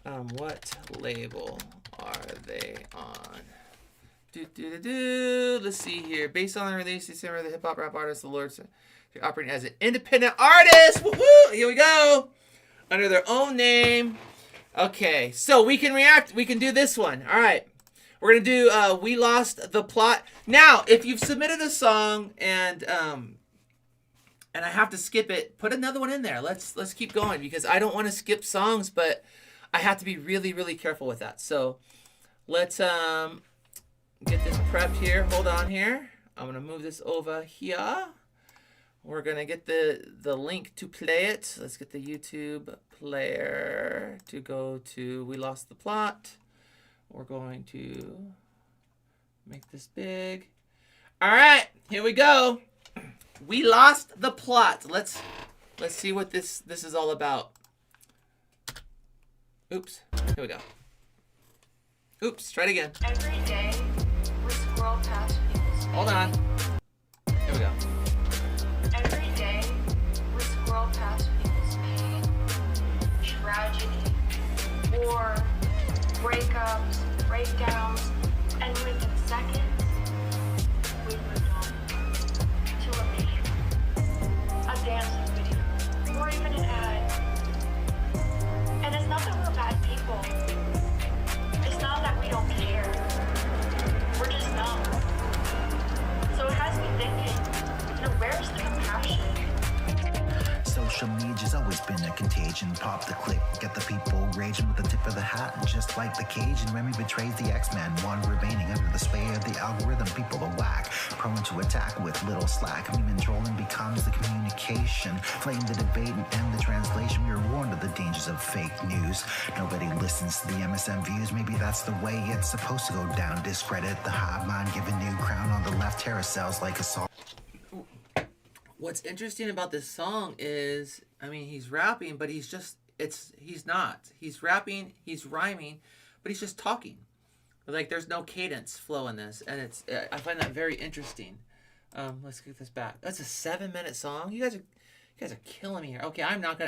What label are they on? Let's see here. Based on the release December, the hip hop rap artist, the Lord's operating as an independent artist. Woo-hoo! Here we go. Under their own name. Okay, so we can react. We can do this one. All right. We're going to do We Lost the Plot. Now, if you've submitted a song and I have to skip it, put another one in there. Let's keep going because I don't want to skip songs, but I have to be really, really careful with that. So let's get this prepped here. Hold on here. I'm going to move this over here. We're going to get the link to play it. Let's get the YouTube player to go to We Lost the Plot. We're going to make this big. All right, here we go. We Lost the Plot. Let's see what this is all about. Oops. Here we go. Oops. Try it again. Every day we scroll past people's Hold on. Here we go. Every day we scroll past people's pain, tragedy, war, breakups, breakdowns, and within seconds, we moved on to a meme, a dancing video, or even an ad. And it's not that we're bad people. It's not that we don't care. We're just numb. So it has me thinking, where's the compassion? Social media's always been a contagion. Pop the click, get the people raging with the tip of the hat. And just like the cage, and Remy betrays the X-Men. One remaining under the sway of the algorithm. People are whack, prone to attack with little slack. Meme and trolling becomes the communication. Flame the debate and end the translation. We are warned of the dangers of fake news. Nobody listens to the MSM views. Maybe that's the way it's supposed to go down. Discredit the hive mind, give a new crown on the left. Terror cells like assault. What's interesting about this song is, I mean, he's rapping, but he's he's not. He's rapping, he's rhyming, but he's just talking. Like there's no cadence flow in this, and I find that very interesting. Let's get this back. That's a 7-minute song. You guys are killing me here. Okay,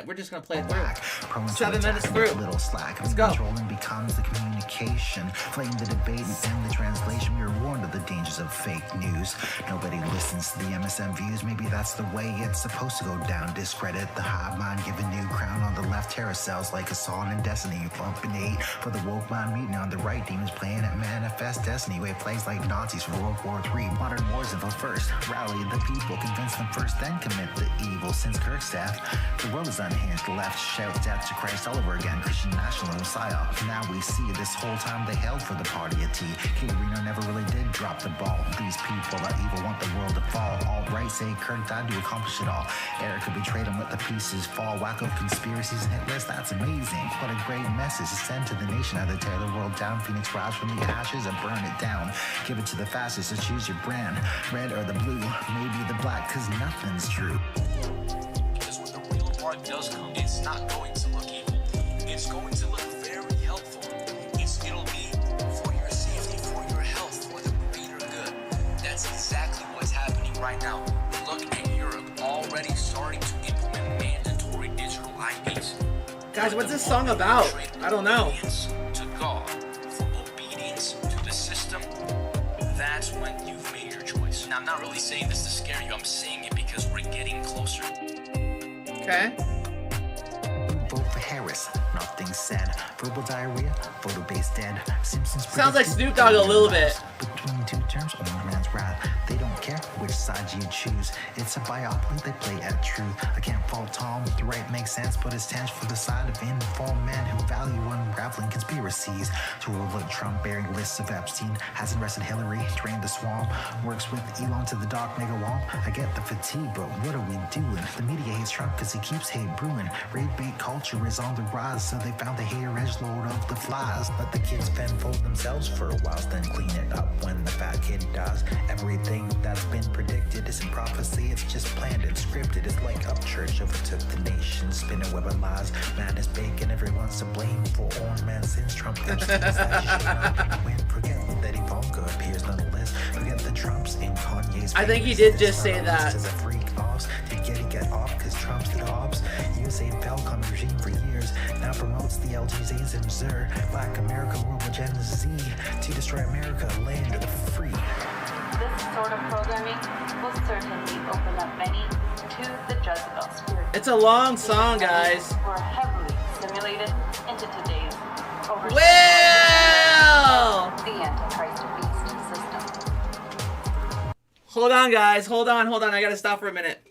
we're just gonna play it through. 7 minutes through. Little slack. Let's go. Controlling becomes the communication. Flame the debate and the translation. We are warned of the dangers of fake news. Nobody listens to the MSM views. Maybe that's the way it's supposed to go down. Discredit the hive mind, give a new crown on the left. Terror cells like a song in Destiny. Bumping 8 for the woke mind meeting on the right. Demons playing at Manifest Destiny. Way plays like Nazis for World War III. Modern wars of first. Rally the people, convince them first, then commit the evil. Since Kirkstaff, the world is unhinged. The left shouts death to Christ all over again. Christian national Messiah. Now we see this whole time they held for the party of tea. Kate Reno never really did drop the ball. These people that evil want the world to fall. Alt-right say Kirk died to accomplish it all. Erica betrayed him, let the pieces fall. Wacko conspiracies and hit list, that's amazing. What a great message to send to the nation. Either tear the world down, Phoenix rise from the ashes, and burn it down. Give it to the fastest, so choose your brand. Red or the blue, maybe the black, cause nothing's true. Does come, it's not going to look evil. It's going to look very helpful. It'll be for your safety, for your health, for the greater good. That's exactly what's happening right now. Look at Europe already starting to implement mandatory digital IDs. Guys, what's this song about? I don't know. To God, for obedience to the system, that's when you've made your choice. Now, I'm not really saying this to scare you. I'm saying it because we're getting closer. Okay. Vote for Harris. Nothing said. Verbal diarrhea. Photo base dead. Simpsons. Sounds like Snoop Dogg a little bit. Between two terms, one man's wrath. They don't care which side you choose. It's a biopoly. They play at truth. I can't fault Tom. The right makes sense, but it stands for the side of informed men who value unraveling conspiracies. To overlook Trump bearing lists of Epstein. Hasn't arrested Hillary. Drained the swamp. Works with Elon to the dark mega womp. I get the fatigue, but what are we doing? The media hates Trump because he keeps hate brewing. Raid bait culture is on the rise, so they found the hater edge load of the flies. Let the kids fend for themselves for a while, then clean it up when the fat kid dies. Everything that's been predicted isn't prophecy, it's just planned and scripted. It's like Upchurch overtook the nation, spin a web of lies. Madness big and everyone's to blame for orange man sins. Trump instincts that you should not win. Forget that Ivanka appears on the list. Forget the Trumps in Kanye's. I think he did just say that. As a freak offs, did Getty get off because Trump's the obs? USA fell coming regime for years, now promotes the LGZs and Missouri. Black America rule with Gen Z to destroy America, land of the free. This sort of programming will certainly open up many to the Jezebel spirit. It's a long song, guys. We're heavily simulated into today's the Antichrist beast system. Hold on, guys. Hold on. I gotta stop for a minute.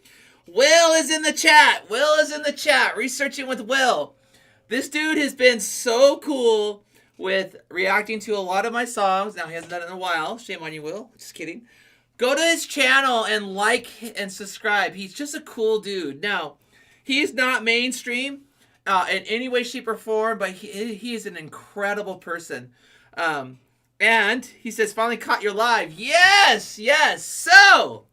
Will is in the chat. Researching with Will. This dude has been so cool with reacting to a lot of my songs. Now, he hasn't done it in a while. Shame on you, Will. Just kidding. Go to his channel and like and subscribe. He's just a cool dude. Now, he's not mainstream in any way, shape, or form, but he is an incredible person. And he says, finally caught your live. Yes. So,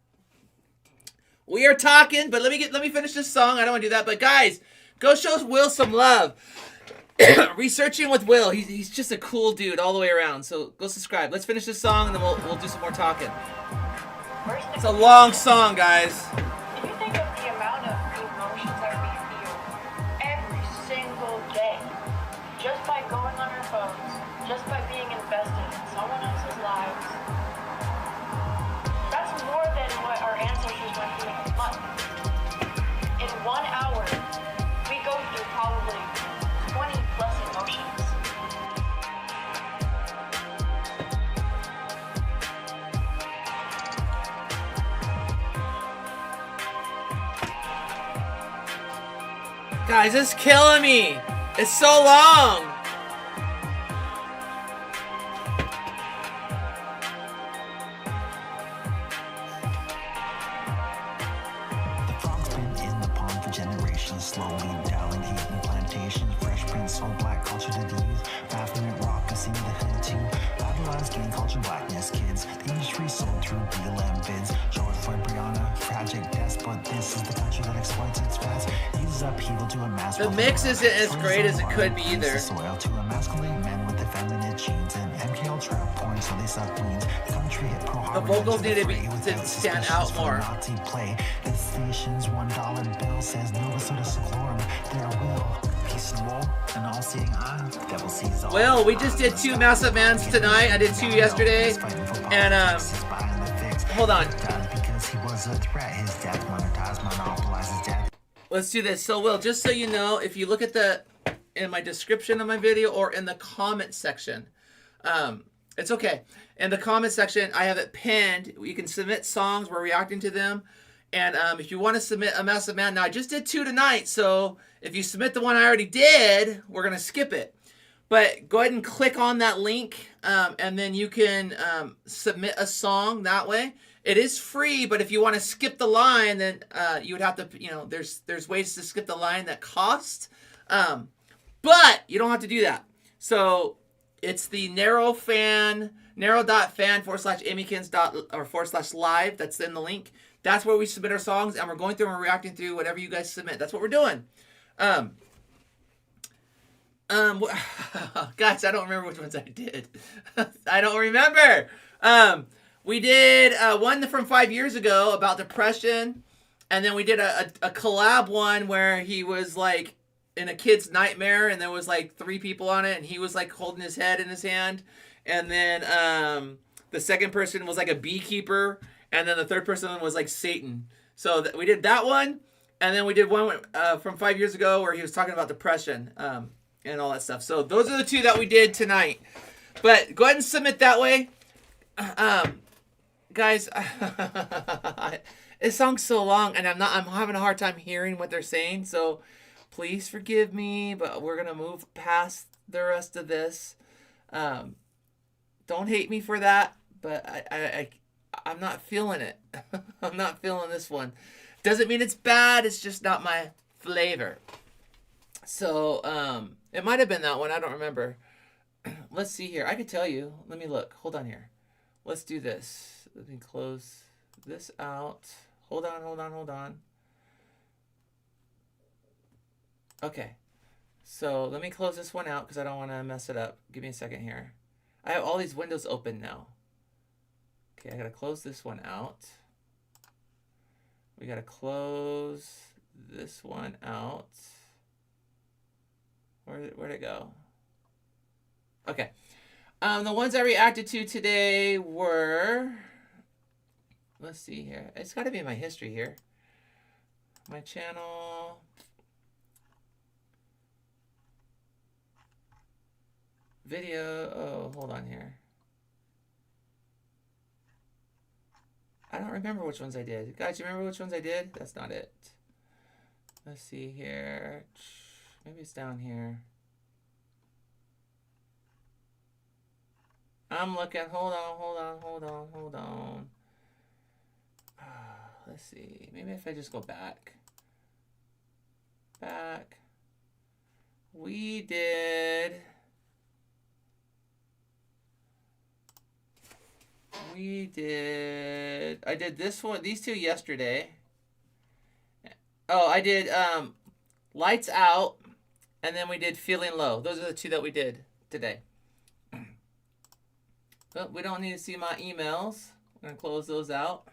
we are talking, but let me finish this song. I don't want to do that, but guys, go show Will some love. Researching with Will. He's just a cool dude all the way around. So go subscribe. Let's finish this song and then we'll do some more talking. It's a long song, guys. If you think of the amount of emotions that we feel every single day, just by going on our phones, just by being invested in someone else's lives, that's more than what our ancestors went through in a month. In 1 hour, we go through probably 20 plus emotions. Guys, it's killing me. It's so long. The frog's been in the pond for generations, slowly dialing heat in plantations. Fresh Prince sold black culture to the youth. Baphomet rock and sing the hood too. Idolized gang culture, blackness kids. The industry sold through BLM bids. George Floyd, Brianna, tragic deaths, but This is the country that exploits its fats. Uses upheaval to amass. The mix isn't as great as it could be either. Soil to emasculate men with effeminate genes and MK Ultra porn, so they suck queens. Country hit pro The vocals need to stand out more. Nazi play. The station's $1 bill says Nova Soda Seclorum. Their will, peace and woe, and all-seeing eye. Devil sees all. Well, we just did 2 Massive Mans tonight. I did 2 yesterday, and hold on. Because he was a threat, his death monetized, monopolizes death. Let's do this. So, Will, just so you know, if you look at in my description of my video or in the comment section, it's okay. In the comment section, I have it pinned. You can submit songs. We're reacting to them. And if you want to submit a Massive Man, now I just did 2 tonight. So if you submit the one I already did, we're going to skip it. But go ahead and click on that link, and then you can submit a song that way. It is free, but if you want to skip the line, then you would have to, there's ways to skip the line that cost. But you don't have to do that. So it's the narrow.fan/amykins.or/live. That's in the link. That's where we submit our songs, and we're going through and we're reacting through whatever you guys submit. That's what we're doing. Guys, I don't remember which ones I did. I don't remember. We did one from 5 years ago about depression, and then we did a collab one where he was like in a kid's nightmare, and there was like 3 people on it, and he was like holding his head in his hand, and then the second person was like a beekeeper, and then the third person was like Satan. So we did that one, and then we did one from 5 years ago where he was talking about depression. And all that stuff. So those are the 2 that we did tonight. But go ahead and submit that way. Guys, this song's so long, and I'm having a hard time hearing what they're saying. So please forgive me, but we're gonna move past the rest of this. Don't hate me for that, but I'm not feeling it. I'm not feeling this one. Doesn't mean it's bad. It's just not my flavor. So, it might have been that one. I don't remember. Let's see here. I could tell you. Let me look. Hold on here. Let's do this. Let me close this out. Hold on. Okay. So, let me close this one out because I don't want to mess it up. Give me a second here. I have all these windows open now. Okay, I got to close this one out. We got to close this one out. Where'd it go? Okay. The ones I reacted to today were... Let's see here. It's got to be my history here. My channel. Video. Oh, hold on here. I don't remember which ones I did. Guys, you remember which ones I did? That's not it. Let's see here. Maybe it's down here. I'm looking. Hold on. Let's see. Maybe if I just go back. We did... I did this one, these 2 yesterday. Oh, I did Lights Out. And then we did Feeling Low. Those are the 2 that we did today. But we don't need to see my emails. I'm going to close those out.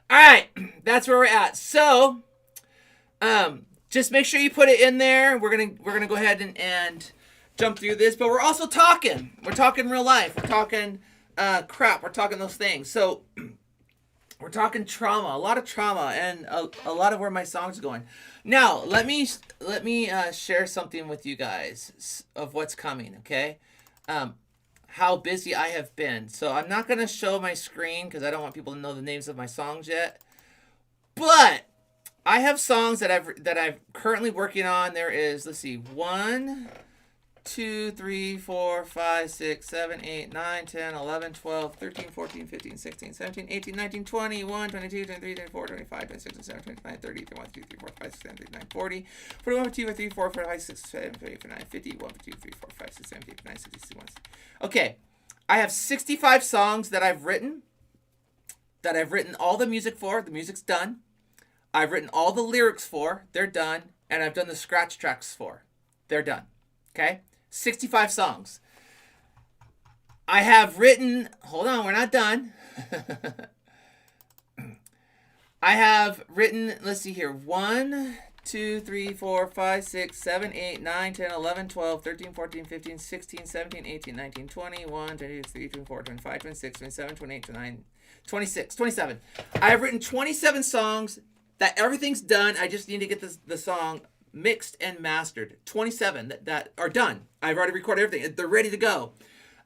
Alright. That's where we're at. So, just make sure you put it in there. We're gonna go ahead and jump through this. But we're also talking. We're talking real life. We're talking crap. We're talking those things. So, we're talking trauma. A lot of trauma. And a lot of where my song's going. Now, let me share something with you guys of what's coming, okay? How busy I have been. So I'm not going to show my screen because I don't want people to know the names of my songs yet. But I have songs that I'm currently working on. There is, let's see, 1, 2, 3, 4, 5, 6, 7, 8, 9, 10, 11, 12, 13, 14, 15, 16, 17, 18, 19, 20, 21, 22, 23, 24, 25, 26, 27, 29, 30, 31, 32, 33, 34, 35, 36, 37, 39, 40, 41, 42, 43, 44, 45, 46, 47, 48, 49, 50, 1, 2, 3, 4, 5, 6, 7, 8, 9, 60, 61. Okay. I have 65 songs that I've written. that I've written all the music for. The music's done. I've written all the lyrics for. They're done. And I've done the scratch tracks for. They're done. Okay? 65 songs. I have written... Hold on, we're not done. I have written... Let's see here. 1, 2, 3, 4, 5, 6, 7, 8, 9, 10, 11, 12, 13, 14, 15, 16, 17, 18, 19, 20, 1, 2, 3, 24, 25, 26, 27, 28, 29, 26, 27. I have written 27 songs that everything's done. I just need to get the song mixed and mastered. 27 that are done. I've already recorded everything. They're ready to go.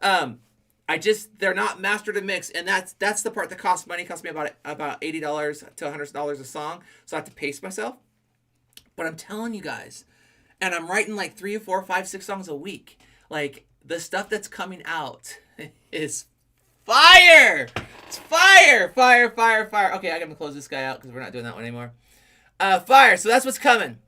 They're not mastered and mixed, and that's the part that costs money. It costs me about $80 to $100 a song, so I have to pace myself. But I'm telling you guys, and I'm writing like 3 or 4, 5, 6 songs a week. Like, the stuff that's coming out is fire! It's fire! Fire, fire, fire. Okay, I gotta close this guy out because we're not doing that one anymore. Fire, so that's what's coming.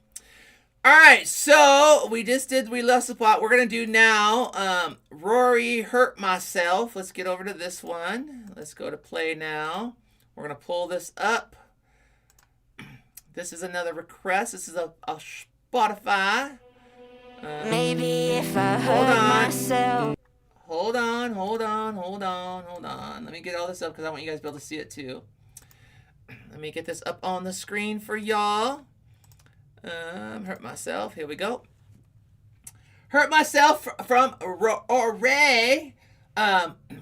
Alright, so we lost the plot. We're gonna do now Rory Hurt Myself. Let's get over to this one. Let's go to play now. We're gonna pull this up. This is another request. This is a Spotify. Maybe if I hurt myself. Hold on. Let me get all this up because I want you guys to be able to see it too. Let me get this up on the screen for y'all. Hurt Myself. Here we go. Hurt Myself from Ray.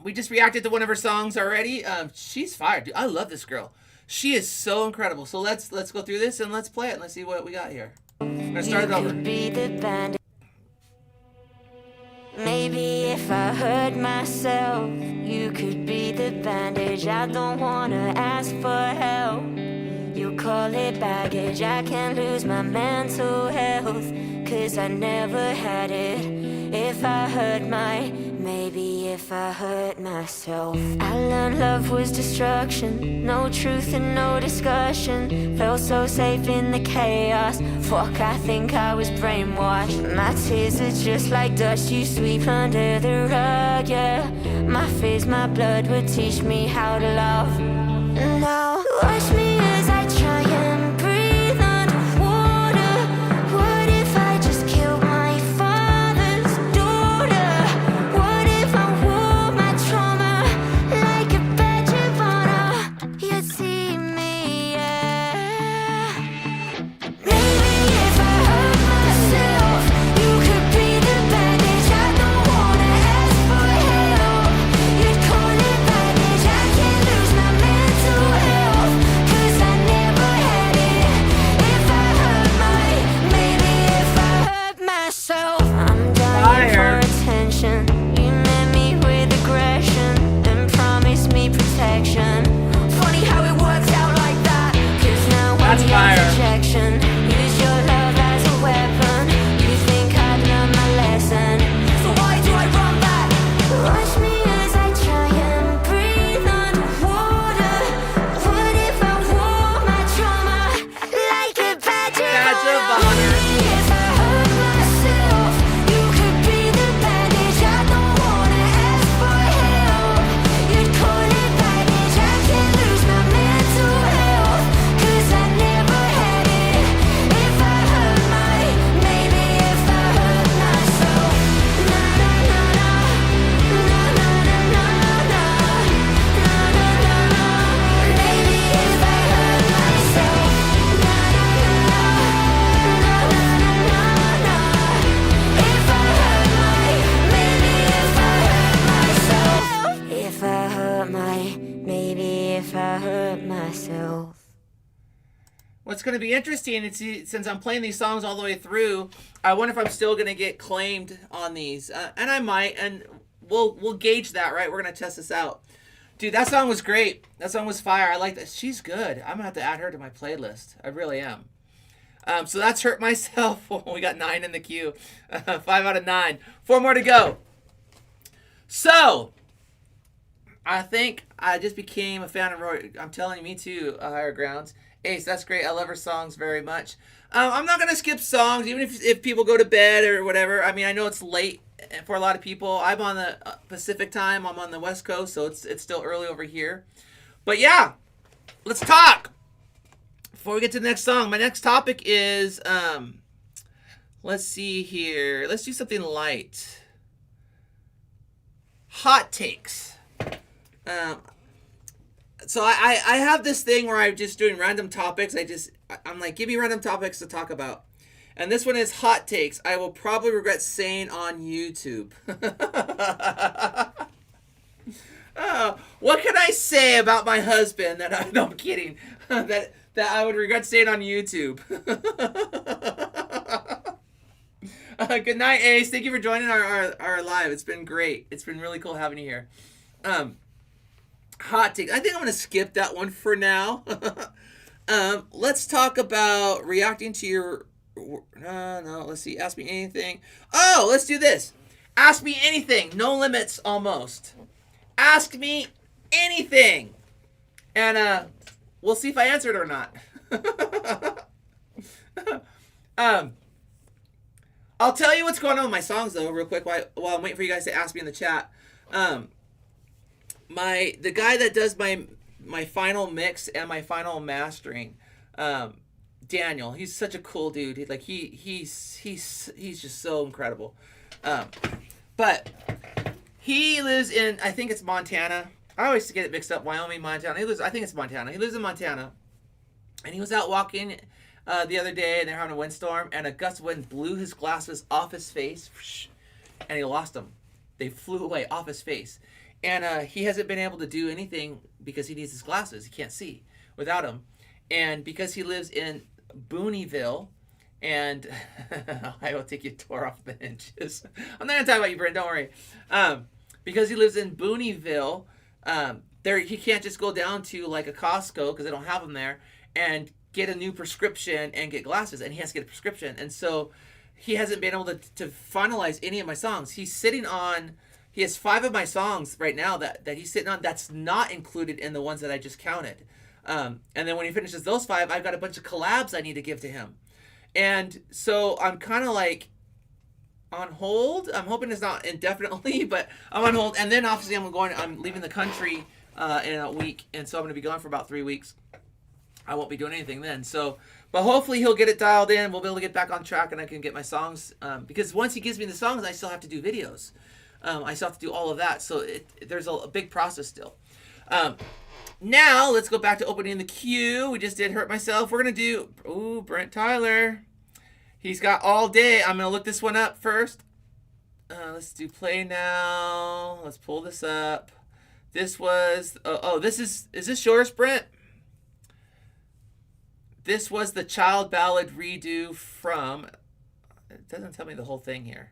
We just reacted to one of her songs already. She's fire, dude. I love this girl. She is so incredible. So let's go through this and let's play it and let's see what we got here. I'm gonna start it over. Maybe if I hurt myself, you could be the bandage. I don't wanna ask for help. You call it baggage. I can't lose my mental health, 'cause I never had it. If I hurt maybe if I hurt myself. I learned love was destruction, no truth and no discussion. Felt so safe in the chaos. Fuck, I think I was brainwashed. My tears are just like dust you sweep under the rug, yeah. My fears, my blood would teach me how to love. Now watch me as I try and breathe underwater. What if I just killed my father's daughter? What if I wore my trauma like a badge of honor? You'd see me, yeah. Maybe if I hurt myself, you could be the bandage. I don't wanna ask for help. You'd call it baggage. I can't lose my mental health, 'cause I never had it. If I hurt maybe if I hurt myself. I'm dying for attention. You met me with aggression and promised me protection. Funny how it works out like that, 'cause now I'm your rejection. Use your love as a weapon. You think I've learned my lesson, so why do I run back? Watch me as I try and breathe underwater. What if I wore my trauma like a badge of honor? If I hurt myself, you could be the bandage. I don't wanna ask for help. You'd call it baggage. I can't lose my mental health, 'cause I never had it. If I hurt maybe if I hurt myself. Na na na na, na na na na na, na na na na. Maybe if I hurt myself. Na na na na, na na na na. If I hurt maybe if I hurt myself. If I hurt maybe if I hurt myself. What's going to be interesting is since I'm playing these songs all the way through, I wonder if I'm still going to get claimed on these, and I might, and we'll gauge that, right? We're going to test this out. Dude, that song was great. That song was fire. I like that. She's good. I'm going to have to add her to my playlist. I really am. So that's Hurt Myself. We got 9 in the queue. 5 out of 9. 4 more to go. So, I think I just became a fan of Roy. I'm telling you, me too, Higher Grounds. Ace, that's great. I love her songs very much. I'm not going to skip songs, even if people go to bed or whatever. I mean, I know it's late for a lot of people. I'm on the Pacific time. I'm on the West Coast, so it's still early over here. But yeah, let's talk. Before we get to the next song, my next topic is, let's see here. Let's do something light. Hot takes. So I have this thing where I'm just doing random topics. I'm like, give me random topics to talk about. And this one is hot takes I will probably regret saying on YouTube. What can I say about my husband that no, I'm kidding. that I would regret saying on YouTube. Good night, Ace. Thank you for joining our live. It's been great. It's been really cool having you here. Hot take. I think I'm going to skip that one for now. Let's talk about reacting to your... No, let's see. Ask me anything. Oh, let's do this. Ask me anything. No limits, almost. Ask me anything. And we'll see if I answer it or not. I'll tell you what's going on with my songs, though, real quick, while I'm waiting for you guys to ask me in the chat. The guy that does my final mix and my final mastering, Daniel, he's such a cool dude. He's just so incredible. But he lives in, I think it's Montana. I always get it mixed up, Wyoming, Montana. I think it's Montana. He lives in Montana. And he was out walking the other day, and they're having a windstorm, and a gust of wind blew his glasses off his face, and he lost them. They flew away off his face. And he hasn't been able to do anything because he needs his glasses. He can't see without them. And because he lives in Booneyville, and I will take your tour off the hinges. I'm not going to talk about you, Brent. Don't worry. Because he lives in Booneyville, he can't just go down to like a Costco because they don't have them there and get a new prescription and get glasses. And he has to get a prescription. And so he hasn't been able to finalize any of my songs. He has 5 of my songs right now that he's sitting on that's not included in the ones that I just counted. And then when he finishes those 5, I've got a bunch of collabs I need to give to him. And so I'm kind of like on hold. I'm hoping it's not indefinitely, but I'm on hold. And then obviously I'm leaving the country in a week. And so I'm going to be gone for about 3 weeks. I won't be doing anything then. So, but hopefully he'll get it dialed in. We'll be able to get back on track and I can get my songs. Because once he gives me the songs, I still have to do videos. I still have to do all of that. So there's a big process still. Now, let's go back to opening the queue. We just did Hurt Myself. We're going to do, Brent Tyler. He's got All Day. I'm going to look this one up first. Let's do play now. Let's pull this up. This was, is this yours, Brent? This was the child ballad redo from, it doesn't tell me the whole thing here.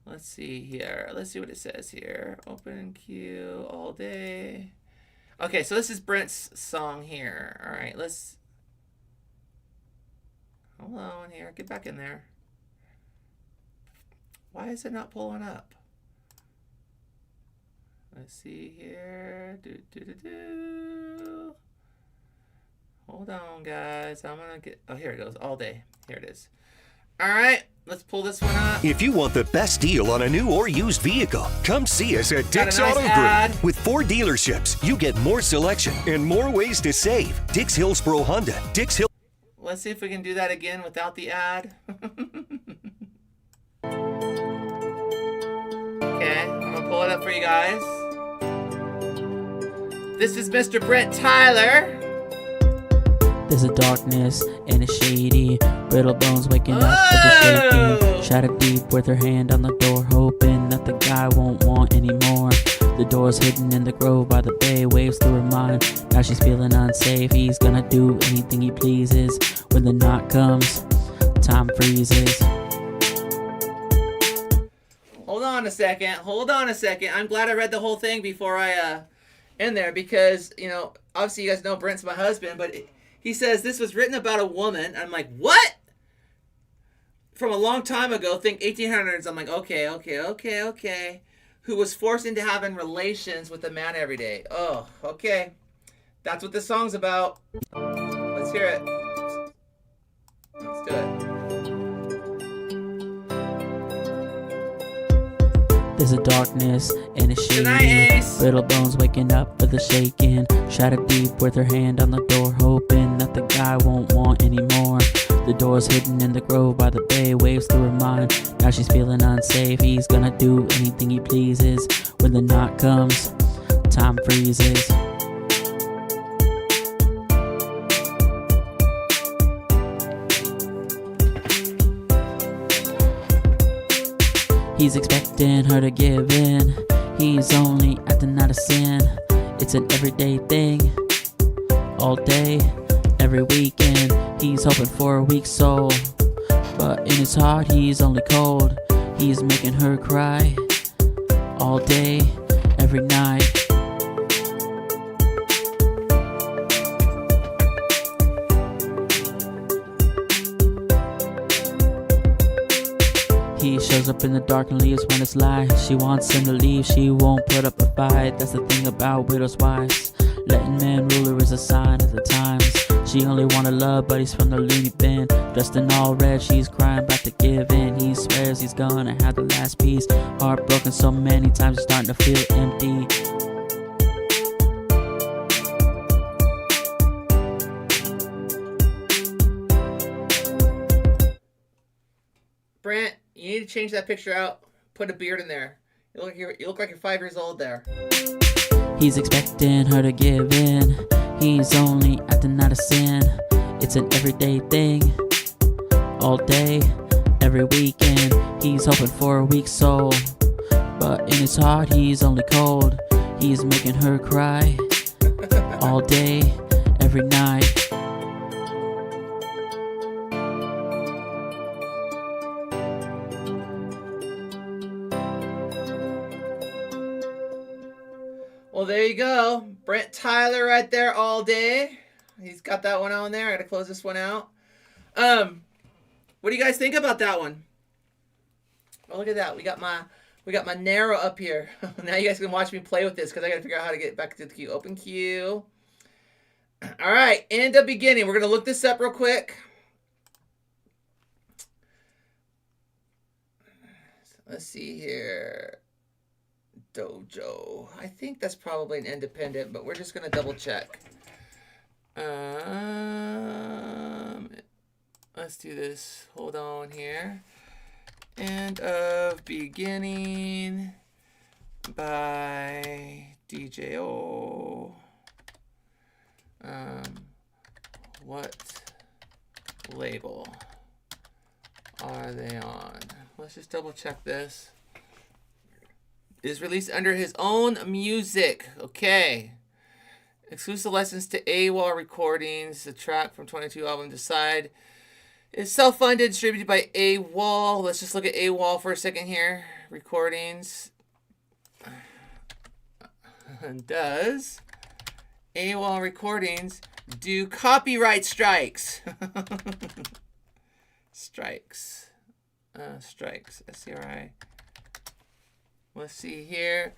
Let's see here. Let's see what it says here. Open queue, All Day. Okay, so this is Brent's song here. All right, let's... Hold on here. Get back in there. Why is it not pulling up? Let's see here. Hold on, guys. I'm going to get... Oh, here it goes. All Day. Here it is. All right, let's pull this one up. If you want the best deal on a new or used vehicle, come see us at Dick's nice Auto ad. Group. With 4 dealerships, you get more selection and more ways to save. Dick's Hillsboro Honda, Dick's Hill. Let's see if we can do that again without the ad. Okay, I'm going to pull it up for you guys. This is Mr. Brent Tyler. There's a darkness and it's shady. Brittle bones waking up with a shaking. Shattered deep with her hand on the door, hoping that the guy won't want anymore. The door's hidden in the grove by the bay, waves through her mind. Now she's feeling unsafe. He's gonna do anything he pleases. When the knock comes, time freezes. Hold on a second. I'm glad I read the whole thing before I end there because, you know, obviously you guys know Brent's my husband, but he says this was written about a woman. I'm like, what? From a long time ago, think 1800s. I'm like, okay. Who was forced into having relations with a man every day. Oh, okay. That's what this song's about. Let's hear it. Let's do it. There's a darkness and a Good night, shady. Ace. Brittle bones waking up with a shaking. Shadow deep with her hand on the door, hoping that the guy won't want any more. The door's hidden in the grove by the bay, waves through her mind. Now she's feeling unsafe. He's gonna do anything he pleases. When the knock comes, time freezes. He's expecting her to give in. He's only acting out of sin. It's an everyday thing. All day, every weekend. He's hoping for a weak soul, but in his heart he's only cold. He's making her cry. All day, every night. He shows up in the dark and leaves when it's light. She wants him to leave, she won't put up a fight. That's the thing about widows' wives. Letting men rule her is a sign of the times. She only wanted love, but he's from the loony bin. Dressed in all red, she's crying, about to give in. He swears he's gonna have the last piece. Heartbroken so many times, he's starting to feel empty. Brent, you need to change that picture out. Put a beard in there. You look like you're 5 years old there. He's expecting her to give in. He's only acting out of sin. It's an everyday thing. All day, every weekend. He's hoping for a weak soul, but in his heart he's only cold. He's making her cry. All day, every night. Well, there you go. Brent Tyler right there all day. He's got that one on there. I gotta close this one out. What do you guys think about that one? Oh, look at that. We got my narrow up here. Now you guys can watch me play with this because I gotta figure out how to get back to the queue. Open queue. All right, end up beginning. We're gonna look this up real quick. Let's see here. Dojo. I think that's probably an independent, but we're just gonna double check. Let's do this. Hold on here. End of beginning by DJO. What label are they on? Let's just double check this. Is released under his own music. Okay. Exclusive license to AWOL Recordings. The track from 22 album Decide is self-funded, distributed by AWOL. Let's just look at AWOL for a second here. Recordings. Does AWOL Recordings do copyright strikes? Strikes. Strikes. SCRI. Let's see here.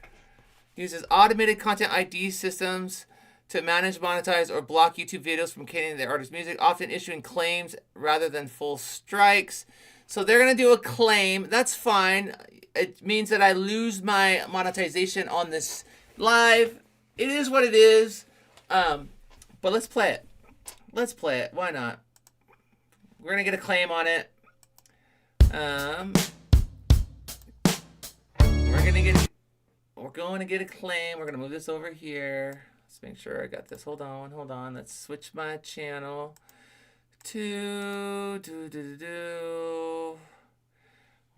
Uses automated content ID systems to manage, monetize, or block YouTube videos from containing the artist's music, often issuing claims rather than full strikes. So they're going to do a claim. That's fine. It means that I lose my monetization on this live. It is what it is. But let's play it. Let's play it. Why not? We're going to get a claim on it. We're going to get a claim. We're going to move this over here. Let's make sure I got this. Hold on. Let's switch my channel to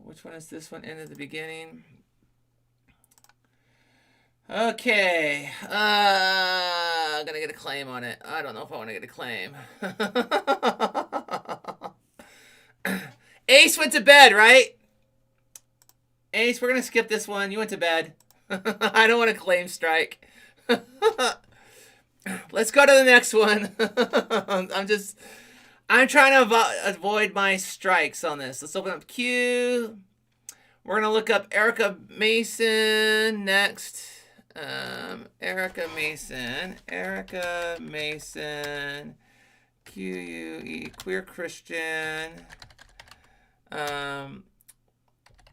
which one is this one? End of the beginning. Okay. I'm going to get a claim on it. I don't know if I want to get a claim. Ace went to bed, right? Ace, we're going to skip this one. You went to bed. I don't want a claim strike. Let's go to the next one. I'm trying to avoid my strikes on this. Let's open up Q. We're going to look up Erica Mason next. Erica Mason. QUE, queer Christian.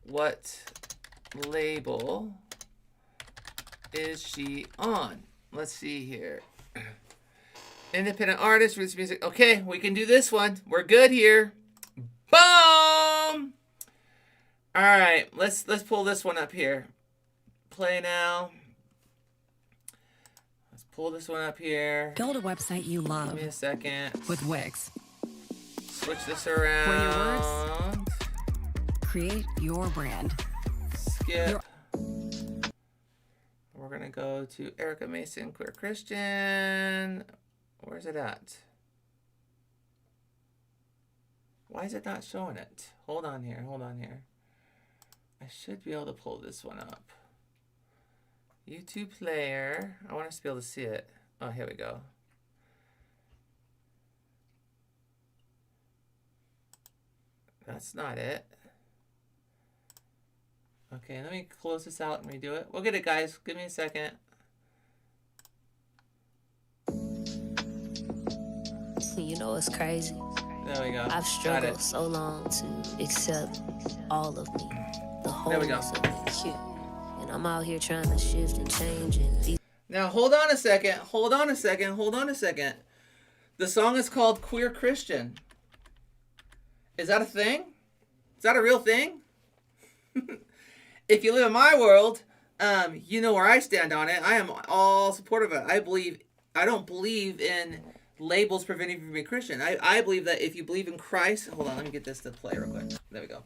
What label is she on? Let's see here. Independent artist, release music. Okay, we can do this one. We're good here. Boom! All right, let's pull this one up here. Play now. Let's pull this one up here. Build a website you love. Give me a second. With Wix. Switch this around. For your words, create your brand. Skip. We're gonna go to Erica Mason, Queer Christian. Where's it at? Why is it not showing it? Hold on here. I should be able to pull this one up. YouTube player. I want us to be able to see it. Oh, here we go. That's not it. Okay, let me close this out and redo it. We'll get it, guys. Give me a second. You know it's crazy. There we go. I've struggled so long to accept all of me, the wholeness of me, shit. And I'm out here trying to shift and change. And now hold on a second. The song is called Queer Christian. Is that a thing? Is that a real thing? If you live in my world, you know where I stand on it. I am all supportive of it. I don't believe in labels preventing you from being Christian. I believe that if you believe in Christ, hold on, let me get this to play real quick. There we go.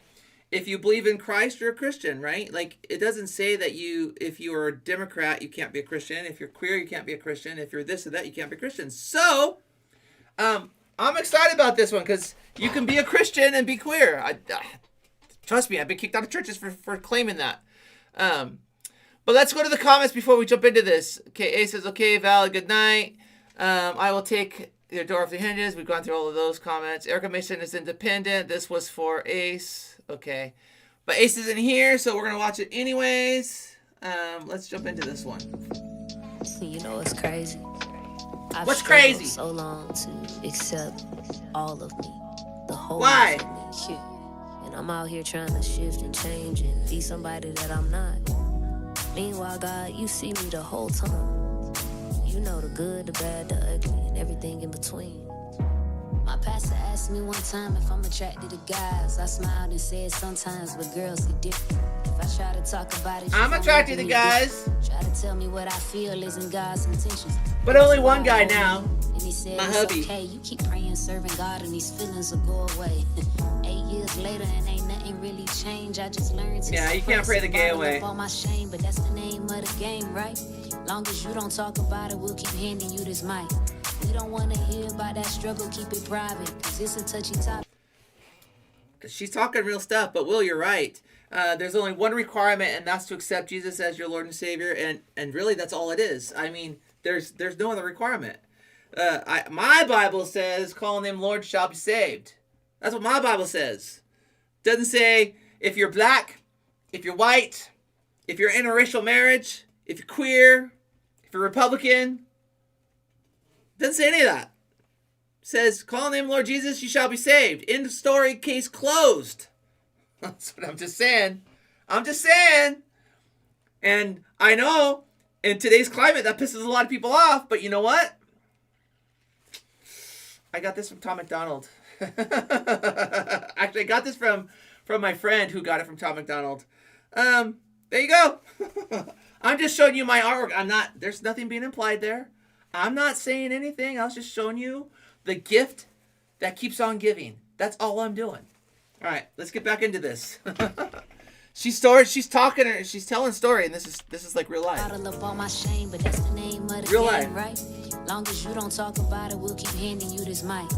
If you believe in Christ, you're a Christian, right? Like, it doesn't say that if you are a Democrat, you can't be a Christian. If you're queer, you can't be a Christian. If you're this or that, you can't be a Christian. So, I'm excited about this one because you can be a Christian and be queer. Trust me, I've been kicked out of churches for claiming that. But let's go to the comments before we jump into this. Okay, A says, okay, Val, good night. I will take your door off the hinges. We've gone through all of those comments. Erica Mason is independent. This was for Ace. Okay. But Ace isn't here, so we're going to watch it anyways. Let's jump into this one. you know it's crazy. What's crazy? So long to accept all of me, the whole Why? of me, shit. And I'm out here trying to shift and change and be somebody that I'm not. Meanwhile, God, you see me the whole time. You know the good, the bad, the ugly, and everything in between. My pastor asked me one time if I'm attracted to guys. I smiled and said sometimes, but girls see different. If I try to talk about it, I'm attracted to guys. Try to tell me what I feel isn't God's intentions. But only one guy now. And he said, my it's hubby. okay, you keep praying, serving God, and these feelings will go away. 8 years later, and ain't nothing really changed. I just learned to Yeah, you can't pray the gay away. all my shame, but that's the name of the game, right? Long as you don't talk about it, we'll keep handing you this mic. We don't want to hear about that struggle, keep it private, cause it's a touchy topic. She's talking real stuff, but Will, you're right. There's only one requirement, and that's to accept Jesus as your Lord and Savior, and really that's all it is. I mean, there's no other requirement. My Bible says, call on him Lord shall be saved. That's what my Bible says. Doesn't say if you're black, if you're white, if you're in an interracial marriage, if you're queer, if you're Republican. Doesn't say any of that. It says, call on the name of Lord Jesus, you shall be saved. End of story, case closed. That's what I'm just saying. And I know in today's climate that pisses a lot of people off, but you know what? I got this from Tom McDonald. Actually, I got this from my friend who got it from Tom McDonald. There you go. I'm just showing you my artwork. There's nothing being implied there. I'm not saying anything. I was just showing you the gift that keeps on giving. That's all I'm doing. All right, let's get back into this. She's talking, she's telling a story, and this is like real life. Real life. Right? Long as you don't talk about it, we'll keep handing you this mic.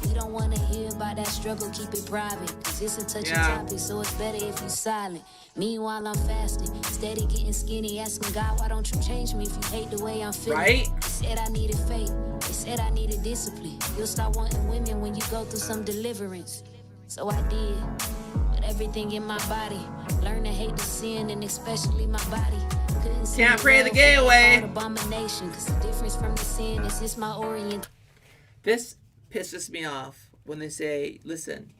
We don't want to hear about that struggle, keep it private, cause it's a touchy topic, so it's better if you silent. Meanwhile, I'm fasting, steady getting skinny, asking God, why don't you change me if you hate the way I'm feeling? Right? They said I needed faith, they said I needed discipline. You'll start wanting women when you go through some deliverance. So I did, but everything in my body, learn to hate the sin and especially my body. Can't pray the gay away. Abomination, cause the difference from the sin is just my orient. This pisses me off when they say, listen,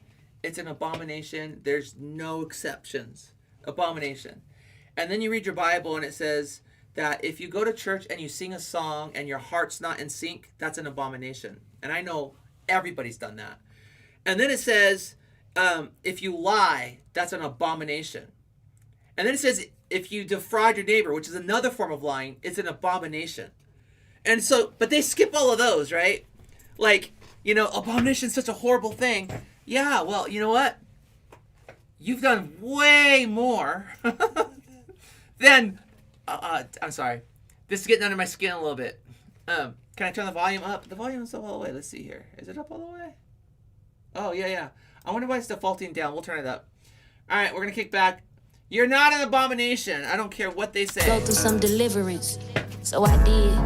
it's an abomination. There's no exceptions. Abomination. And then you read your Bible and it says that if you go to church and you sing a song and your heart's not in sync, that's an abomination. And I know everybody's done that. And then it says, if you lie, that's an abomination. And then it says, if you defraud your neighbor, which is another form of lying, it's an abomination. And so, but they skip all of those, right? Like, you know, abomination's such a horrible thing. Yeah, well, you know what? You've done way more than, I'm sorry. This is getting under my skin a little bit. Can I turn the volume up? The volume is up all the way. Let's see here. Is it up all the way? Oh, yeah. I wonder why it's defaulting down. We'll turn it up. All right, we're going to kick back. You're not an abomination. I don't care what they say. Go through some deliverance. So I did.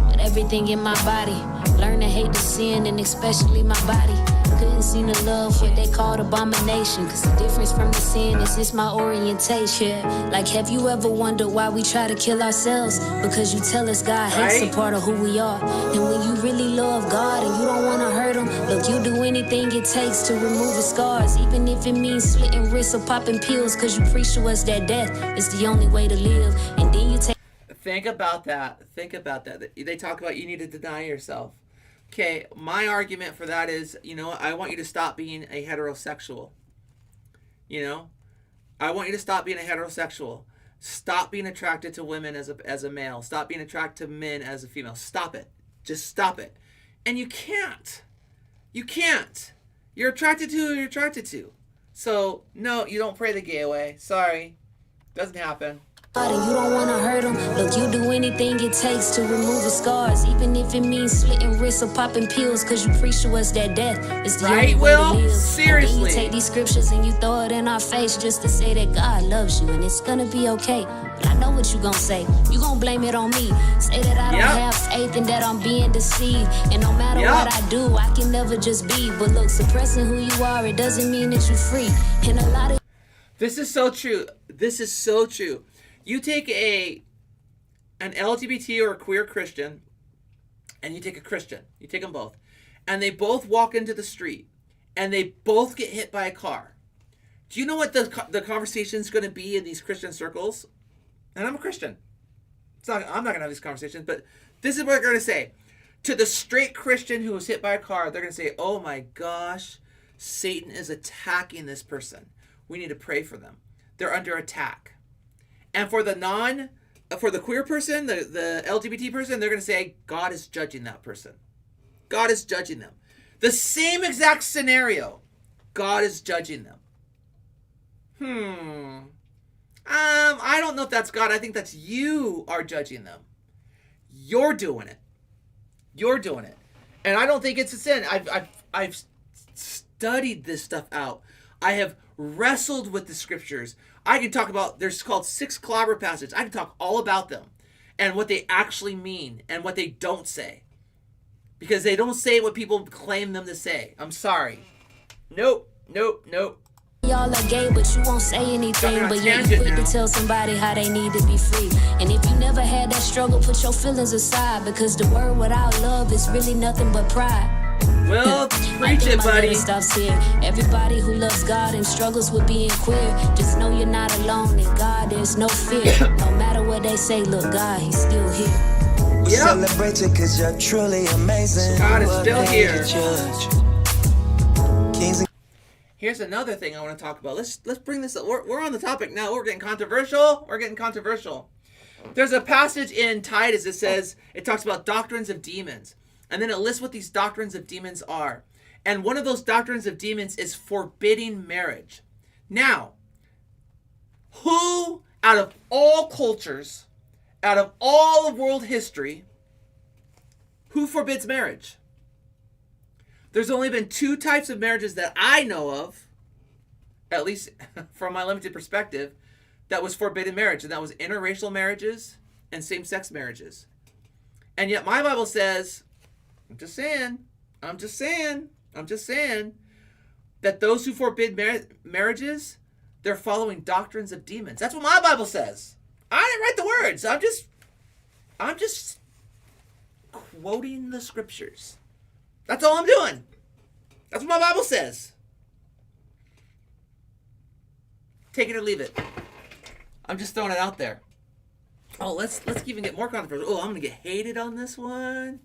With everything in my body. Learn to hate the sin and especially my body. Couldn't see the love, what they called abomination. Cause the difference from the sin is it's my orientation. Like, have you ever wondered why we try to kill ourselves? Because you tell us God hates a part of who we are. And when you really love God and you don't want to hurt him, look, you do anything it takes to remove his scars. Even if it means slitting wrists or popping pills. Cause you preach to us that death is the only way to live. And then you take... Think about that. They talk about you need to deny yourself. Okay, my argument for that is, you know, I want you to stop being a heterosexual. You know? I want you to stop being a heterosexual. Stop being attracted to women as a male. Stop being attracted to men as a female. Stop it. Just stop it. And you can't. You can't. You're attracted to who you're attracted to. So, no, you don't pray the gay away. Sorry. Doesn't happen. And you don't want to hurt him. Look, you do anything it takes to remove his scars. Even if it means slitting wrists or popping pills. Cause you preach to us that death is the only way to live. Seriously. And then you take these scriptures and you throw it in our face just to say that God loves you and it's gonna be okay. But I know what you gonna say. You gonna blame it on me. Say that I don't have faith and that I'm being deceived. And no matter what I do, I can never just be. But look, suppressing who you are, it doesn't mean that you're free. And a lot of... This is so true. This is so true. You take an LGBT or a queer Christian, and you take a Christian. You take them both. And they both walk into the street, and they both get hit by a car. Do you know what the conversation is going to be in these Christian circles? And I'm a Christian. I'm not going to have these conversations, but this is what they're going to say. To the straight Christian who was hit by a car, they're going to say, oh my gosh, Satan is attacking this person. We need to pray for them. They're under attack. And for the queer person, the LGBT person, they're going to say, God is judging that person. God is judging them. The same exact scenario. God is judging them. I don't know if that's God. I think that's you are judging them. You're doing it. You're doing it. And I don't think it's a sin. I've studied this stuff out. I have wrestled with the scriptures. I can talk about, there's called 6 clobber passages. I can talk all about them and what they actually mean and what they don't say. Because they don't say what people claim them to say. I'm sorry. Nope. Y'all are gay, but you won't say anything. But you're quick to tell somebody how they need to be free. And if you never had that struggle, put your feelings aside. Because the word without love is really nothing but pride. Well, preach it, buddy. Stops here. Everybody who loves God and struggles with being queer, just know you're not alone. In God, there's no fear. No matter what they say, look, God, He's still here. We celebrate you because you're truly amazing. God is still here. Here's another thing I want to talk about. Let's bring this up. We're on the topic now. We're getting controversial. There's a passage in Titus that says, it talks about doctrines of demons. And then it lists what these doctrines of demons are. And one of those doctrines of demons is forbidding marriage. Now, who out of all cultures, out of all of world history, who forbids marriage? There's only been 2 types of marriages that I know of, at least from my limited perspective, that was forbidden marriage. And that was interracial marriages and same-sex marriages. And yet my Bible says... I'm just saying that those who forbid marriages, they're following doctrines of demons. That's what my Bible says. I didn't write the words. I'm just quoting the scriptures. That's all I'm doing. That's what my Bible says. Take it or leave it. I'm just throwing it out there. Oh, let's even get more controversial. Oh, I'm gonna get hated on this one.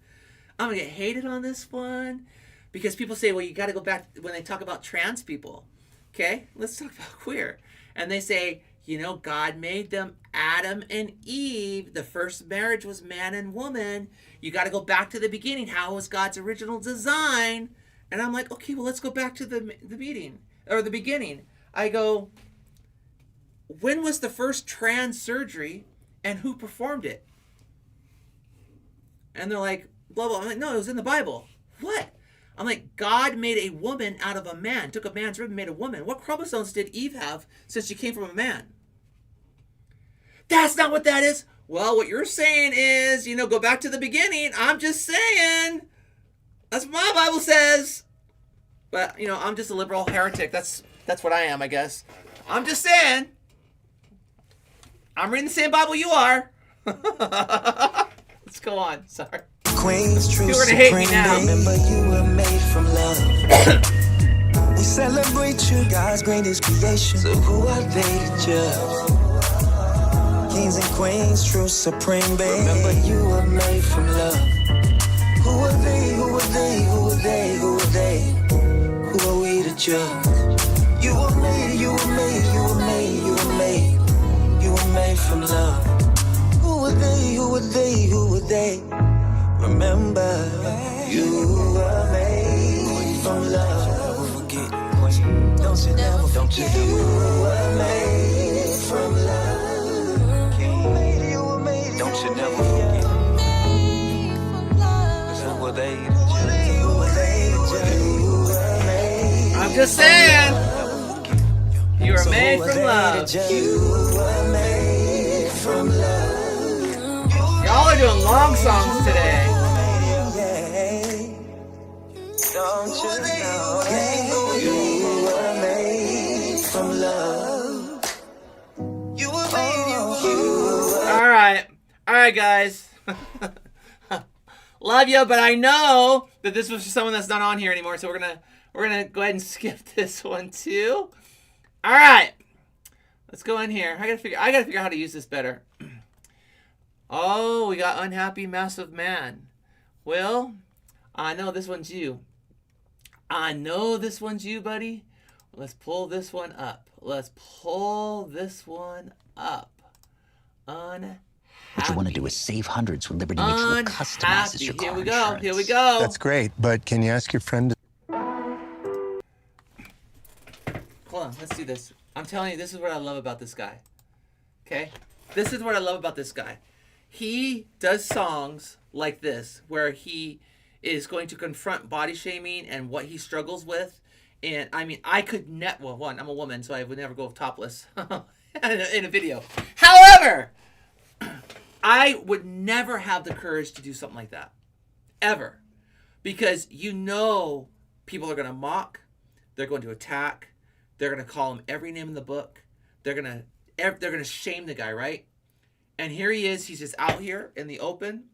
I'm gonna get hated on this one because people say, well, you got to go back when they talk about trans people. Okay, let's talk about queer. And they say, you know, God made them Adam and Eve. The first marriage was man and woman. You got to go back to the beginning. How was God's original design? And I'm like, okay, well, let's go back to the meeting or the beginning. I go, when was the first trans surgery and who performed it? And they're like, blah, blah. I'm like, no, it was in the Bible. What? I'm like, God made a woman out of a man. Took a man's rib and made a woman. What chromosomes did Eve have since she came from a man? That's not what that is. Well, what you're saying is, you know, go back to the beginning. I'm just saying. That's what my Bible says. But, you know, I'm just a liberal heretic. That's what I am, I guess. I'm just saying. I'm reading the same Bible you are. Let's go on. Sorry. Queen's true You're gonna hate me supreme. now. Remember you were made from love. We celebrate you, God's greatest creation. So who are they to judge? Kings and queens, true supreme, babe. Remember you were made from love. Who are they? Who are they? Who are they? Who are they? Who are we to judge? You were made, you were made, you were made, you were made. You were made from love. Who are they? Who are they? Who are they? Remember, you were made from love. Forget, don't you never forget. You were made from love. You were made, don't you never forget. Who were they? I'm just saying. You were made from love. You were made from love. Y'all are doing long songs today. Don't you know you were made from love? You were made, you were. All right, guys. Love you, but I know that this was someone that's not on here anymore, so we're gonna go ahead and skip this one too. All right, let's go in here. I gotta figure out how to use this better. Oh, we got Unhappy Massive Man. Well, I know this one's you. I know this one's you, buddy. Let's pull this one up. Let's pull this one up. Unhappy. What you want to do is save hundreds when Liberty Mutual customizes your car insurance. Here we go. That's great, but can you ask your friend to... Hold on, let's do this. I'm telling you, this is what I love about this guy. Okay? This is what I love about this guy. He does songs like this, where he is going to confront body shaming and what he struggles with. And I mean, I could well, one, I'm a woman, so I would never go topless in a video. However, I would never have the courage to do something like that. Ever. Because you know people are going to mock. They're going to attack. They're going to call him every name in the book. They're going to shame the guy, right? And here he is. He's just out here in the open.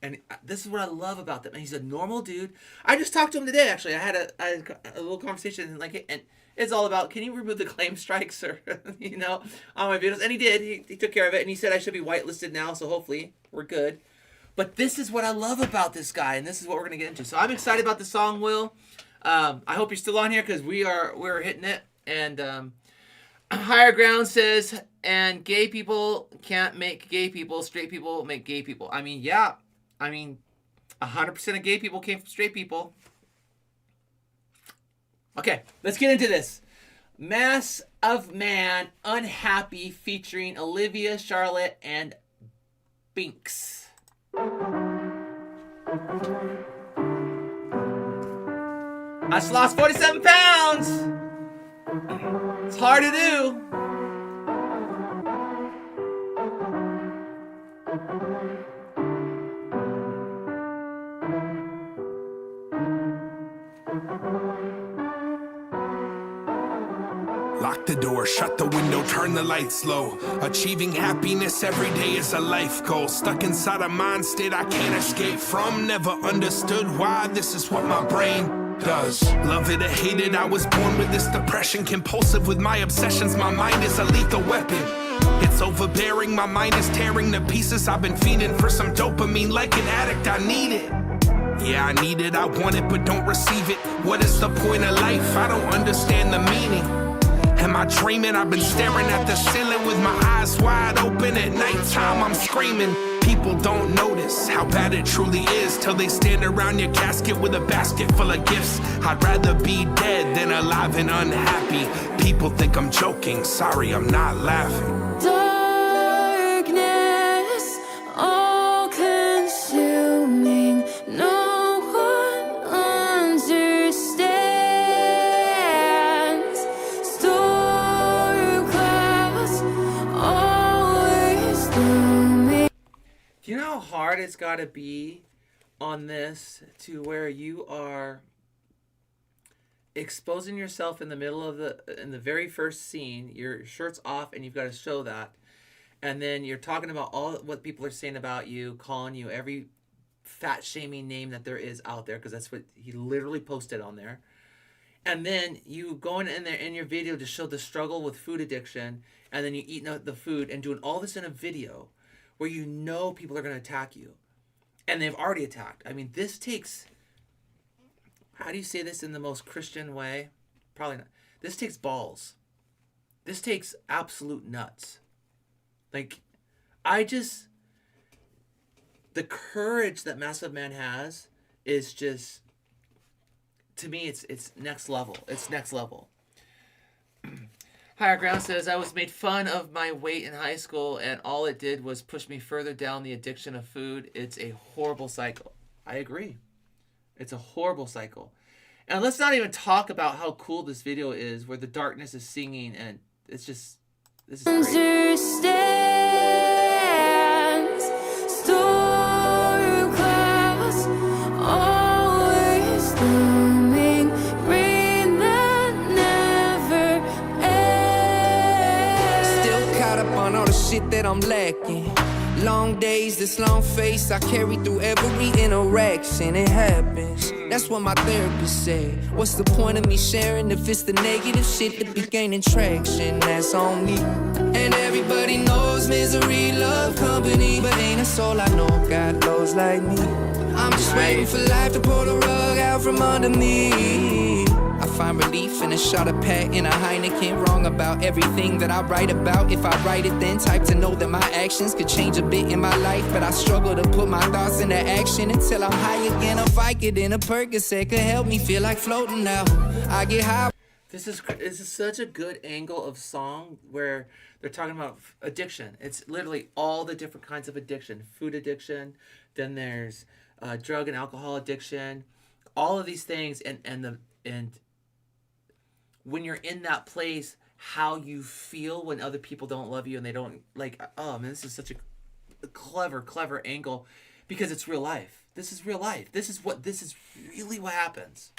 And this is what I love about them. And he's a normal dude. I just talked to him today, actually. I had a little conversation, and it's all about, can you remove the claim strikes or, you know, on my videos? And he did. He took care of it. And he said I should be whitelisted now, so hopefully we're good. But this is what I love about this guy, and this is what we're going to get into. So I'm excited about the song, Will. I hope you're still on here, because we're hitting it. And Higher Ground says, and gay people can't make gay people. Straight people make gay people. I mean, yeah. 100% of gay people came from straight people. Okay, let's get into this. Mass of Man, Unhappy, featuring Olivia, Charlotte, and Binks. I just lost 47 pounds. It's hard to do. Lock the door, shut the window, turn the lights low. Achieving happiness every day is a life goal. Stuck inside a mind state I can't escape from. Never understood why this is what my brain does. Love it or hate it, I was born with this depression. Compulsive with my obsessions, my mind is a lethal weapon. It's It's overbearing, my mind is tearing to pieces. I've been fiending for some dopamine like an addict, I need it. Yeah, I need it, I want it, but don't receive it. What is the point of life? I don't understand the meaning. Am I dreaming? I've been staring at the ceiling with my eyes wide open. At nighttime, I'm screaming. People don't notice how bad it truly is till they stand around your casket with a basket full of gifts. I'd rather be dead than alive and unhappy. People think I'm joking. Sorry, I'm not laughing. Darkness, all consuming. No one understands. Storm clouds, always looming. Do you know how hard it's got to be on this to where you are exposing yourself in the middle of in the very first scene, your shirt's off and you've got to show that, and then you're talking about all what people are saying about you, calling you every fat shaming name that there is out there, because that's what he literally posted on there. And then you going in there in your video to show the struggle with food addiction, and then you eating the food and doing all this in a video where you know people are going to attack you, and they've already attacked. I mean, this takes, how do you say this in the most Christian way? Probably not. This takes balls. This takes absolute nuts. Like, the courage that Massive Man has is just, to me, it's next level. It's next level. Higher Ground says, I was made fun of my weight in high school, and all it did was push me further down the addiction of food. It's a horrible cycle. I agree. It's a horrible cycle. And let's not even talk about how cool this video is, where the darkness is singing, and it's just, this is great. Storm clouds, always looming. Rain that never ends. Still caught up on all the shit that I'm lacking. Long days, this long face I carry through every interaction. It happens. That's what my therapist said. What's the point of me sharing if it's the negative shit that be gaining traction? That's on me. And everybody knows misery love company, but ain't a soul I know got lows like me. I'm just waiting for life to pull the rug out from under me. I find relief in a shot of Pat and a Heineken. Wrong about everything that I write about. If I write it, then type to know that my actions could change a bit in my life. But I struggle to put my thoughts into action until I'm high again. If I get in a Percocet could help me feel like floating now. I get high. This is such a good angle of song where they're talking about addiction. It's literally all the different kinds of addiction. Food addiction, then there's drug and alcohol addiction, all of these things, and when you're in that place, how you feel when other people don't love you and they don't, like, oh man, this is such a clever angle, because it's real life. This is real life. This is really what happens.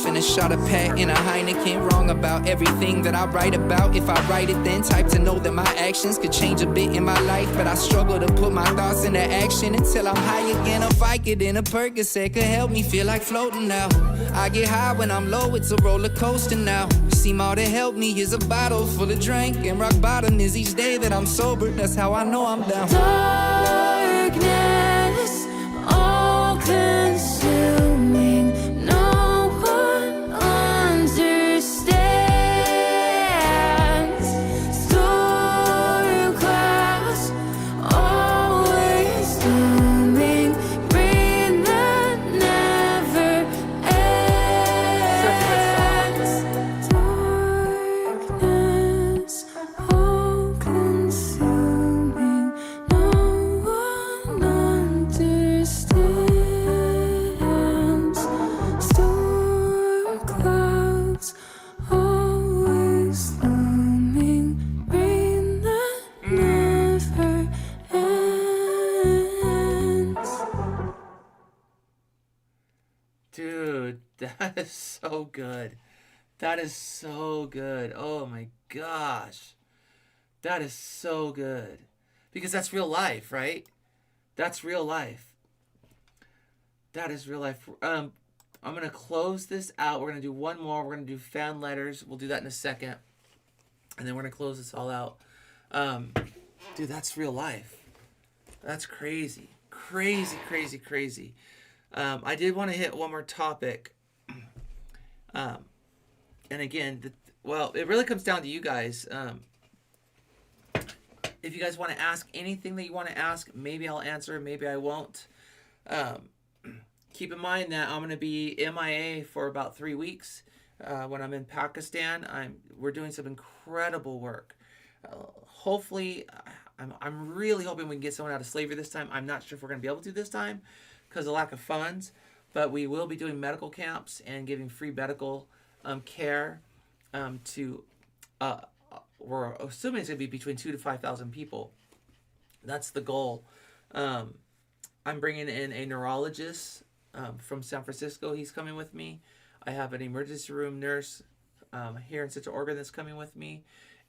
Finish shot of Pat in a Heineken. Wrong about everything that I write about. If I write it, then type to know that my actions could change a bit in my life. But I struggle to put my thoughts into action until I'm high again. If I get in a Percocet could help me feel like floating now. I get high when I'm low, it's a roller coaster now. Seem all to help me is a bottle full of drink, and rock bottom is each day that I'm sober. That's how I know I'm down. Darkness, all consuming. No one understands. Storm clouds, always looming. Rain that never ends. Darkness, all consuming. No one understands. Storm clouds, always looming. Rain that never ends. Dude, that is so good. That is so good. Oh my gosh. That is so good. Because that's real life, right? That's real life. That is real life. I'm going to close this out. We're going to do one more. We're going to do fan letters. We'll do that in a second. And then we're going to close this all out. Dude, that's real life. That's crazy. Crazy, crazy, crazy. I did want to hit one more topic. And again, well, it really comes down to you guys. If you guys want to ask anything that you want to ask, maybe I'll answer, maybe I won't. Keep in mind that I'm going to be MIA for about 3 weeks. When I'm in Pakistan, we're doing some incredible work. Hopefully, I'm really hoping we can get someone out of slavery this time. I'm not sure if we're going to be able to this time because of lack of funds, but we will be doing medical camps and giving free medical care to. We're assuming it's going to be between 2,000 to 5,000 people. That's the goal. I'm bringing in a neurologist from San Francisco. He's coming with me. I have an emergency room nurse here in Central Oregon that's coming with me.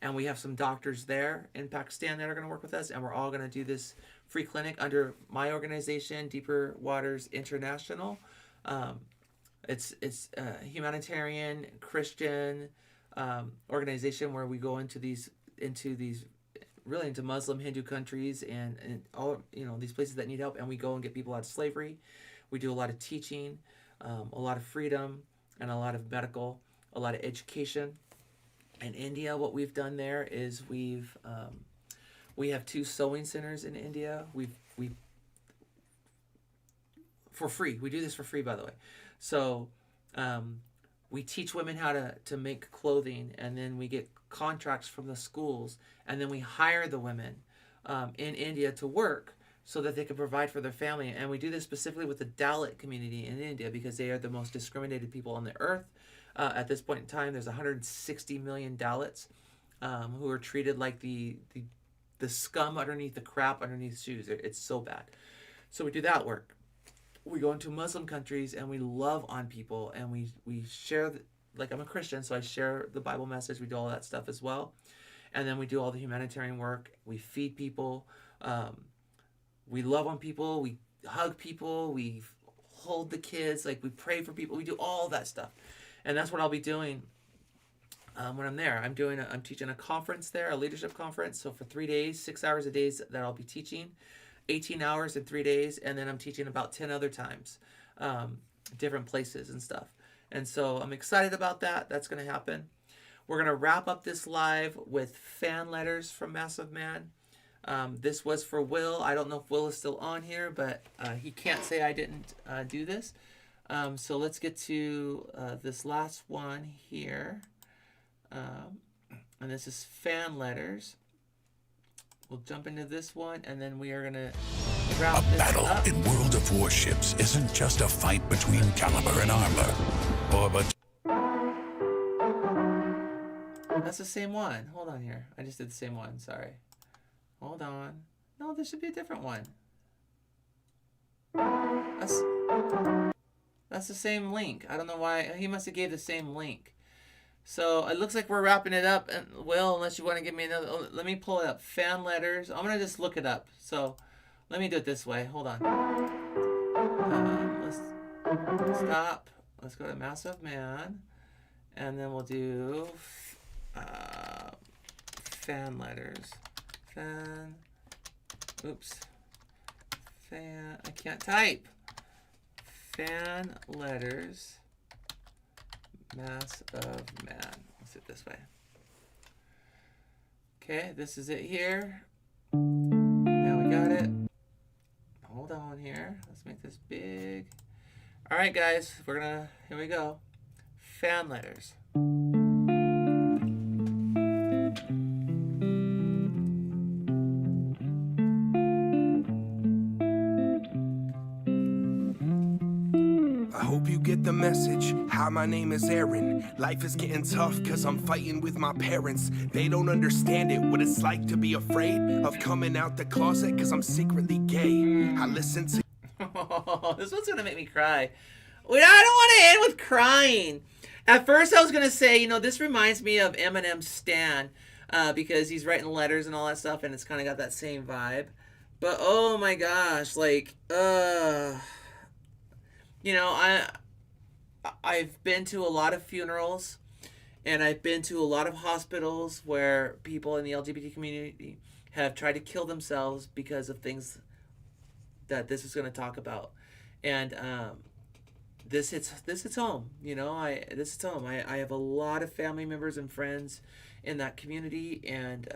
And we have some doctors there in Pakistan that are going to work with us. And we're all going to do this free clinic under my organization, Deeper Waters International. It's a humanitarian, Christian organization where we go into Muslim, Hindu countries and all, these places that need help, and we go and get people out of slavery. We do a lot of teaching, a lot of freedom, and a lot of medical, a lot of education. In India, what we've done there is we have 2 sewing centers in India. We for free. We do this for free, by the way. So we teach women how to make clothing, and then we get contracts from the schools, and then we hire the women in India to work so that they can provide for their family. And we do this specifically with the Dalit community in India because they are the most discriminated people on the earth. At this point in time, there's 160 million Dalits who are treated like the scum underneath the crap underneath shoes. It's so bad. So we do that work. We go into Muslim countries and we love on people, and we share, like, I'm a Christian, so I share the Bible message. We do all that stuff as well. And then we do all the humanitarian work. We feed people. We love on people. We hug people. We hold the kids. Like, we pray for people. We do all that stuff. And that's what I'll be doing when I'm there. I'm teaching a conference there, a leadership conference. So for 3 days, 6 hours a day that I'll be teaching, 18 hours in 3 days. And then I'm teaching about 10 other times, different places and stuff. And so I'm excited about that. That's going to happen. We're going to wrap up this live with fan letters from Massive Man. This was for Will. I don't know if Will is still on here, but he can't say I didn't do this. So let's get to this last one here. And this is fan letters. We'll jump into this one, and then we are going to wrap this battle up. in World of Warships isn't just a fight between caliber and armor, or but. That's the same one. Hold on here. I just did the same one. Sorry. Hold on. No, there should be a different one. That's the same link. I don't know why. He must have gave the same link. So it looks like we're wrapping it up. And Will, unless you want to give me another. Oh, let me pull it up. Fan letters. I'm going to just look it up. So let me do it this way. Hold on. Let's stop. Let's go to Massive Man. And then we'll do fan letters. I can't type. Fan letters, Mass of Man. Let's do it this way. Okay, this is it here. Now we got it. Hold on here. Let's make this big. All right, guys, here we go. Fan letters. Hope you get the message. Hi, my name is Aaron. Life is getting tough cause I'm fighting with my parents. They don't understand it, what it's like to be afraid of coming out the closet cause I'm secretly gay. I listen to This one's gonna make me cry. Wait, I don't want to end with crying. At first I was gonna say, this reminds me of Eminem's Stan, because he's writing letters and all that stuff, and it's kind of got that same vibe. But oh my gosh, I've been to a lot of funerals, And I've been to a lot of hospitals where people in the LGBT community have tried to kill themselves because of things that this is going to talk about. And this hits home. You know, this hits home. I have a lot of family members and friends in that community, and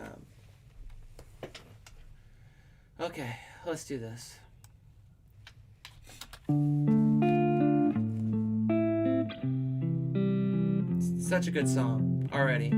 okay, let's do this. It's such a good song already.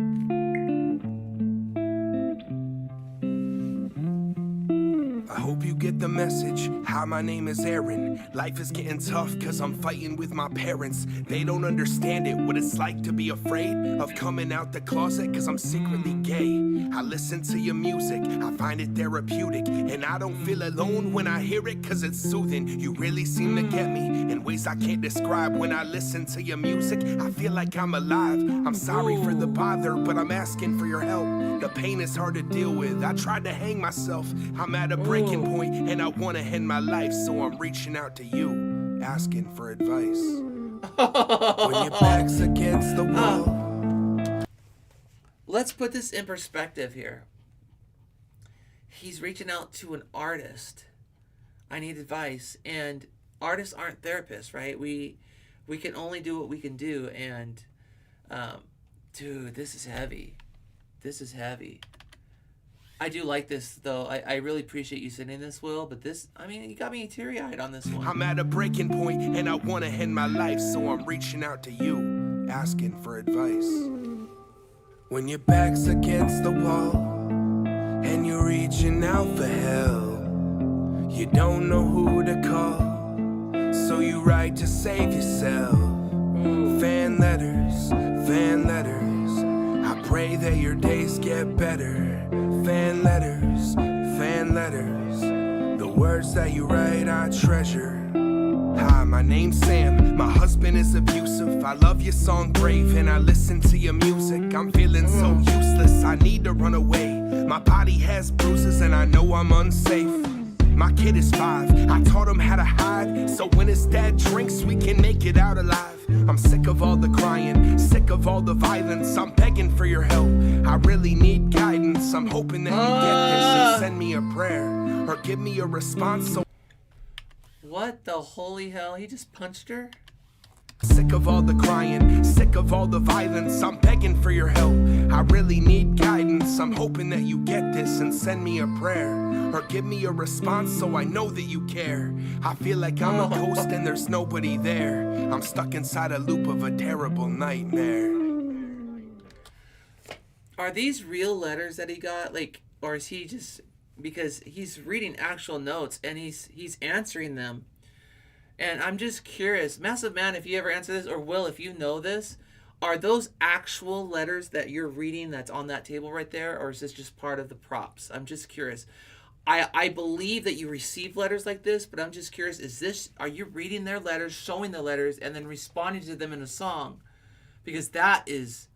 I hope you get the message. Hi, my name is Aaron. Life is getting tough cause I'm fighting with my parents. They don't understand it, what it's like to be afraid of coming out the closet cause I'm secretly gay. I listen to your music, I find it therapeutic, and I don't feel alone when I hear it cause it's soothing. You really seem to get me in ways I can't describe. When I listen to your music, I feel like I'm alive. I'm sorry for the bother, but I'm asking for your help. The pain is hard to deal with. I tried to hang myself. I'm at a breaking point and I want to end my life, so I'm reaching out to you, asking for advice. When your back's against the wall. Let's put this in perspective here. He's reaching out to an artist. I need advice. And artists aren't therapists, right? We can only do what we can do. And dude, this is heavy. This is heavy. I do like this, though. I really appreciate you sending this, Will. But this, I mean, you got me teary-eyed on this one. I'm at a breaking point and I want to end my life, so I'm reaching out to you, asking for advice. When your back's against the wall and you're reaching out for help, you don't know who to call, so you write to save yourself. Fan letters, fan letters. I pray that your days get better. Fan letters, fan letters. The words that you write I treasure. Hi, my name's Sam. My husband is abusive. I love your song Brave and I listen to your music. I'm feeling so useless, I need to run away. My body has bruises and I know I'm unsafe. My kid is 5, I taught him how to hide, so when his dad drinks we can make it out alive. I'm sick of all the crying, sick of all the violence. I'm begging for your help, I really need guidance. I'm hoping that you get this and send me a prayer, or give me a response. So what the holy hell? He just punched her? Sick of all the crying, sick of all the violence. I'm begging for your help, I really need guidance. I'm hoping that you get this and send me a prayer, or give me a response so I know that you care. I feel like I'm a ghost and there's nobody there. I'm stuck inside a loop of a terrible nightmare. Are these real letters that he got? Like, or is he just, because he's reading actual notes and he's answering them. And I'm just curious, Massive Man, if you ever answer this, or Will, if you know this, are those actual letters that you're reading that's on that table right there, or is this just part of the props? I'm just curious. I believe that you receive letters like this, but I'm just curious, are you reading their letters, showing the letters, and then responding to them in a song? Because that is,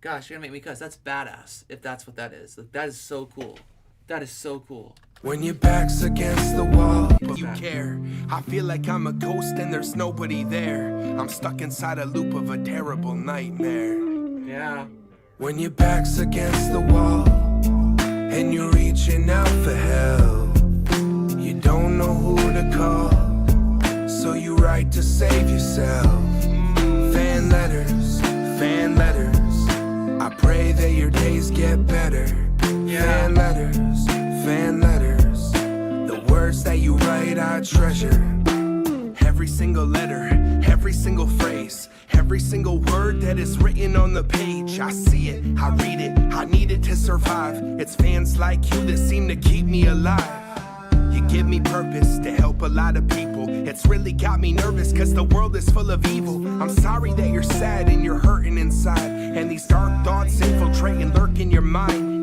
gosh, you're gonna make me cuss. That's badass, if that's what that is. Like, that is so cool. That is so cool. When your back's against the wall, you care. I feel like I'm a ghost and there's nobody there. I'm stuck inside a loop of a terrible nightmare. Yeah. When your back's against the wall and you're reaching out for help, you don't know who to call, so you write to save yourself. Fan letters, fan letters. I pray that your days get better. Fan letters, fan letters. The words that you write I treasure. Every single letter, every single phrase, every single word that is written on the page. I see it, I read it, I need it to survive. It's fans like you that seem to keep me alive. You give me purpose to help a lot of people. It's really got me nervous cause the world is full of evil. I'm sorry that you're sad and you're hurting inside, and these dark thoughts infiltrate and lurk in your mind.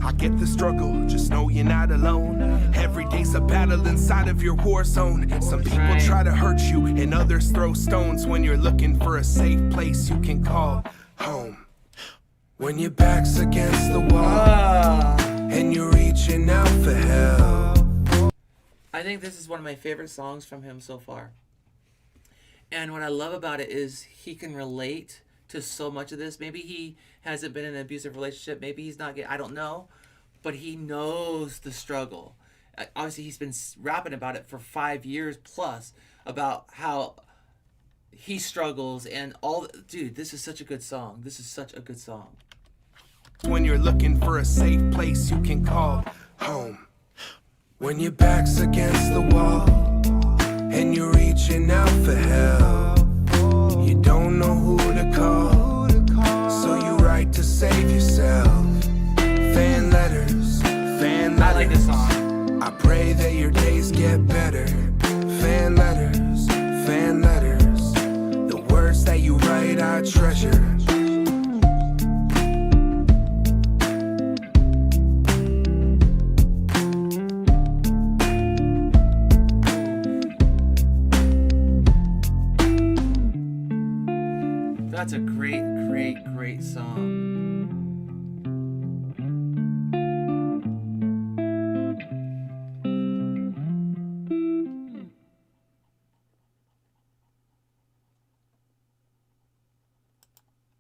I get the struggle, just know you're not alone. Every day's a battle inside of your war zone. Some people try to hurt you and others throw stones when you're looking for a safe place you can call home. When your back's against the wall and you're reaching out for help. I think this is one of my favorite songs from him so far. And what I love about it is he can relate to so much of this. Maybe he hasn't been in an abusive relationship. Maybe he's not getting, I don't know. But he knows the struggle. Obviously, he's been rapping about it for 5 years plus, about how he struggles and all. Dude, this is such a good song. This is such a good song. When you're looking for a safe place you can call home. When your back's against the wall and you're reaching out for help, you don't know who to call, so you write to save yourself. Fan letters, fan letters. I like this song. I pray that your days get better. Fan letters, fan letters. The words that you write I treasure. That's a great, great, great song.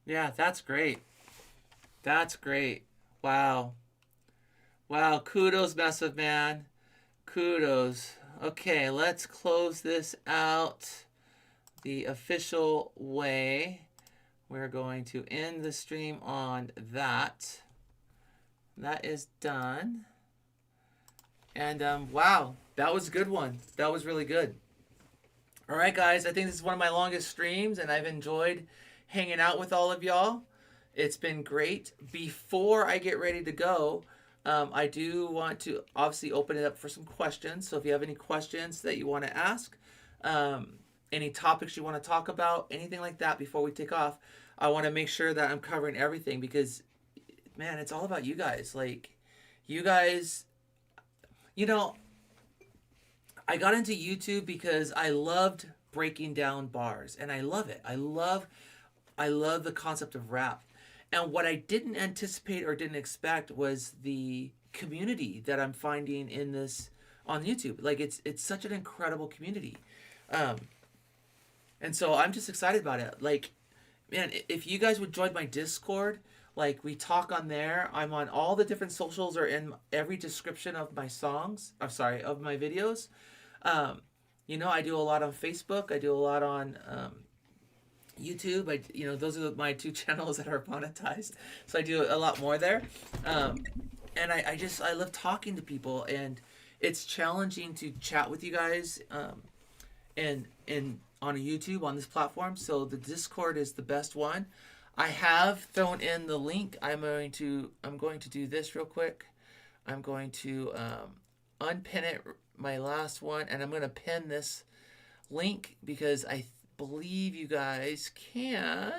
Yeah, that's great. That's great. Wow. Wow, kudos, Massive Man. Kudos. Okay, let's close this out the official way. We're going to end the stream on that. That is done. And wow, that was a good one. That was really good. All right, guys, I think this is one of my longest streams, and I've enjoyed hanging out with all of y'all. It's been great. Before I get ready to go, I do want to obviously open it up for some questions. So if you have any questions that you want to ask, any topics you want to talk about, anything like that before we take off, I want to make sure that I'm covering everything because, man, it's all about you guys. Like, you guys, you know, I got into YouTube because I loved breaking down bars, and I love it. I love the concept of rap. And what I didn't anticipate or didn't expect was the community that I'm finding in this on YouTube. Like, it's such an incredible community. And so I'm just excited about it. Like, man, if you guys would join my Discord, like, we talk on there. I'm on all the different socials or in every description of my songs. I'm sorry, of my videos. You know, I do a lot on Facebook. I do a lot on YouTube. Those are my two channels that are monetized. So I do a lot more there. And I love talking to people, and it's challenging to chat with you guys and on a YouTube on this platform. So the Discord is the best one. I have thrown in the link. I'm going to do this real quick. I'm going to unpin it, my last one, and I'm going to pin this link because I believe you guys can.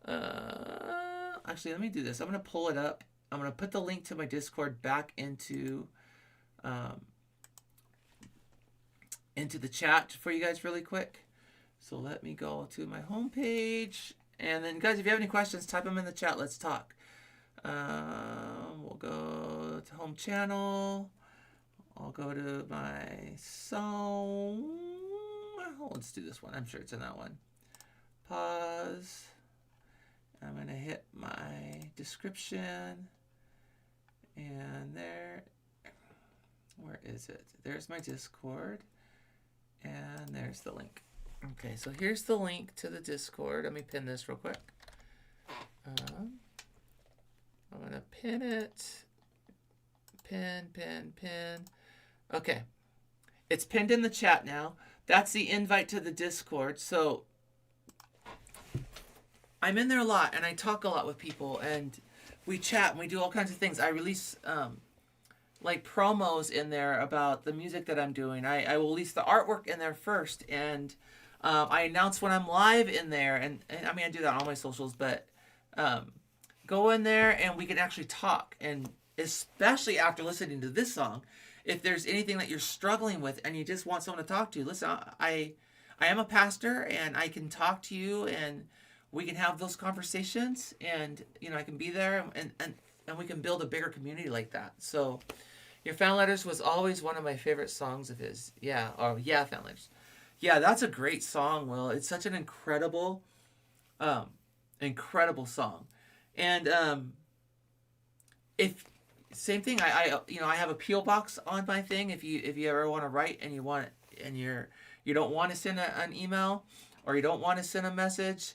Actually, let me do this. I'm going to pull it up. I'm going to put the link to my Discord back into the chat for you guys really quick. So let me go to my homepage. And then, guys, if you have any questions, type them in the chat. Let's talk. We'll go to home channel. I'll go to my song. Let's do this one. I'm sure it's in that one. Pause. I'm going to hit my description. And there. Where is it? There's my Discord. And there's the link. Okay, so here's the link to the Discord. Let me pin this real quick. I'm going to pin it. Pin. Okay. It's pinned in the chat now. That's the invite to the Discord. So I'm in there a lot, and I talk a lot with people, and we chat, and we do all kinds of things. I release like promos in there about the music that I'm doing. I will release the artwork in there first, and I announce when I'm live in there, and I mean, I do that on all my socials, but go in there and we can actually talk. And especially after listening to this song, if there's anything that you're struggling with and you just want someone to talk to, listen, I am a pastor, and I can talk to you, and we can have those conversations, and I can be there, and we can build a bigger community like that. So Your Fan Letters was always one of my favorite songs of his. Yeah, Fan Letters. Yeah, that's a great song, Will. It's such an incredible Incredible song. And if same thing, I you know, I have a PO box on my thing. If you ever want to write and you don't want to send an email, or you don't want to send a message,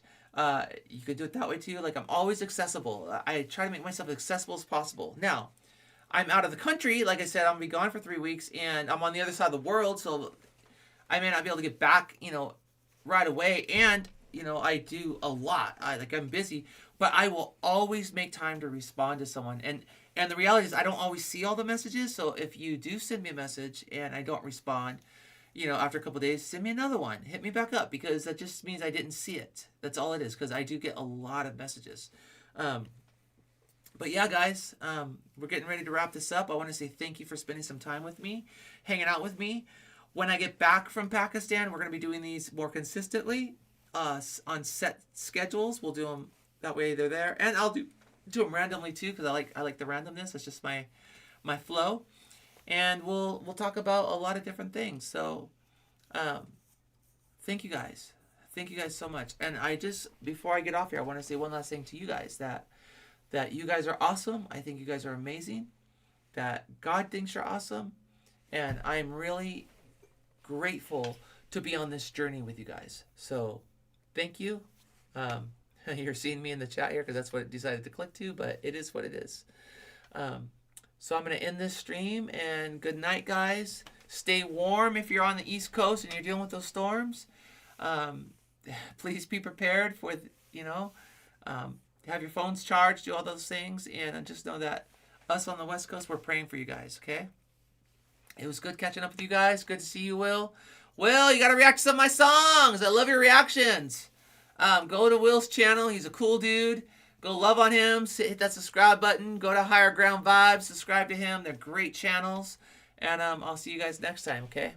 you could do it that way too. Like, I'm always accessible. I try to make myself as accessible as possible. Now, I'm out of the country. Like I said, I'm gonna be gone for 3 weeks, and I'm on the other side of the world, so I may not be able to get back, you know, right away. And you know, I do a lot. I'm busy, but I will always make time to respond to someone. And the reality is, I don't always see all the messages. So if you do send me a message and I don't respond, you know, after a couple of days, send me another one. Hit me back up, because that just means I didn't see it. That's all it is, because I do get a lot of messages. But yeah, guys, we're getting ready to wrap this up. I want to say thank you for spending some time with me, hanging out with me. When I get back from Pakistan, we're going to be doing these more consistently on set schedules. We'll do them that way, they're there. And I'll do them randomly too, because I like the randomness. It's just my flow. And we'll talk about a lot of different things. So thank you guys. Thank you guys so much. And before I get off here, I want to say one last thing to you guys, that you guys are awesome. I think you guys are amazing. That God thinks you're awesome. And I'm really grateful to be on this journey with you guys. So thank you. You're seeing me in the chat here because that's what it decided to click to, but it is what it is. So I'm going to end this stream, and good night, guys. Stay warm if you're on the East Coast and you're dealing with those storms. Please be prepared for, have your phones charged, do all those things, and just know that us on the West Coast, we're praying for you guys, okay? It was good catching up with you guys. Good to see you, Will. Will, you got to react to some of my songs. I love your reactions. Go to Will's channel. He's a cool dude. Go love on him. Hit that subscribe button. Go to Higher Ground Vibes. Subscribe to him. They're great channels. And I'll see you guys next time, okay?